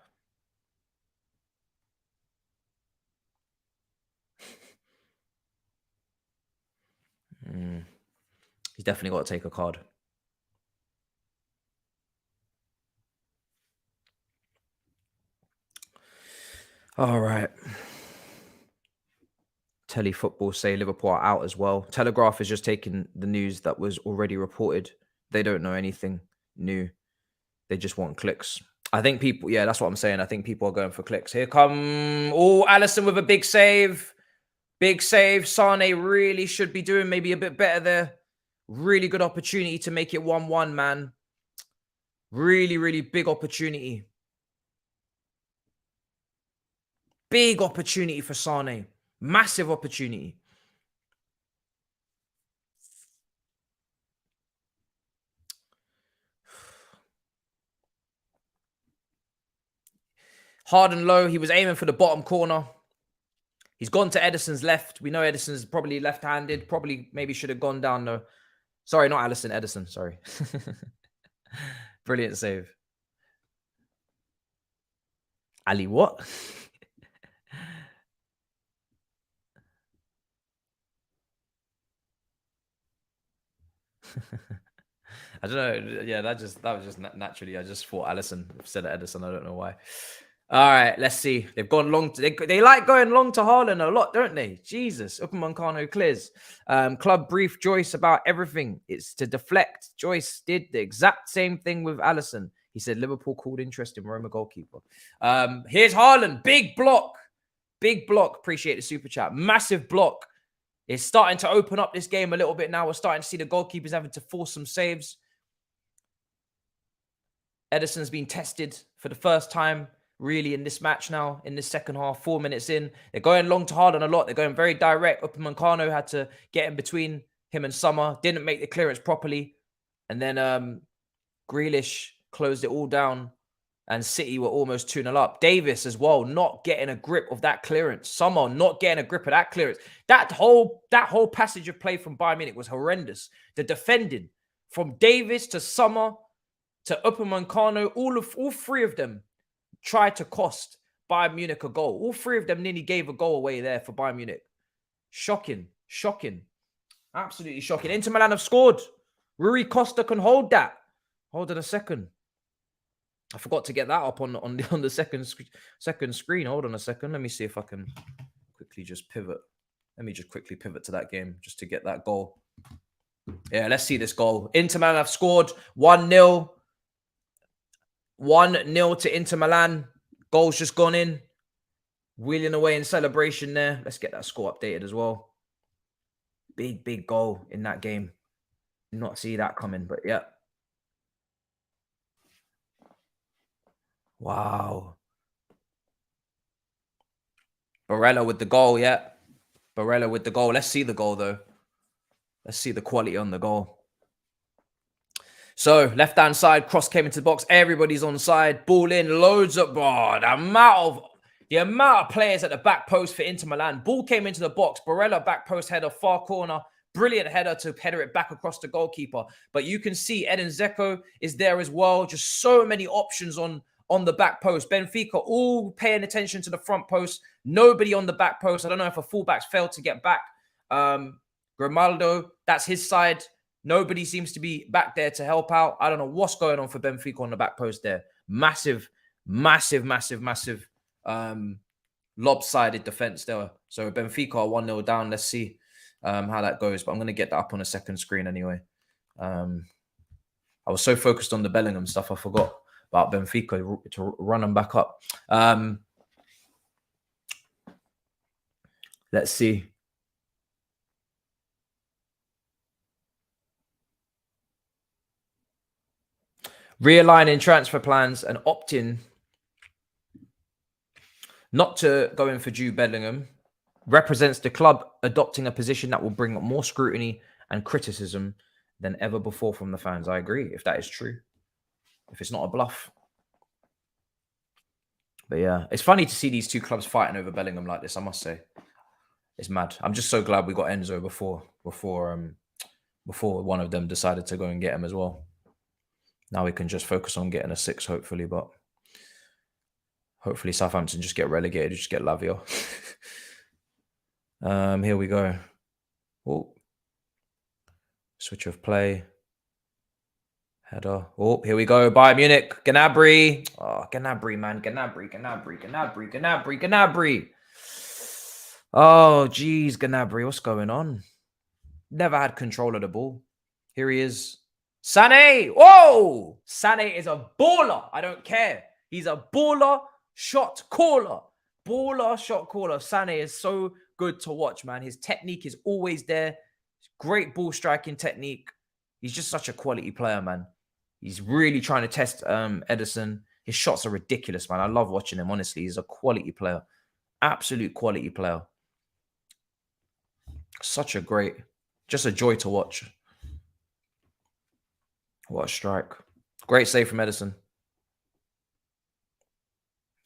He's definitely got to take a card. All right. Telefootball say Liverpool are out as well. Telegraph is just taking the news that was already reported. They don't know anything new. They just want clicks. I think people, yeah, that's what I'm saying. I think people are going for clicks. Here come, Alisson with a big save. Big save. Sane really should be doing maybe a bit better there. Really good opportunity to make it 1-1, man. Really, really big opportunity. Big opportunity for Sane. Massive opportunity. Hard and low. He was aiming for the bottom corner. He's gone to Edison's left. We know Edison's probably left-handed. Probably maybe should have gone down the... Sorry, not Alisson. Edison, sorry. Brilliant save. Ali what? I don't know. Yeah, that was just naturally. I just thought Alisson said Edison. I don't know why. All right, let's see. They've gone long. They like going long to Hairline a lot, don't they? Jesus. Upamecano clears. Club brief Joyce about everything. It's to deflect. Joyce did the exact same thing with Alisson. He said Liverpool called interest in Roma goalkeeper. Here's Hairline. Big block. Big block. Appreciate the super chat. Massive block. It's starting to open up this game a little bit now. We're starting to see the goalkeepers having to force some saves. Edison's been tested for the first time, really, in this match now, in this second half, 4 minutes in. They're going long to Hairline a lot. They're going very direct. Upamecano had to get in between him and Summer. Didn't make the clearance properly. And then Grealish closed it all down. And City were almost 2-0 up. Davis as well, not getting a grip of that clearance. Summer not getting a grip of that clearance. That whole passage of play from Bayern Munich was horrendous. The defending from Davis to Summer to Upamecano, all three of them tried to cost Bayern Munich a goal. All three of them nearly gave a goal away there for Bayern Munich. Shocking. Shocking. Absolutely shocking. Inter Milan have scored. Rui Costa can hold that. Hold on a second. I forgot to get that up on the second screen. Hold on a second. Let me see if I can quickly just pivot. Let me just quickly pivot to that game just to get that goal. Yeah, let's see this goal. Inter Milan have scored 1-0. 1-0 to Inter Milan. Goal's just gone in. Wheeling away in celebration there. Let's get that score updated as well. Big, big goal in that game. Did not see that coming, but yeah. Wow. Barella with the goal, yeah. Barella with the goal. Let's see the goal, though. Let's see the quality on the goal. So, left-hand side, cross came into the box. Everybody's on side. Ball in, loads of... Oh, the amount of players at the back post for Inter Milan. Ball came into the box. Barella back post header, far corner. Brilliant header to header it back across the goalkeeper. But you can see Edin Dzeko is there as well. Just so many options on the back post. Benfica all paying attention to the front post. Nobody on the back post. I don't know if a fullback's failed to get back. Grimaldo, that's his side. Nobody seems to be back there to help out. I don't know what's going on for Benfica on the back post there. Massive, massive, massive, massive lopsided defense there. So Benfica are 1-0 down. Let's see how that goes. But I'm going to get that up on a second screen anyway. I was so focused on the Bellingham stuff, I forgot about Benfica to run them back up. Let's see. Realigning transfer plans and opting not to go in for Jude Bellingham represents the club adopting a position that will bring more scrutiny and criticism than ever before from the fans. I agree, if that is true. If it's not a bluff. But yeah, it's funny to see these two clubs fighting over Bellingham like this, I must say. It's mad. I'm just so glad we got Enzo before one of them decided to go and get him as well. Now we can just focus on getting a 6, hopefully. But hopefully Southampton just get relegated, just get Lavia. Here we go. Oh, switch of play. Header. Oh, here we go. Bayern Munich. Gnabry. Oh, Gnabry, man. Gnabry. Oh, geez, Gnabry. What's going on? Never had control of the ball. Here he is. Sané. Whoa! Sané is a baller. I don't care. He's a baller shot caller. Baller shot caller. Sané is so good to watch, man. His technique is always there. Great ball striking technique. He's just such a quality player, man. He's really trying to test Ederson. His shots are ridiculous, man. I love watching him, honestly. He's a quality player. Absolute quality player. Just a joy to watch. What a strike. Great save from Ederson.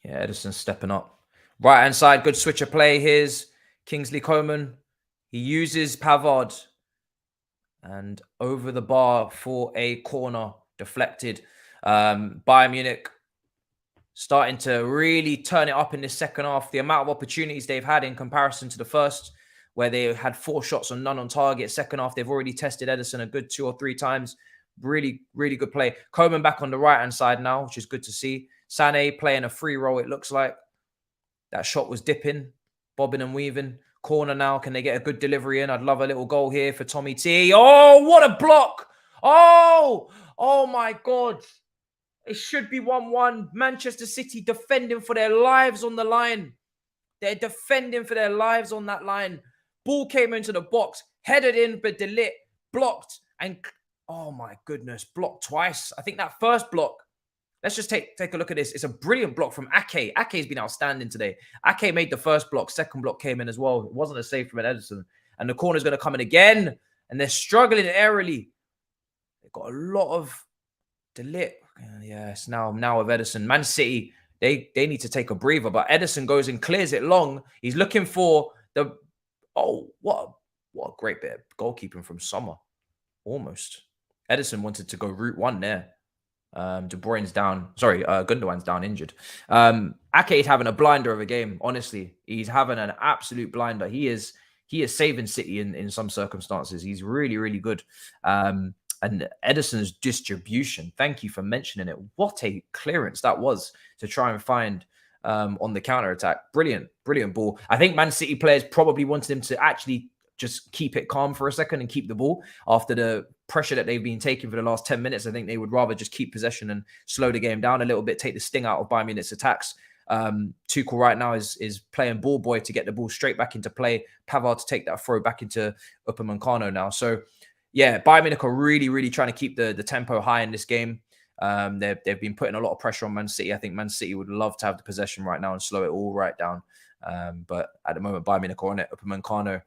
Yeah, Ederson's stepping up. Right-hand side, good switch of play. Here's Kingsley Coman. He uses Pavard. And over the bar for a corner. Deflected. Bayern Munich starting to really turn it up in this second half. The amount of opportunities they've had in comparison to the first, where they had 4 shots and none on target. Second half, they've already tested Ederson a good 2 or 3 times. Really, really good play. Coman back on the right-hand side now, which is good to see. Sané playing a free roll, it looks like. That shot was dipping, bobbing and weaving. Corner now. Can they get a good delivery in? I'd love a little goal here for Tommy T. Oh, what a block. Oh my God. It should be 1-1. Manchester City defending for their lives on the line. They're defending for their lives on that line. Ball came into the box, headed in, but De Ligt blocked. And oh my goodness, blocked twice. I think that first block, let's just take a look at this. It's a brilliant block from Ake. Ake's been outstanding today. Ake made the first block. Second block came in as well. It wasn't a save from Ederson. And the corner's going to come in again. And they're struggling aerially. They've got a lot of De Ligt. Yes, now with Ederson. Man City, they need to take a breather. But Ederson goes and clears it long. He's looking for the... Oh, what a great bit of goalkeeping from Sommer. Almost. Ederson wanted to go route 1 there. De Bruyne's down. Sorry, Gundogan's down injured. Ake's having a blinder of a game. Honestly, he's having an absolute blinder. He is saving City in some circumstances. He's really, really good. And Ederson's distribution. Thank you for mentioning it. What a clearance that was to try and find on the counter attack. Brilliant, brilliant ball. I think Man City players probably wanted him to actually just keep it calm for a second and keep the ball after the pressure that they've been taking for the last 10 minutes. I think they would rather just keep possession and slow the game down a little bit, take the sting out of Bayern Munich's attacks. Tuchel right now is playing ball boy to get the ball straight back into play. Pavard to take that throw back into Upamecano now. So, yeah, Bayern Munich are really, really trying to keep the tempo high in this game. They've been putting a lot of pressure on Man City. I think Man City would love to have the possession right now and slow it all right down. But at the moment, Bayern Munich are on it. Upamecano,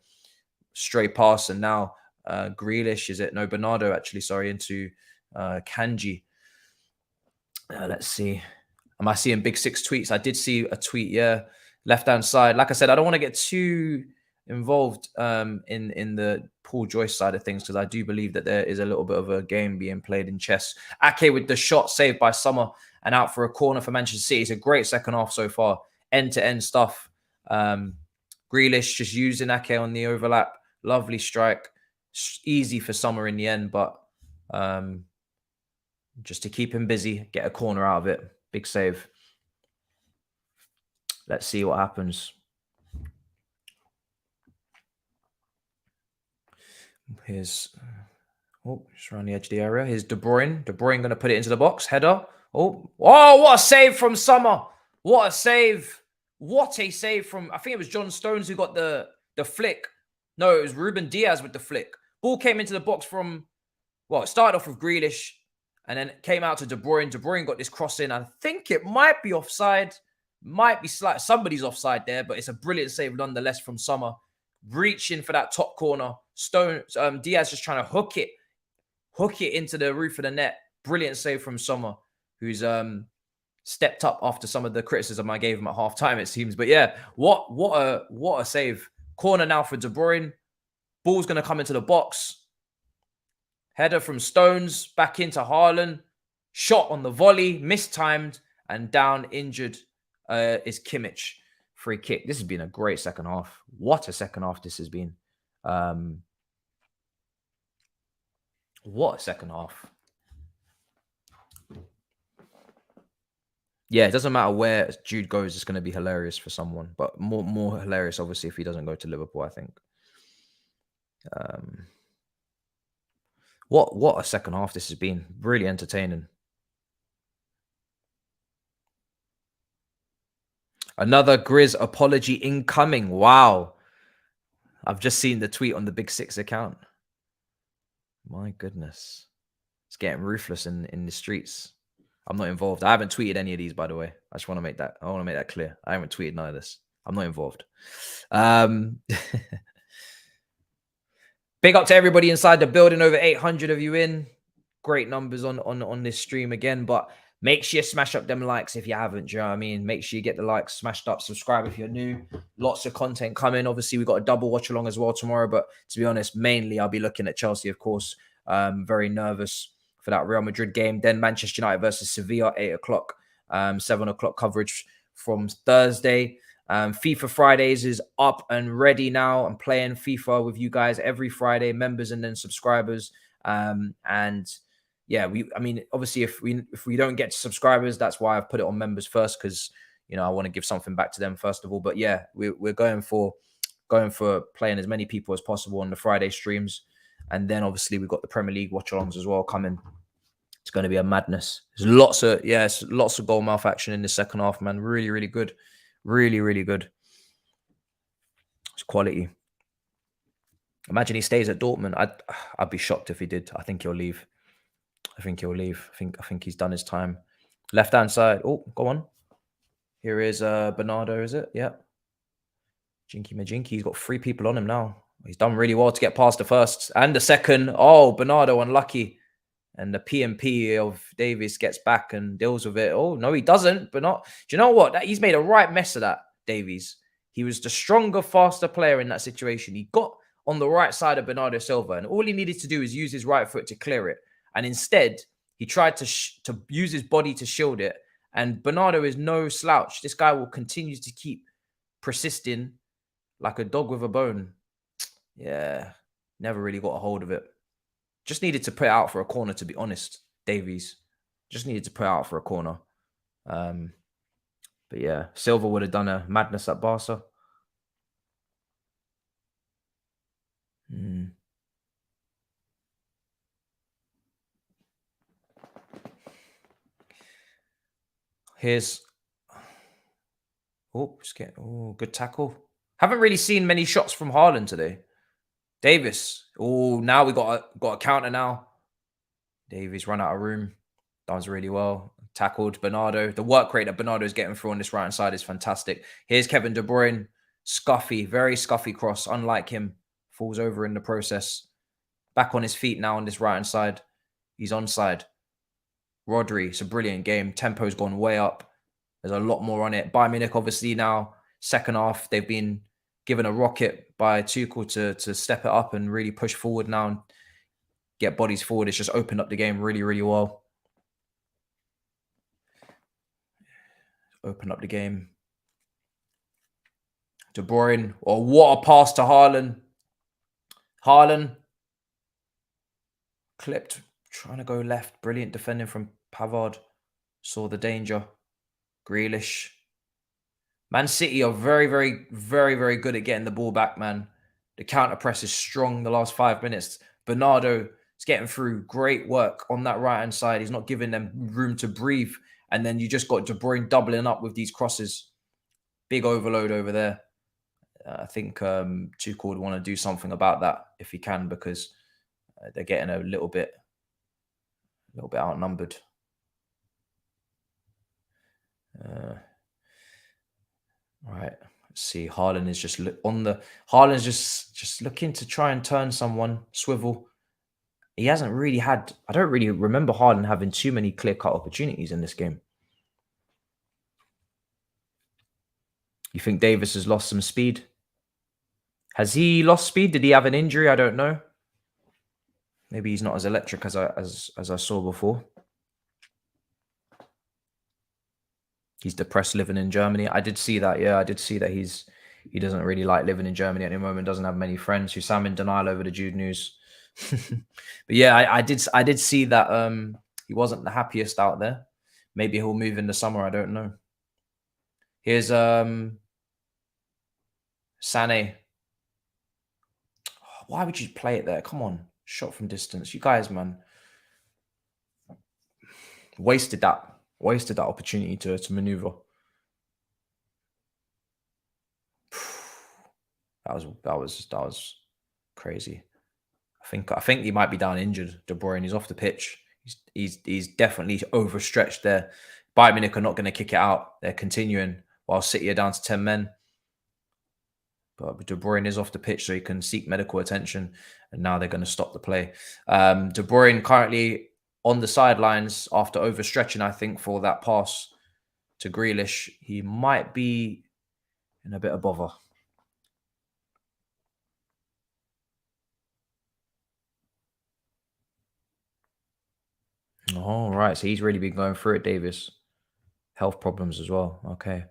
straight pass, and now Grealish, is it? No, Bernardo, actually, sorry, into Kanji. Let's see. Am I seeing Big Six tweets? I did see a tweet, yeah. Left-hand side. Like I said, I don't want to get too involved in the Paul Joyce side of things because I do believe that there is a little bit of a game being played in chess. Ake with the shot saved by Sommer and out for a corner for Manchester City. It's a great second half so far. End-to-end stuff. Grealish just using Ake on the overlap. Lovely strike. Easy for Sommer in the end, but just to keep him busy, get a corner out of it. Big save. Let's see what happens. Here's, just around the edge of the area. Here's De Bruyne. De Bruyne going to put it into the box. Header. Oh, what a save from Sommer. What a save. What a save from, I think it was John Stones who got the flick. No, it was Ruben Diaz with the flick. Ball came into the box from, well, it started off with Grealish and then it came out to De Bruyne. De Bruyne got this cross in. I think it might be offside. Might be slight. Somebody's offside there, but it's a brilliant save nonetheless from Sommer. Reaching for that top corner. Diaz just trying to hook it into the roof of the net. Brilliant save from Sommer, who's stepped up after some of the criticism I gave him at halftime, it seems. But yeah, what a save. Corner now for De Bruyne. Ball's going to come into the box. Header from Stones back into Hairline. Shot on the volley, mistimed, and down injured is Kimmich. Free kick. This has been a great second half. What a second half this has been. What a second half. Yeah, it doesn't matter where Jude goes, it's going to be hilarious for someone. But more hilarious, obviously, if he doesn't go to Liverpool, I think. What a second half this has been. Really entertaining. Another Grizz apology incoming. Wow. I've just seen the tweet on the Big Six account. My goodness. It's getting ruthless in the streets. I'm not involved. I haven't tweeted any of these, by the way. I want to make that clear. I haven't tweeted none of this. I'm not involved. Big up to everybody inside the building. Over 800 of you in. Great numbers on this stream again. But make sure you smash up them likes if you haven't. Do you know what I mean? Make sure you get the likes smashed up. Subscribe if you're new. Lots of content coming. Obviously, we've got a double watch along as well tomorrow. But to be honest, mainly I'll be looking at Chelsea, of course. Very nervous for that Real Madrid game. Then Manchester United versus Sevilla, 8 o'clock. 7 o'clock coverage from Thursday. FIFA Fridays is up and ready now. I'm playing FIFA with you guys every Friday, members and then subscribers. And yeah, obviously if we don't get to subscribers, that's why I've put it on members first, because I want to give something back to them first of all. But yeah, we're going for playing as many people as possible on the Friday streams. And then obviously we've got the Premier League watch-alongs as well coming. It's going to be a madness. There's lots of goal mouth action in the second half, man. Really, really good. Really, really good. It's quality. Imagine he stays at Dortmund. I'd be shocked if he did. I think he'll leave. I think he's done his time. Left-hand side. Oh, go on. Here is Bernardo, is it? Yeah. Jinky Majinky. He's got 3 people on him now. He's done really well to get past the first and the second. Oh, Bernardo unlucky. And the PMP of Davies gets back and deals with it. Oh, no, he doesn't. But not. Do you know what? He's made a right mess of that, Davies. He was the stronger, faster player in that situation. He got on the right side of Bernardo Silva. And all he needed to do is use his right foot to clear it. And instead, He tried to use his body to shield it. And Bernardo is no slouch. This guy will continue to keep persisting like a dog with a bone. Yeah, never really got a hold of it. Just needed to put it out for a corner, to be honest, Davies. Just needed to put it out for a corner. But yeah, Silva would have done a madness at Barca. Here's... Oh, good tackle. Haven't really seen many shots from Haaland today. Davis. Oh, now we got a counter now. Davies run out of room. Does really well. Tackled Bernardo. The work rate that Bernardo is getting through on this right-hand side is fantastic. Here's Kevin De Bruyne. Scuffy, very scuffy cross. Unlike him. Falls over in the process. Back on his feet now on this right-hand side. He's onside. Rodri, it's a brilliant game. Tempo's gone way up. There's a lot more on it. Bayern Munich, obviously, now, second half, they've been given a rocket by Tuchel to step it up and really push forward now and get bodies forward. It's just opened up the game really, really well. Open up the game. De Bruyne. Oh, what a pass to Haaland. Haaland. Clipped. Trying to go left. Brilliant defending from Pavard. Saw the danger. Grealish. Man City are very, very, very, very good at getting the ball back, man. The counter press is strong the last 5 minutes. Bernardo is getting through. Great work on that right-hand side. He's not giving them room to breathe. And then you just got De Bruyne doubling up with these crosses. Big overload over there. I think Tuchel would want to do something about that if he can, because they're getting a little bit outnumbered. Right. Let's see. Hairline is just Haaland's just looking to try and turn someone, swivel. He hasn't really had... I don't really remember Hairline having too many clear-cut opportunities in this game. You think Davis has lost some speed? Has he lost speed? Did he have an injury? I don't know. Maybe he's not as electric as I saw before. He's depressed living in Germany. I did see that. Yeah, I did see that he doesn't really like living in Germany at the moment. Doesn't have many friends. Hussam in denial over the Jude news. But yeah, I did see that he wasn't the happiest out there. Maybe he'll move in the summer. I don't know. Here's Sané. Why would you play it there? Come on. Shot from distance. You guys, man. Wasted that opportunity to maneuver. That was crazy. I think he might be down injured. De Bruyne, he's off the pitch. He's definitely overstretched there. Bayern Munich are not going to kick it out. They're continuing while City are down to 10 men. But De Bruyne is off the pitch so he can seek medical attention. And now they're going to stop the play. De Bruyne currently on the sidelines after overstretching, I think, for that pass to Grealish. He might be in a bit of bother. All right. So he's really been going through it, Davis. Health problems as well. Okay.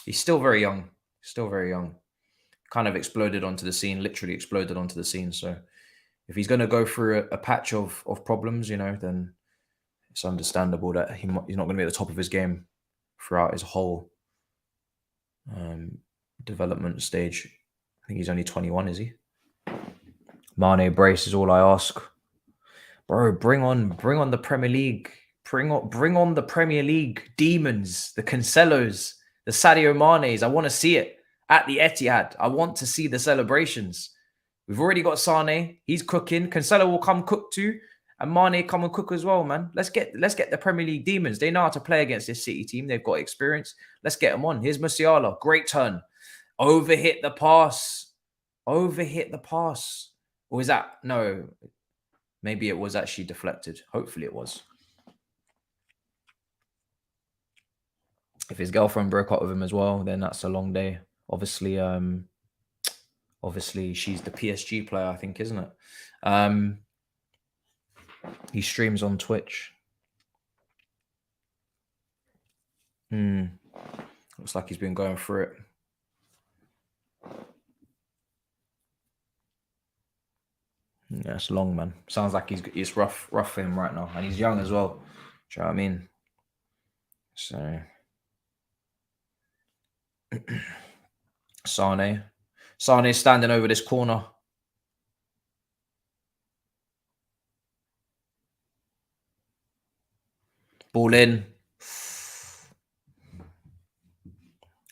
He's still very young. Still very young. Kind of exploded onto the scene. Literally exploded onto the scene. So if he's going to go through a patch of problems, you know, then it's understandable that he's not going to be at the top of his game throughout his whole development stage. I think he's only 21, is he? Mane brace is all I ask. Bro, bring on the Premier League. Bring on the Premier League demons, the Cancelos, the Sadio Manes. I want to see it at the Etihad. I want to see the celebrations. We've already got Sane. He's cooking. Cancelo will come cook too. And Mane come and cook as well, man. Let's get the Premier League demons. They know how to play against this City team. They've got experience. Let's get them on. Here's Musiala. Great turn. Overhit the pass. Overhit the pass. Or is that... No. Maybe it was actually deflected. Hopefully it was. If his girlfriend broke up with him as well, then that's a long day. Obviously, Obviously, she's the PSG player, I think, isn't it? He streams on Twitch. Looks like he's been going through it. Yeah, it's long, man. Sounds like it's rough for him right now, and he's young as well. Do you know what I mean? So, Sane's standing over this corner. Ball in.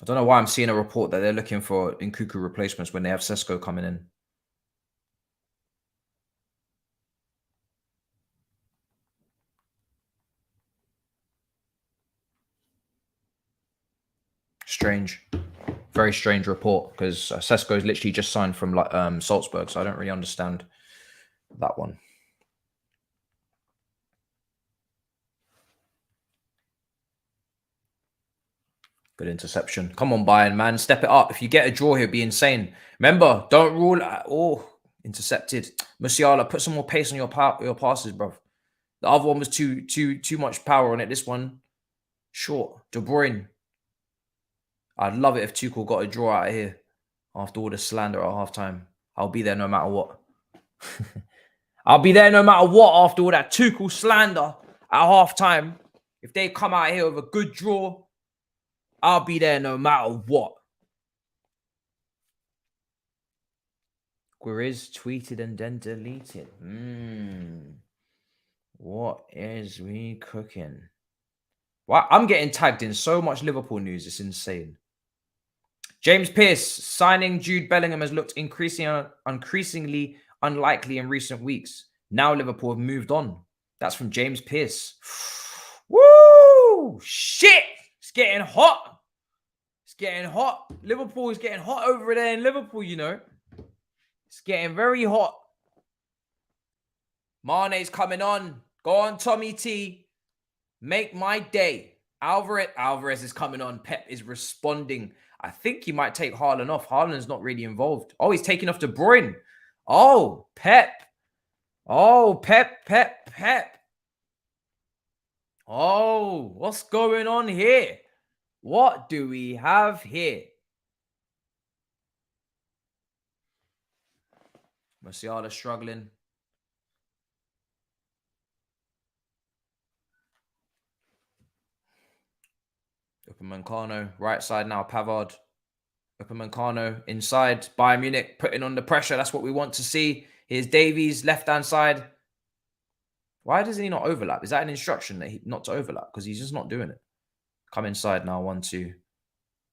I don't know why I'm seeing a report that they're looking for Nkuku replacements when they have Sesko coming in. Strange. Very strange report, because Sesko's literally just signed from Salzburg, so I don't really understand that one. Good interception. Come on, Bayern, man. Step it up. If you get a draw here, it'd be insane. Remember, don't rule out. Oh, intercepted. Musiala, put some more pace on your passes, bro. The other one was too much power on it. This one, short. De Bruyne. I'd love it if Tuchel got a draw out of here after all the slander at halftime. I'll be there no matter what. I'll be there no matter what after all that Tuchel slander at halftime. If they come out here with a good draw, I'll be there no matter what. Grizz tweeted and then deleted. What is we cooking? Wow, I'm getting tagged in so much Liverpool news. It's insane. James Pearce signing Jude Bellingham has looked increasingly unlikely in recent weeks. Now Liverpool have moved on. That's from James Pearce. Woo! Shit! It's getting hot. It's getting hot. Liverpool is getting hot over there in Liverpool, you know. It's getting very hot. Mane's coming on. Go on, Tommy T. Make my day. Alvarez is coming on. Pep is responding. I think he might take Hairline off. Haaland's not really involved. Oh, he's taking off De Bruyne. Oh, Pep. Oh, Pep. Oh, what's going on here? What do we have here? Musiala struggling. Upamecano, right side now, Pavard. Upamecano inside, Bayern Munich putting on the pressure. That's what we want to see. Here's Davies, left-hand side. Why does he not overlap? Is that an instruction that not to overlap? Because he's just not doing it. Come inside now, 1-2.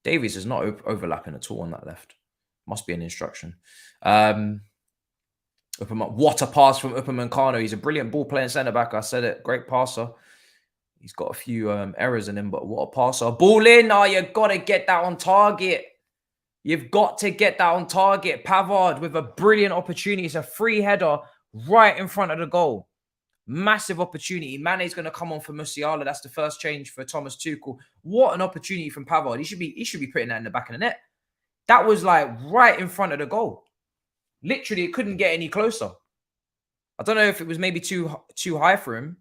Davies is not overlapping at all on that left. Must be an instruction. What a pass from Upamecano. He's a brilliant ball-playing centre-back. I said it. Great passer. He's got a few errors in him, but what a passer. Ball in. Oh, you've got to get that on target. You've got to get that on target. Pavard with a brilliant opportunity. It's a free header right in front of the goal. Massive opportunity. Mane's going to come on for Musiala. That's the first change for Thomas Tuchel. What an opportunity from Pavard. He should be putting that in the back of the net. That was like right in front of the goal. Literally, it couldn't get any closer. I don't know if it was maybe too high for him.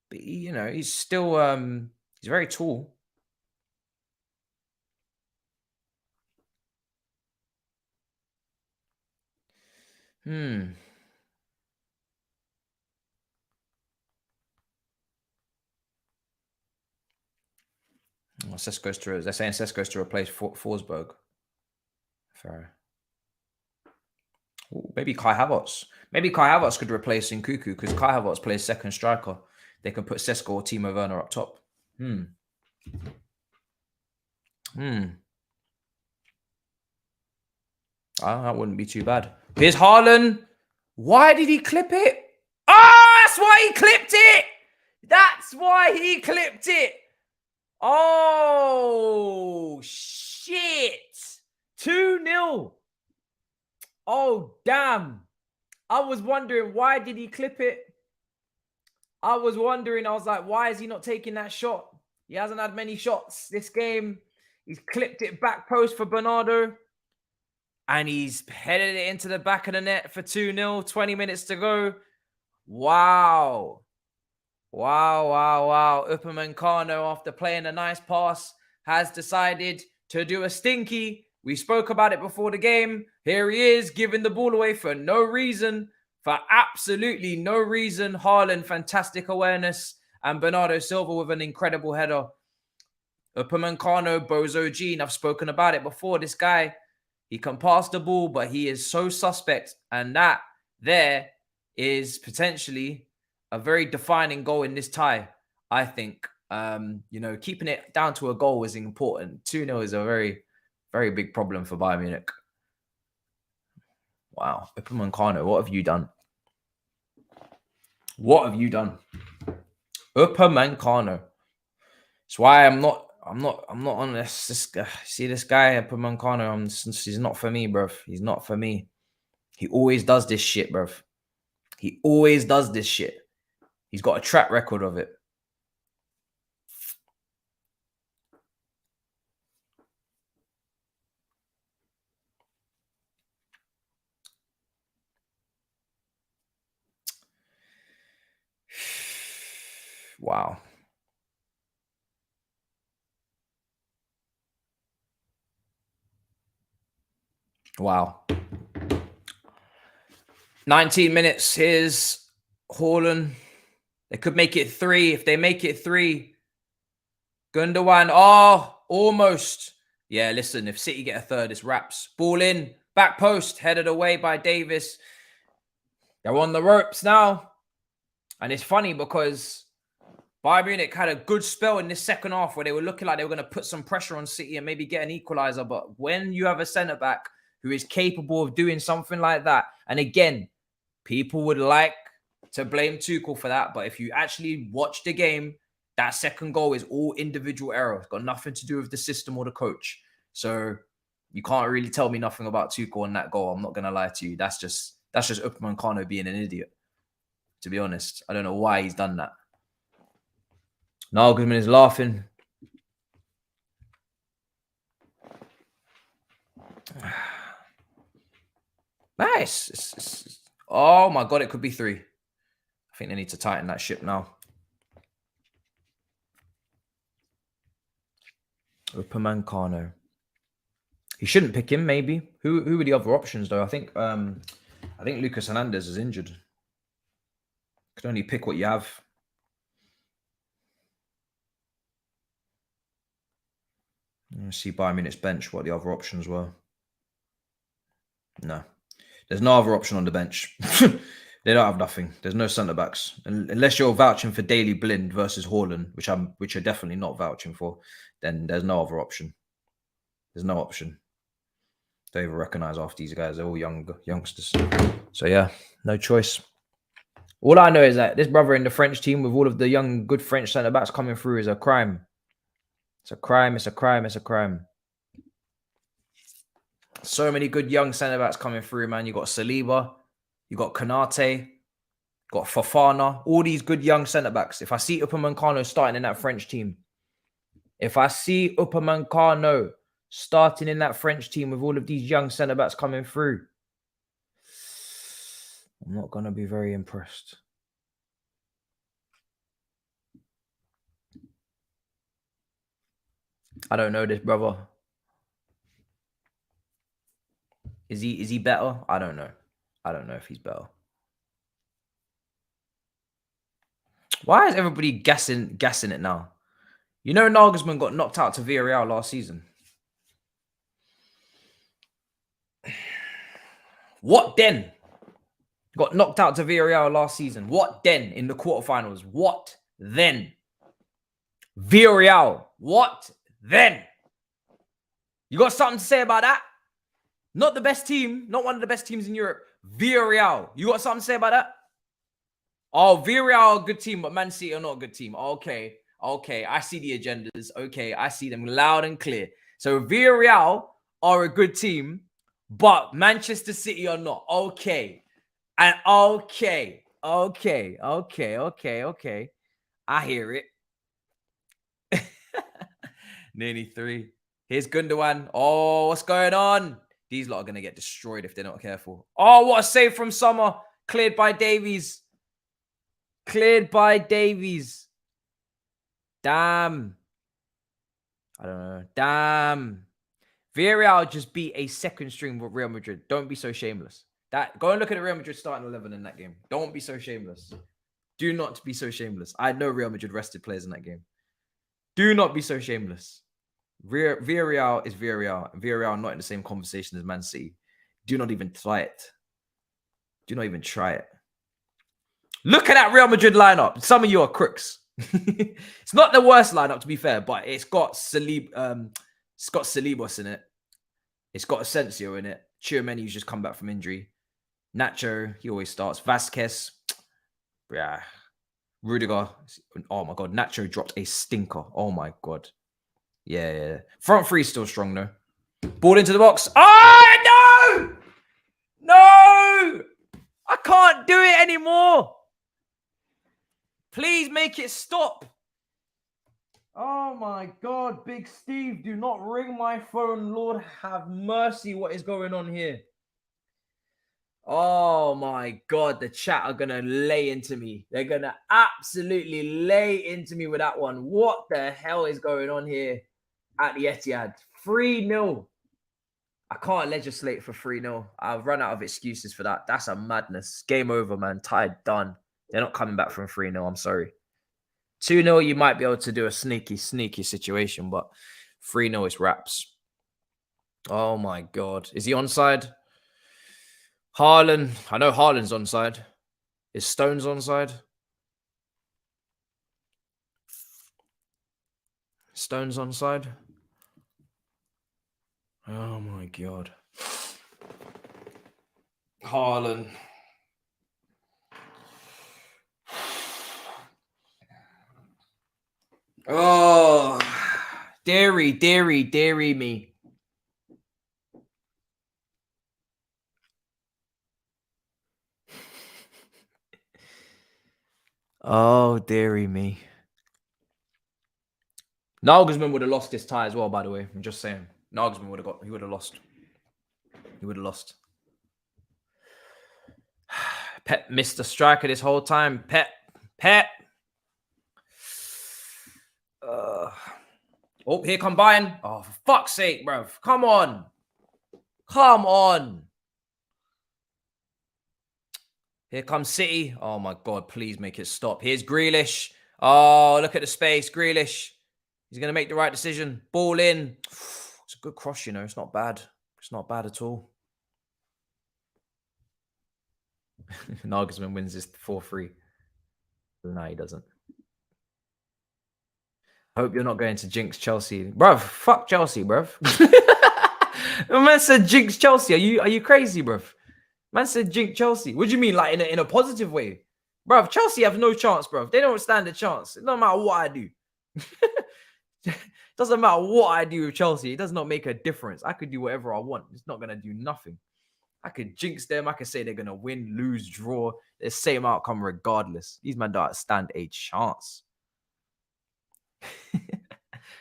But, you know, he's still, he's very tall. Oh, they're saying Sesko's to replace Forsberg. Fair. Ooh, maybe Kai Havertz. Maybe Kai Havertz could replace Nkuku because Kai Havertz plays second striker. They can put Sesko or Timo Werner up top. That wouldn't be too bad. Here's Hairline. Why did he clip it? Oh, that's why he clipped it. That's why he clipped it. Oh, shit. 2-0. Oh, damn. I was wondering, why did he clip it? I was like, why is he not taking that shot? He hasn't had many shots this game. He's clipped it back post for Bernardo. And he's headed it into the back of the net for 2-0, 20 minutes to go. Wow. Wow. Upamecano, after playing a nice pass, has decided to do a stinky. We spoke about it before the game. Here he is, giving the ball away for no reason. For absolutely no reason. Hairline, fantastic awareness. And Bernardo Silva with an incredible header. Upamecano, Bozo Gene, I've spoken about it before. This guy, he can pass the ball, but he is so suspect. And that there is potentially a very defining goal in this tie, I think. Keeping it down to a goal is important. 2-0 is a very, very big problem for Bayern Munich. Wow. Upamecano, what have you done? What have you done? Upamecano. That's why I'm not on this guy. See this guy, Upamecano, he's not for me, bruv. He's not for me. He always does this shit, bruv. He always does this shit. He's got a track record of it. Wow. Wow. 19 minutes. Here's Hairline. They could make it 3. If they make it 3, Gundogan. Oh, almost. Yeah, listen, if City get a third, it's wraps. Ball in. Back post. Headed away by Davis. They're on the ropes now. And it's funny because Bayern Munich had a good spell in this second half where they were looking like they were going to put some pressure on City and maybe get an equalizer. But when you have a centre-back who is capable of doing something like that, and again, people would like to blame Tuchel for that, but if you actually watch the game, that second goal is all individual error. It's got nothing to do with the system or the coach. So you can't really tell me nothing about Tuchel on that goal. I'm not going to lie to you. That's just Upamecano being an idiot, to be honest. I don't know why he's done that. Nagelsmann is laughing. Nice. Oh my God, it could be 3. I think they need to tighten that ship now. Upamecano. He shouldn't pick him, maybe. Who are the other options, though? I think Lucas Hernandez is injured. You can only pick what you have. Let's see Bayern Munich's bench, what the other options were. No. There's no other option on the bench. They don't have nothing. There's no centre-backs. Unless you're vouching for Daley Blind versus Hairline, which you're definitely not vouching for, then there's no other option. There's no option. Don't even recognise half these guys. They're all youngsters. So, yeah, no choice. All I know is that this brother in the French team with all of the young, good French centre-backs coming through is a crime. It's a crime. So many good young centre-backs coming through, man. You got Saliba, you got Konate, got Fofana, all these good young centre-backs. If I see Upamecano starting in that French team, if I see Upamecano starting in that French team with all of these young centre-backs coming through, I'm not going to be very impressed. I don't know this brother. Is he better? I don't know. I don't know if he's better. Why is everybody gassing it now? You know Nagelsmann got knocked out to Villarreal last season. What then? Got knocked out to Villarreal last season. What then in the quarterfinals? What then? Villarreal. What then? You got something to say about that? Not the best team. Not one of the best teams in Europe. Villarreal. You got something to say about that? Oh, Villarreal, a good team, but Man City are not a good team. Okay. I see the agendas. Okay, I see them loud and clear. So Villarreal are a good team, but Manchester City are not. Okay. And okay. I hear it. Nearly 3. Here's Gundogan. Oh, what's going on? These lot are going to get destroyed if they're not careful. Oh, what a save from Sommer. Cleared by Davies. Cleared by Davies. Damn. I don't know. Damn. Villarreal just beat a second string with Real Madrid. Don't be so shameless. Go and look at the Real Madrid starting 11 in that game. Don't be so shameless. Do not be so shameless. I know Real Madrid rested players in that game. Do not be so shameless. Villarreal is Villarreal. And Villarreal are not in the same conversation as Man City. Do not even try it. Do not even try it. Look at that Real Madrid lineup. Some of you are crooks. It's not the worst lineup, to be fair, but it's got Salibos in it. It's got Asensio in it. Tchouameni's just come back from injury. Nacho, he always starts. Vasquez. Yeah. Rudiger. Oh, my God. Nacho dropped a stinker. Oh, my God. Yeah. Front three still strong, though. Ball into the box. Oh, no! No! I can't do it anymore. Please make it stop. Oh my God, Big Steve, do not ring my phone. Lord have mercy. What is going on here? Oh my God, the chat are going to lay into me. They're going to absolutely lay into me with that one. What the hell is going on here at the Etihad? 3-0. I can't legislate for 3-0. I've run out of excuses for that. That's a madness. Game over, man. Tied, done. They're not coming back from 3-0. I'm sorry. 2-0, you might be able to do a sneaky situation, but 3-0 is wraps. Oh, my God. Is he onside? Haaland. I know Haaland's onside. Is Stones onside? Stones onside? Oh, my God. Haaland. Oh, dairy me. Oh, dairy me. Nagelsmann would have lost this tie as well, by the way. I'm just saying. Nagelsmann would have lost. He would have lost. Pep missed the striker this whole time. Pep. Oh, here come Bayern. Oh, for fuck's sake, bro. Come on. Here comes City. Oh, my God. Please make it stop. Here's Grealish. Oh, look at the space. Grealish. He's going to make the right decision. Ball in. It's a good cross, you know. It's not bad. It's not bad at all. Nagelsmann wins this 4-3. No, he doesn't. Hope you're not going to jinx Chelsea. Bruv, fuck Chelsea, bruv. Man said jinx Chelsea. Are you crazy, bruv? Man said jinx Chelsea. What do you mean, like in a positive way? Bruv, Chelsea have no chance, bruv. They don't stand a chance. It doesn't matter what I do. Doesn't matter what I do with Chelsea. It does not make a difference. I could do whatever I want. It's not going to do nothing. I could jinx them. I could say they're going to win, lose, draw. The same outcome regardless. These men don't stand a chance.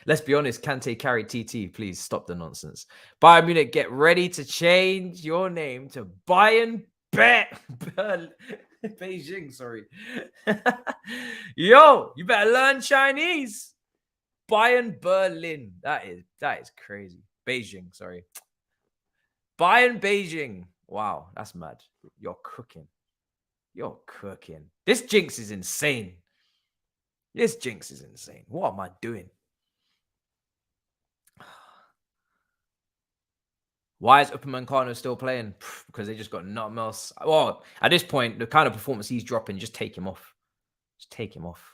Let's be honest. Kante carried TT. Please stop the nonsense. Bayern Munich, get ready to change your name to Bayern Beijing. Sorry. Yo, you better learn Chinese. Bayern Berlin. That is crazy. Beijing. Sorry. Bayern Beijing. Wow, that's mad. You're cooking. This jinx is insane. What am I doing? Why is Upamecano still playing? Because they just got nothing else. Well, at this point, the kind of performance he's dropping, just take him off. Just take him off.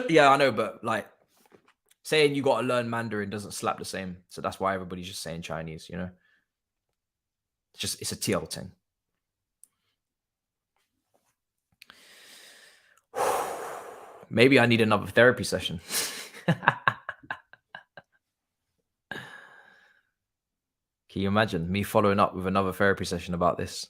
Yeah, I know, but like saying you got to learn Mandarin doesn't slap the same. So that's why everybody's just saying Chinese, you know? It's a TL thing. Maybe I need another therapy session. Can you imagine me following up with another therapy session about this?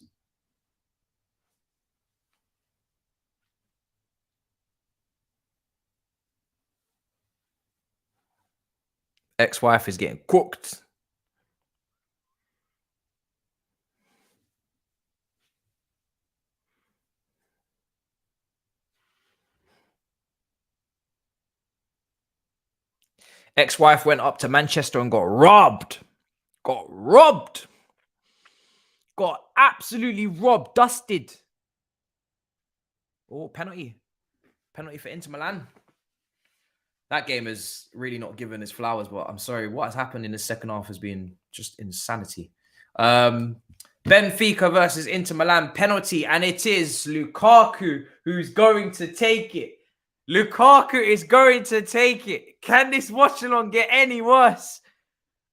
Ex-wife is getting cooked. Ex-wife went up to Manchester and got robbed. Got robbed. Got absolutely robbed. Dusted. Oh, penalty. Penalty for Inter Milan. That game is really not given its flowers, but I'm sorry. What has happened in the second half has been just insanity. Benfica versus Inter Milan penalty, and it is Lukaku who's going to take it. Lukaku is going to take it. Can this watch-along get any worse?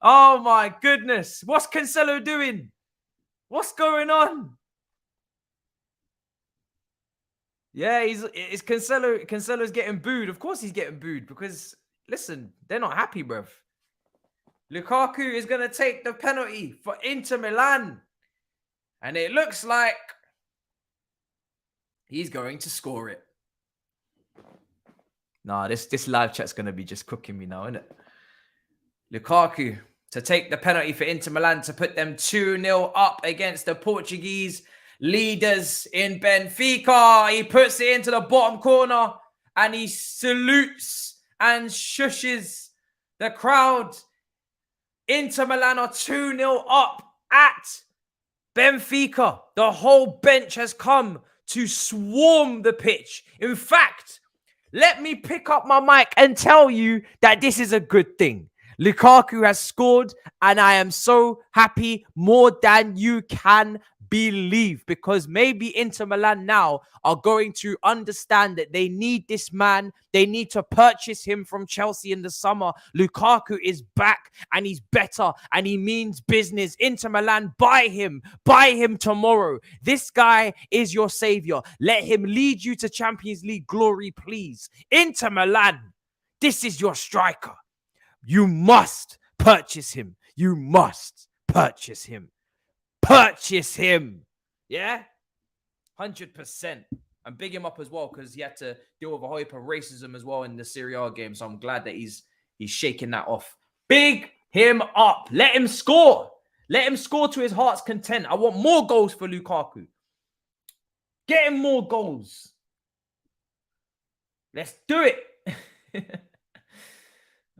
Oh my goodness. What's Cancelo doing? What's going on? Yeah, it's Cancelo. Cancelo's getting booed. Of course he's getting booed because, listen, they're not happy, bruv. Lukaku is going to take the penalty for Inter Milan. And it looks like he's going to score it. Nah, this live chat's going to be just cooking me now, isn't it? Lukaku to take the penalty for Inter Milan to put them 2-0 up against the Portuguese leaders in Benfica. He puts it into the bottom corner and he salutes and shushes the crowd. Inter Milan are 2-0 up at Benfica. The whole bench has come to swarm the pitch. In fact, let me pick up my mic and tell you that this is a good thing. Lukaku has scored and I am so happy, more than you can believe, because maybe Inter Milan now are going to understand that they need this man. They need to purchase him from Chelsea in the summer. Lukaku is back and he's better and he means business. Inter Milan, buy him tomorrow. This guy is your savior. Let him lead you to Champions League glory, please. Inter Milan, this is your striker. You must purchase him. You must purchase him. Purchase him. Yeah? 100%. And big him up as well because he had to deal with a whole heap of racism as well in the Serie A game. So I'm glad that he's shaking that off. Big him up. Let him score. Let him score to his heart's content. I want more goals for Lukaku. Get him more goals. Let's do it.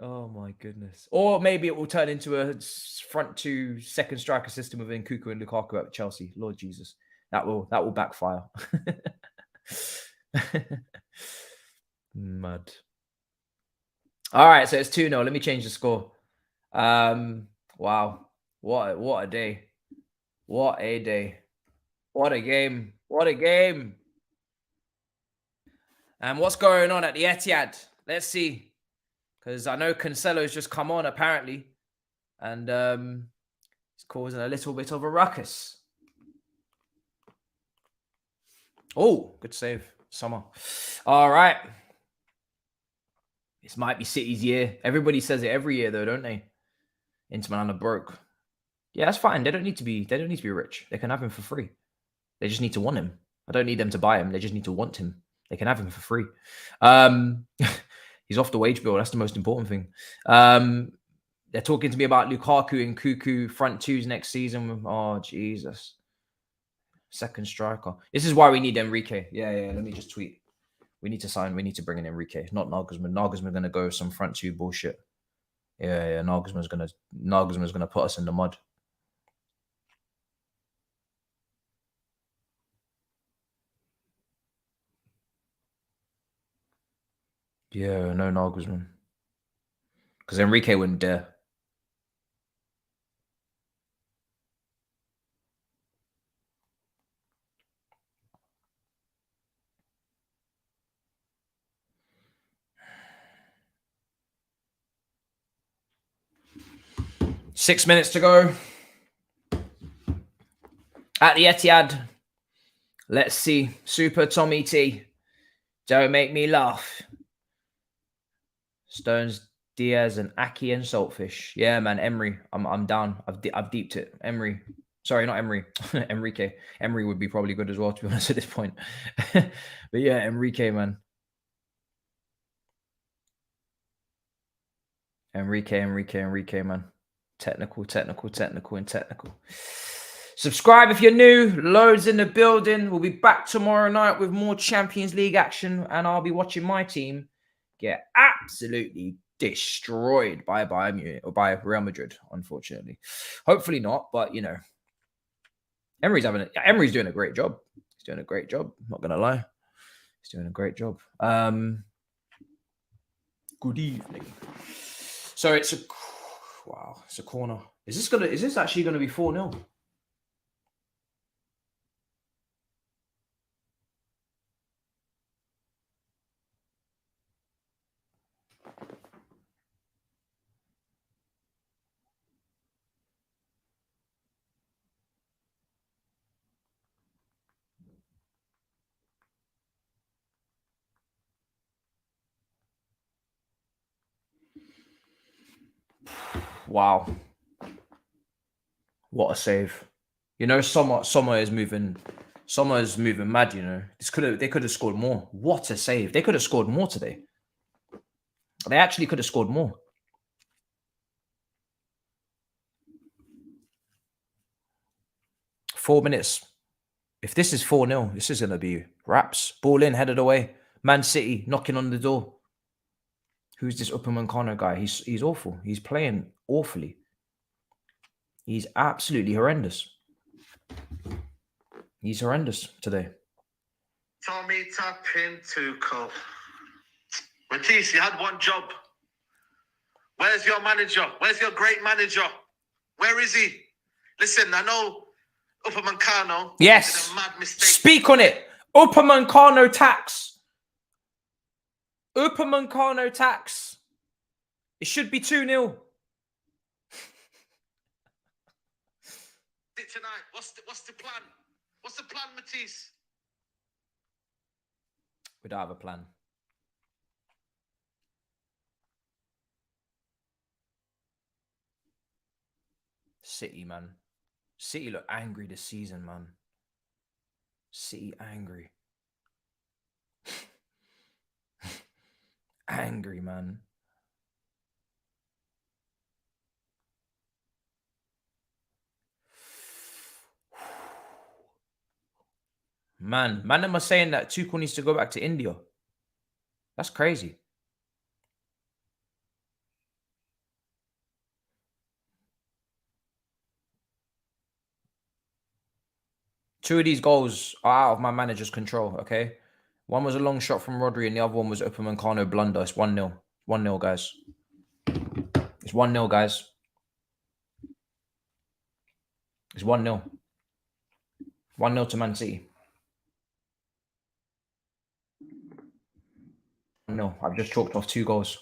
Oh my goodness. Or maybe it will turn into a front two second striker system within Kuku and Lukaku at Chelsea. Lord Jesus. That will backfire. Mud. All right, so it's 2-0. Let me change the score. Wow. What a day. What a day. What a game. What a game. And what's going on at the Etihad? Let's see. Because I know Cancelo's just come on, apparently. And it's causing a little bit of a ruckus. Oh, good save. Summer. All right. This might be City's year. Everybody says it every year, though, don't they? Inter Milan are broke. Yeah, that's fine. They don't need to be rich. They can have him for free. They just need to want him. I don't need them to buy him. They just need to want him. They can have him for free. He's off the wage bill. That's the most important thing. They're talking to me about Lukaku and Kuku front twos next season. Oh, Jesus. Second striker. This is why we need Enrique. Yeah. Let me just tweet. We need to bring in Enrique, not Nagelsmann. Nagelsmann's going to go some front two bullshit. Yeah. Nagelsmann's going to put us in the mud. Yeah, no Nagelsmann. Because Enrique wouldn't dare. Six minutes to go. At the Etihad. Let's see. Super Tommy T. Don't make me laugh. Stones, Diaz, and Aki and Saltfish. Yeah, man. Emery. I'm down. I've deeped it. Emery. Sorry, not Emery. Enrique. Emery would be probably good as well, to be honest, at this point. But yeah, Enrique, man. Enrique, man. Technical. Subscribe if you're new. Loads in the building. We'll be back tomorrow night with more Champions League action, and I'll be watching my team get absolutely destroyed by Bayern Munich or by Real Madrid, unfortunately. Hopefully not, but you know, Emery's doing a great job. He's doing a great job. I'm not gonna lie. He's doing a great job. Good evening. So it's a corner. Is this actually gonna be 4-0? Wow. What a save. You know, Sommer is moving mad, you know. They could have scored more. What a save. They could have scored more today. They actually could have scored more. Four minutes. If this is 4-0, this is going to be wraps. Ball in, headed away. Man City knocking on the door. Who's this Upamecano guy? He's awful. He's playing awfully. He's absolutely horrendous. He's horrendous today. Tommy Tapping Tuchel. Matisse, you had one job. Where's your manager? Where's your great manager? Where is he? Listen, I know Upamecano. Yes. Did a mad mistake. Speak on it. Upamecano tax. Upamecano tax. It should be 2-0. Tonight, what's the plan? What's the plan, Matisse? We don't have a plan. City, man. City look angry this season, man. City angry. Angry, man. Man am I saying that Tuchel needs to go back to India? That's crazy. Two of these goals are out of my manager's control, okay? One was a long shot from Rodri and the other one was Upamecano blunder. It's 1-0. 1-0, guys. It's 1-0, guys. It's 1-0. 1-0 to Man City. No, I've just chalked off 2 goals.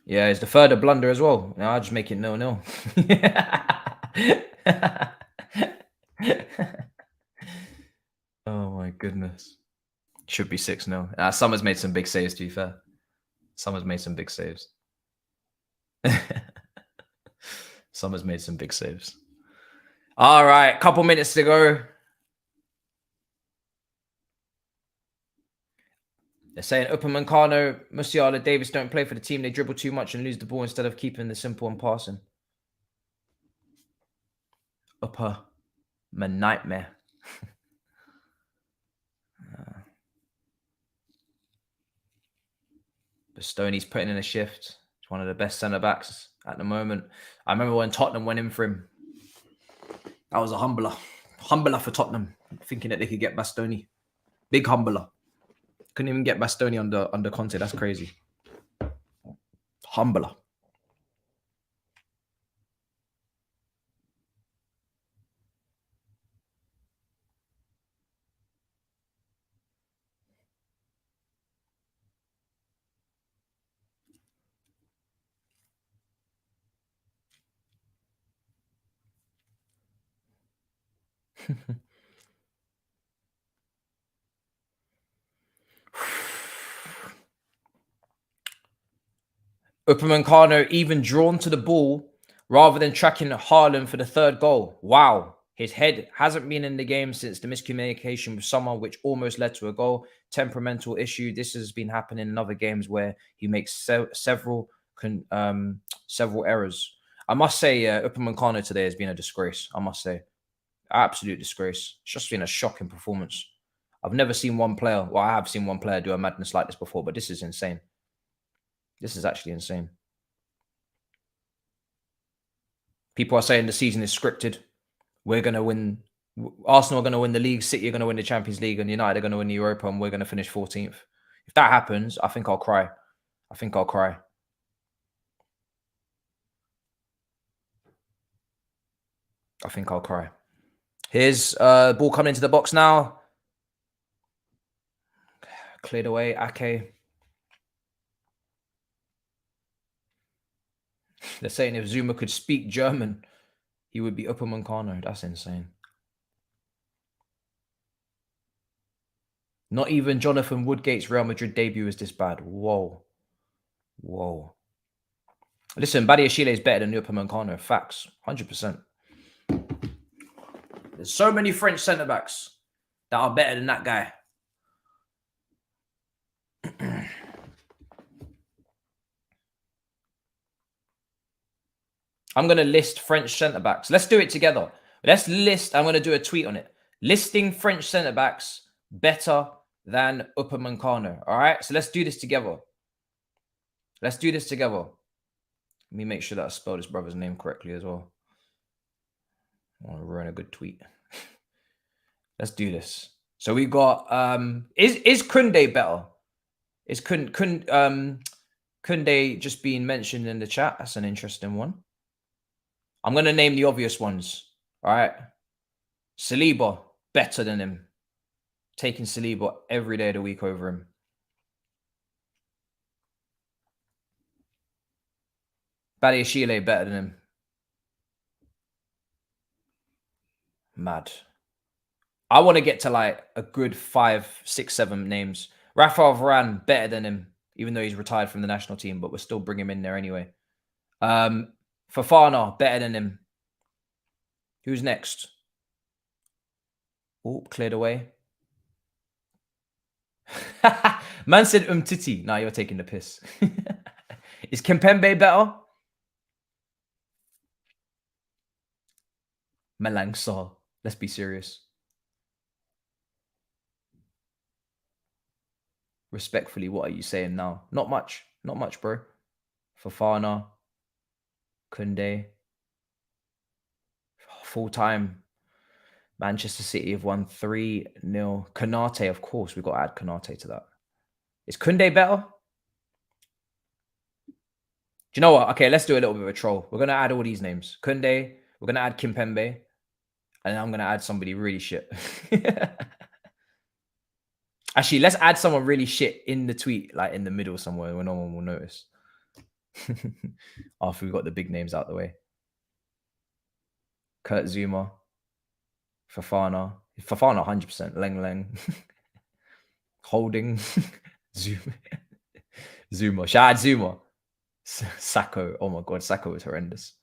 Yeah, it's the third blunder as well. Now I'll just make it 0-0. Oh my goodness. Should be 6-0. Summer's made some big saves, to be fair. Summer's made some big saves. Summer's made some big saves. All right, couple minutes to go. They're saying Upamecano, Musiala, Davis don't play for the team. They dribble too much and lose the ball instead of keeping the simple and passing. Nightmare. Bastoni's putting in a shift. He's one of the best centre-backs at the moment. I remember when Tottenham went in for him. That was a humbler. Humbler for Tottenham, thinking that they could get Bastoni. Big humbler. Couldn't even get Bastoni under Conte. That's crazy. Humbler. Upamecano even drawn to the ball rather than tracking Hairline for the third goal. Wow. His head hasn't been in the game since the miscommunication with someone, which almost led to a goal. Temperamental issue. This has been happening in other games where he makes several errors. I must say, Upamecano today has been a disgrace. I must say, absolute disgrace. It's just been a shocking performance. I've never seen one player. Well, I have seen one player do a madness like this before, but this is insane. This is actually insane. People are saying the season is scripted. We're going to win. Arsenal are going to win the league. City are going to win the Champions League, and United are going to win the Europa, and we're going to finish 14th. If that happens, I think I'll cry. I think I'll cry. I think I'll cry. Here's ball coming into the box now. Cleared away. Ake. They're saying if Zuma could speak German, he would be Upamecano. That's insane. Not even Jonathan Woodgate's Real Madrid debut is this bad. Whoa. Whoa. Listen, Badiashile is better than Upamecano. Facts. 100%. There's so many French centre-backs that are better than that guy. I'm going to list French centre-backs. Let's do it together. Let's list. I'm going to do a tweet on it. Listing French centre-backs better than Upamecano. All right? So let's do this together. Let's do this together. Let me make sure that I spelled his brother's name correctly as well. I want to ruin a good tweet. Let's do this. So we got is Kunde better? Is Kunde just being mentioned in the chat? That's an interesting one. I'm gonna name the obvious ones. All right. Saliba, better than him. Taking Saliba every day of the week over him. Badiashile better than him. Mad. I want to get to like a good 5, 6, 7 names. Rafael Varane, better than him, even though he's retired from the national team, but we'll still bring him in there anyway. Fofana, better than him. Who's next? Oh, cleared away. Man said Titi. Nah, you're taking the piss. Is Kimpembe better? Malang Sarr. Let's be serious. Respectfully, what are you saying now? Not much. Not much, bro. Fofana. Kunde. Full-time. Manchester City have won 3-0. Konate, of course. We've got to add Konate to that. Is Kunde better? Do you know what? Okay, let's do a little bit of a troll. We're going to add all these names. Kunde. We're going to add Kimpembe. And I'm going to add somebody really shit. Actually, let's add someone really shit in the tweet, like in the middle somewhere where no one will notice. After we've got the big names out the way. Kurt Zuma. Fofana. Fofana, 100%. Leng. Holding. Zuma. Shout out Zuma. Sacco. Oh my God, Sacco is horrendous.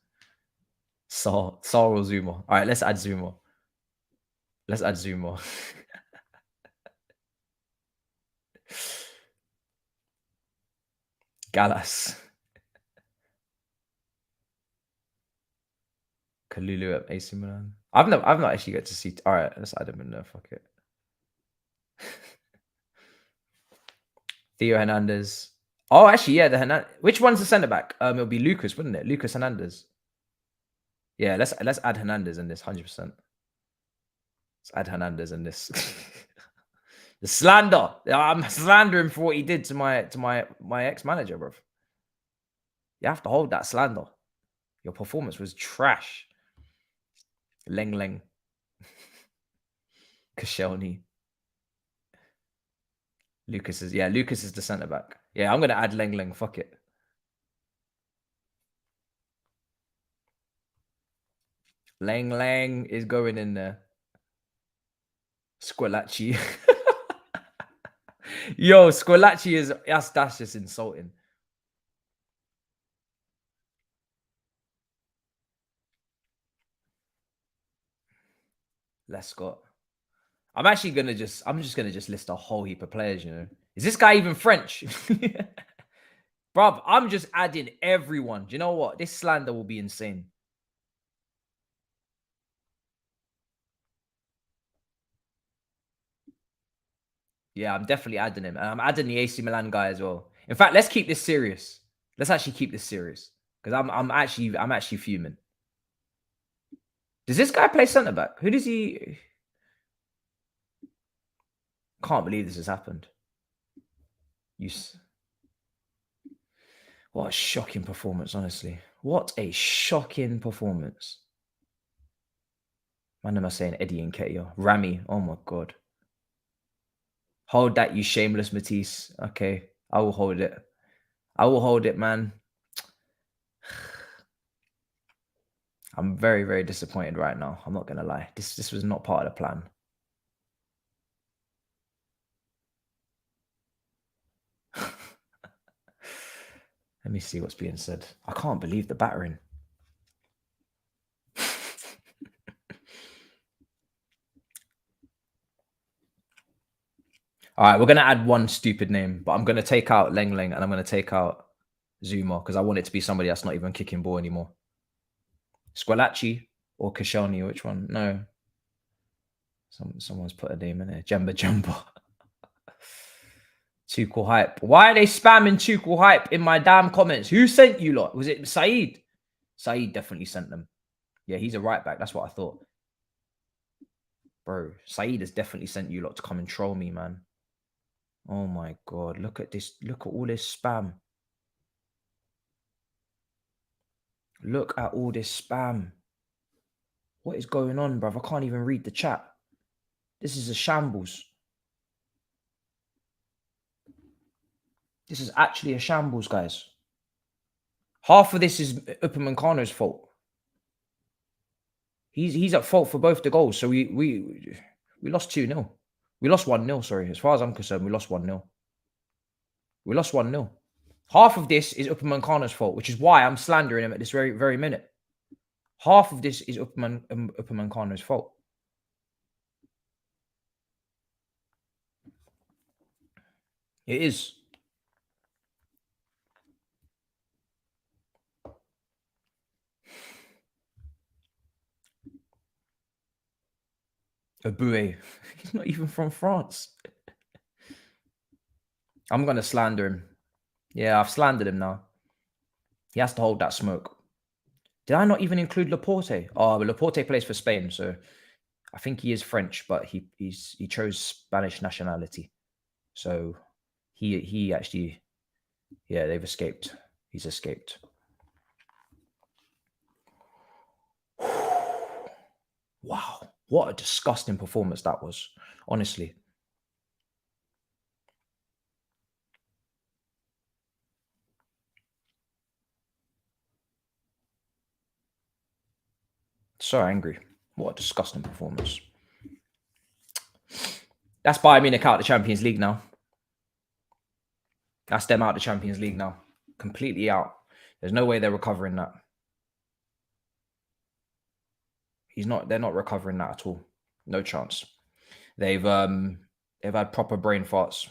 Saul or Zuma. All right, let's add Zuma. Let's add Zuma. Gallas. Kalulu at AC Milan. I've not actually got to see. All right, let's add him in there. Fuck it. Theo Hernandez. Oh, actually, yeah, the Hernandez. Which one's the centre back? It'll be Lucas, wouldn't it? Lucas Hernandez. Yeah, let's add Hernandez in this 100%. Let's add Hernandez in this. The slander. I'm slandering for what he did to my ex-manager, bro. You have to hold that slander. Your performance was trash. Leng. Koscielny. Lucas is the centre back. Yeah, I'm gonna add Leng. Fuck it. Leng is going in there. Squillaci. Yo, Squillaci is that's just insulting. Lescott. I'm just gonna just list a whole heap of players, you know. Is this guy even French? Bruv, I'm just adding everyone. Do you know what? This slander will be insane. Yeah, I'm definitely adding him. And I'm adding the AC Milan guy as well. In fact, let's keep this serious. Let's actually keep this serious. Because I'm actually fuming. Does this guy play centre back? Who does he? Can't believe this has happened. What a shocking performance, honestly. What a shocking performance. Man, am I saying Eddie and Nketiah? Rami, oh my God. Hold that, you shameless Matisse. Okay, I will hold it. I will hold it, man. I'm very, very disappointed right now. I'm not going to lie. This was not part of the plan. Let me see what's being said. I can't believe the battering. All right, we're going to add one stupid name, but I'm going to take out Leng Leng and I'm going to take out Zuma because I want it to be somebody that's not even kicking ball anymore. Squalacci or Kashani, which one? No. Someone's put a name in there. Jemba Jumba. Tuchel hype. Why are they spamming Tuchel hype in my damn comments? Who sent you lot? Was it Saeed? Saeed definitely sent them. Yeah, he's a right back. That's what I thought. Bro, Saeed has definitely sent you lot to come and troll me, man. Oh my God. Look at this. Look at all this spam. Look at all this spam. What is going on, bruv? I can't even read the chat. This is a shambles. This is actually a shambles, guys. Half of this is Upamecano's fault. He's at fault for both the goals. So we lost 2-0. We lost 1-0, sorry. As far as I'm concerned, we lost 1-0. We lost 1-0. Half of this is Upamecano's fault, which is why I'm slandering him at this very, very minute. Half of this is Upamecano's fault. It is. Aboué. He's not even from France. I'm going to slander him. Yeah, I've slandered him now. He has to hold that smoke. Did I not even include Laporte? Oh, but Laporte plays for Spain, so I think he is French, but he chose Spanish nationality. So he actually, yeah, they've escaped. He's escaped. Wow, what a disgusting performance that was, honestly. So angry. What a disgusting performance. That's Bayern Munich out of the Champions League now. That's them out of the Champions League now. Completely out. There's no way they're recovering that. They're not recovering that at all. No chance. They've had proper brain farts.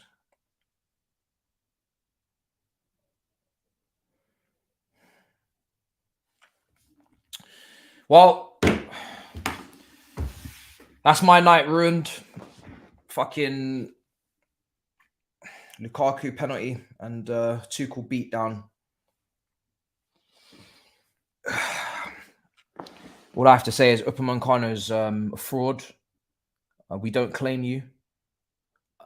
Well, that's my night ruined. Fucking Lukaku penalty and Tuchel beatdown. All I have to say is Upamecano's a fraud. We don't claim you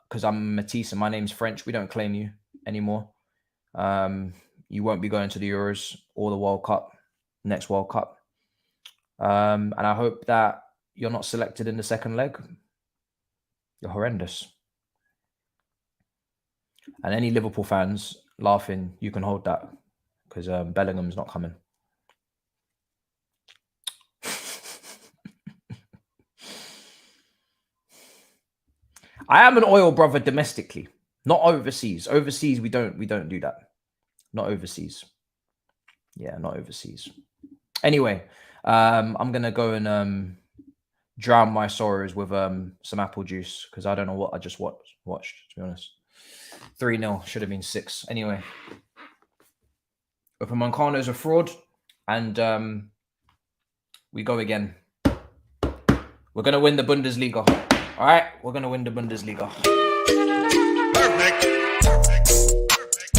because I'm Matisse and my name's French. We don't claim you anymore. You won't be going to the Euros or the World Cup, next World Cup. And I hope that you're not selected in the second leg. You're horrendous. And any Liverpool fans laughing, you can hold that because Bellingham's not coming. I am an oil brother domestically, not overseas. Overseas, we don't do that. Not overseas. Yeah, not overseas. Anyway, I'm gonna go and drown my sorrows with some apple juice because I don't know what I just watched, to be honest. 3-0, should have been 6. Anyway, Upamecano's a fraud, and we go again. We're going to win the Bundesliga. All right? We're going to win the Bundesliga. Perfect.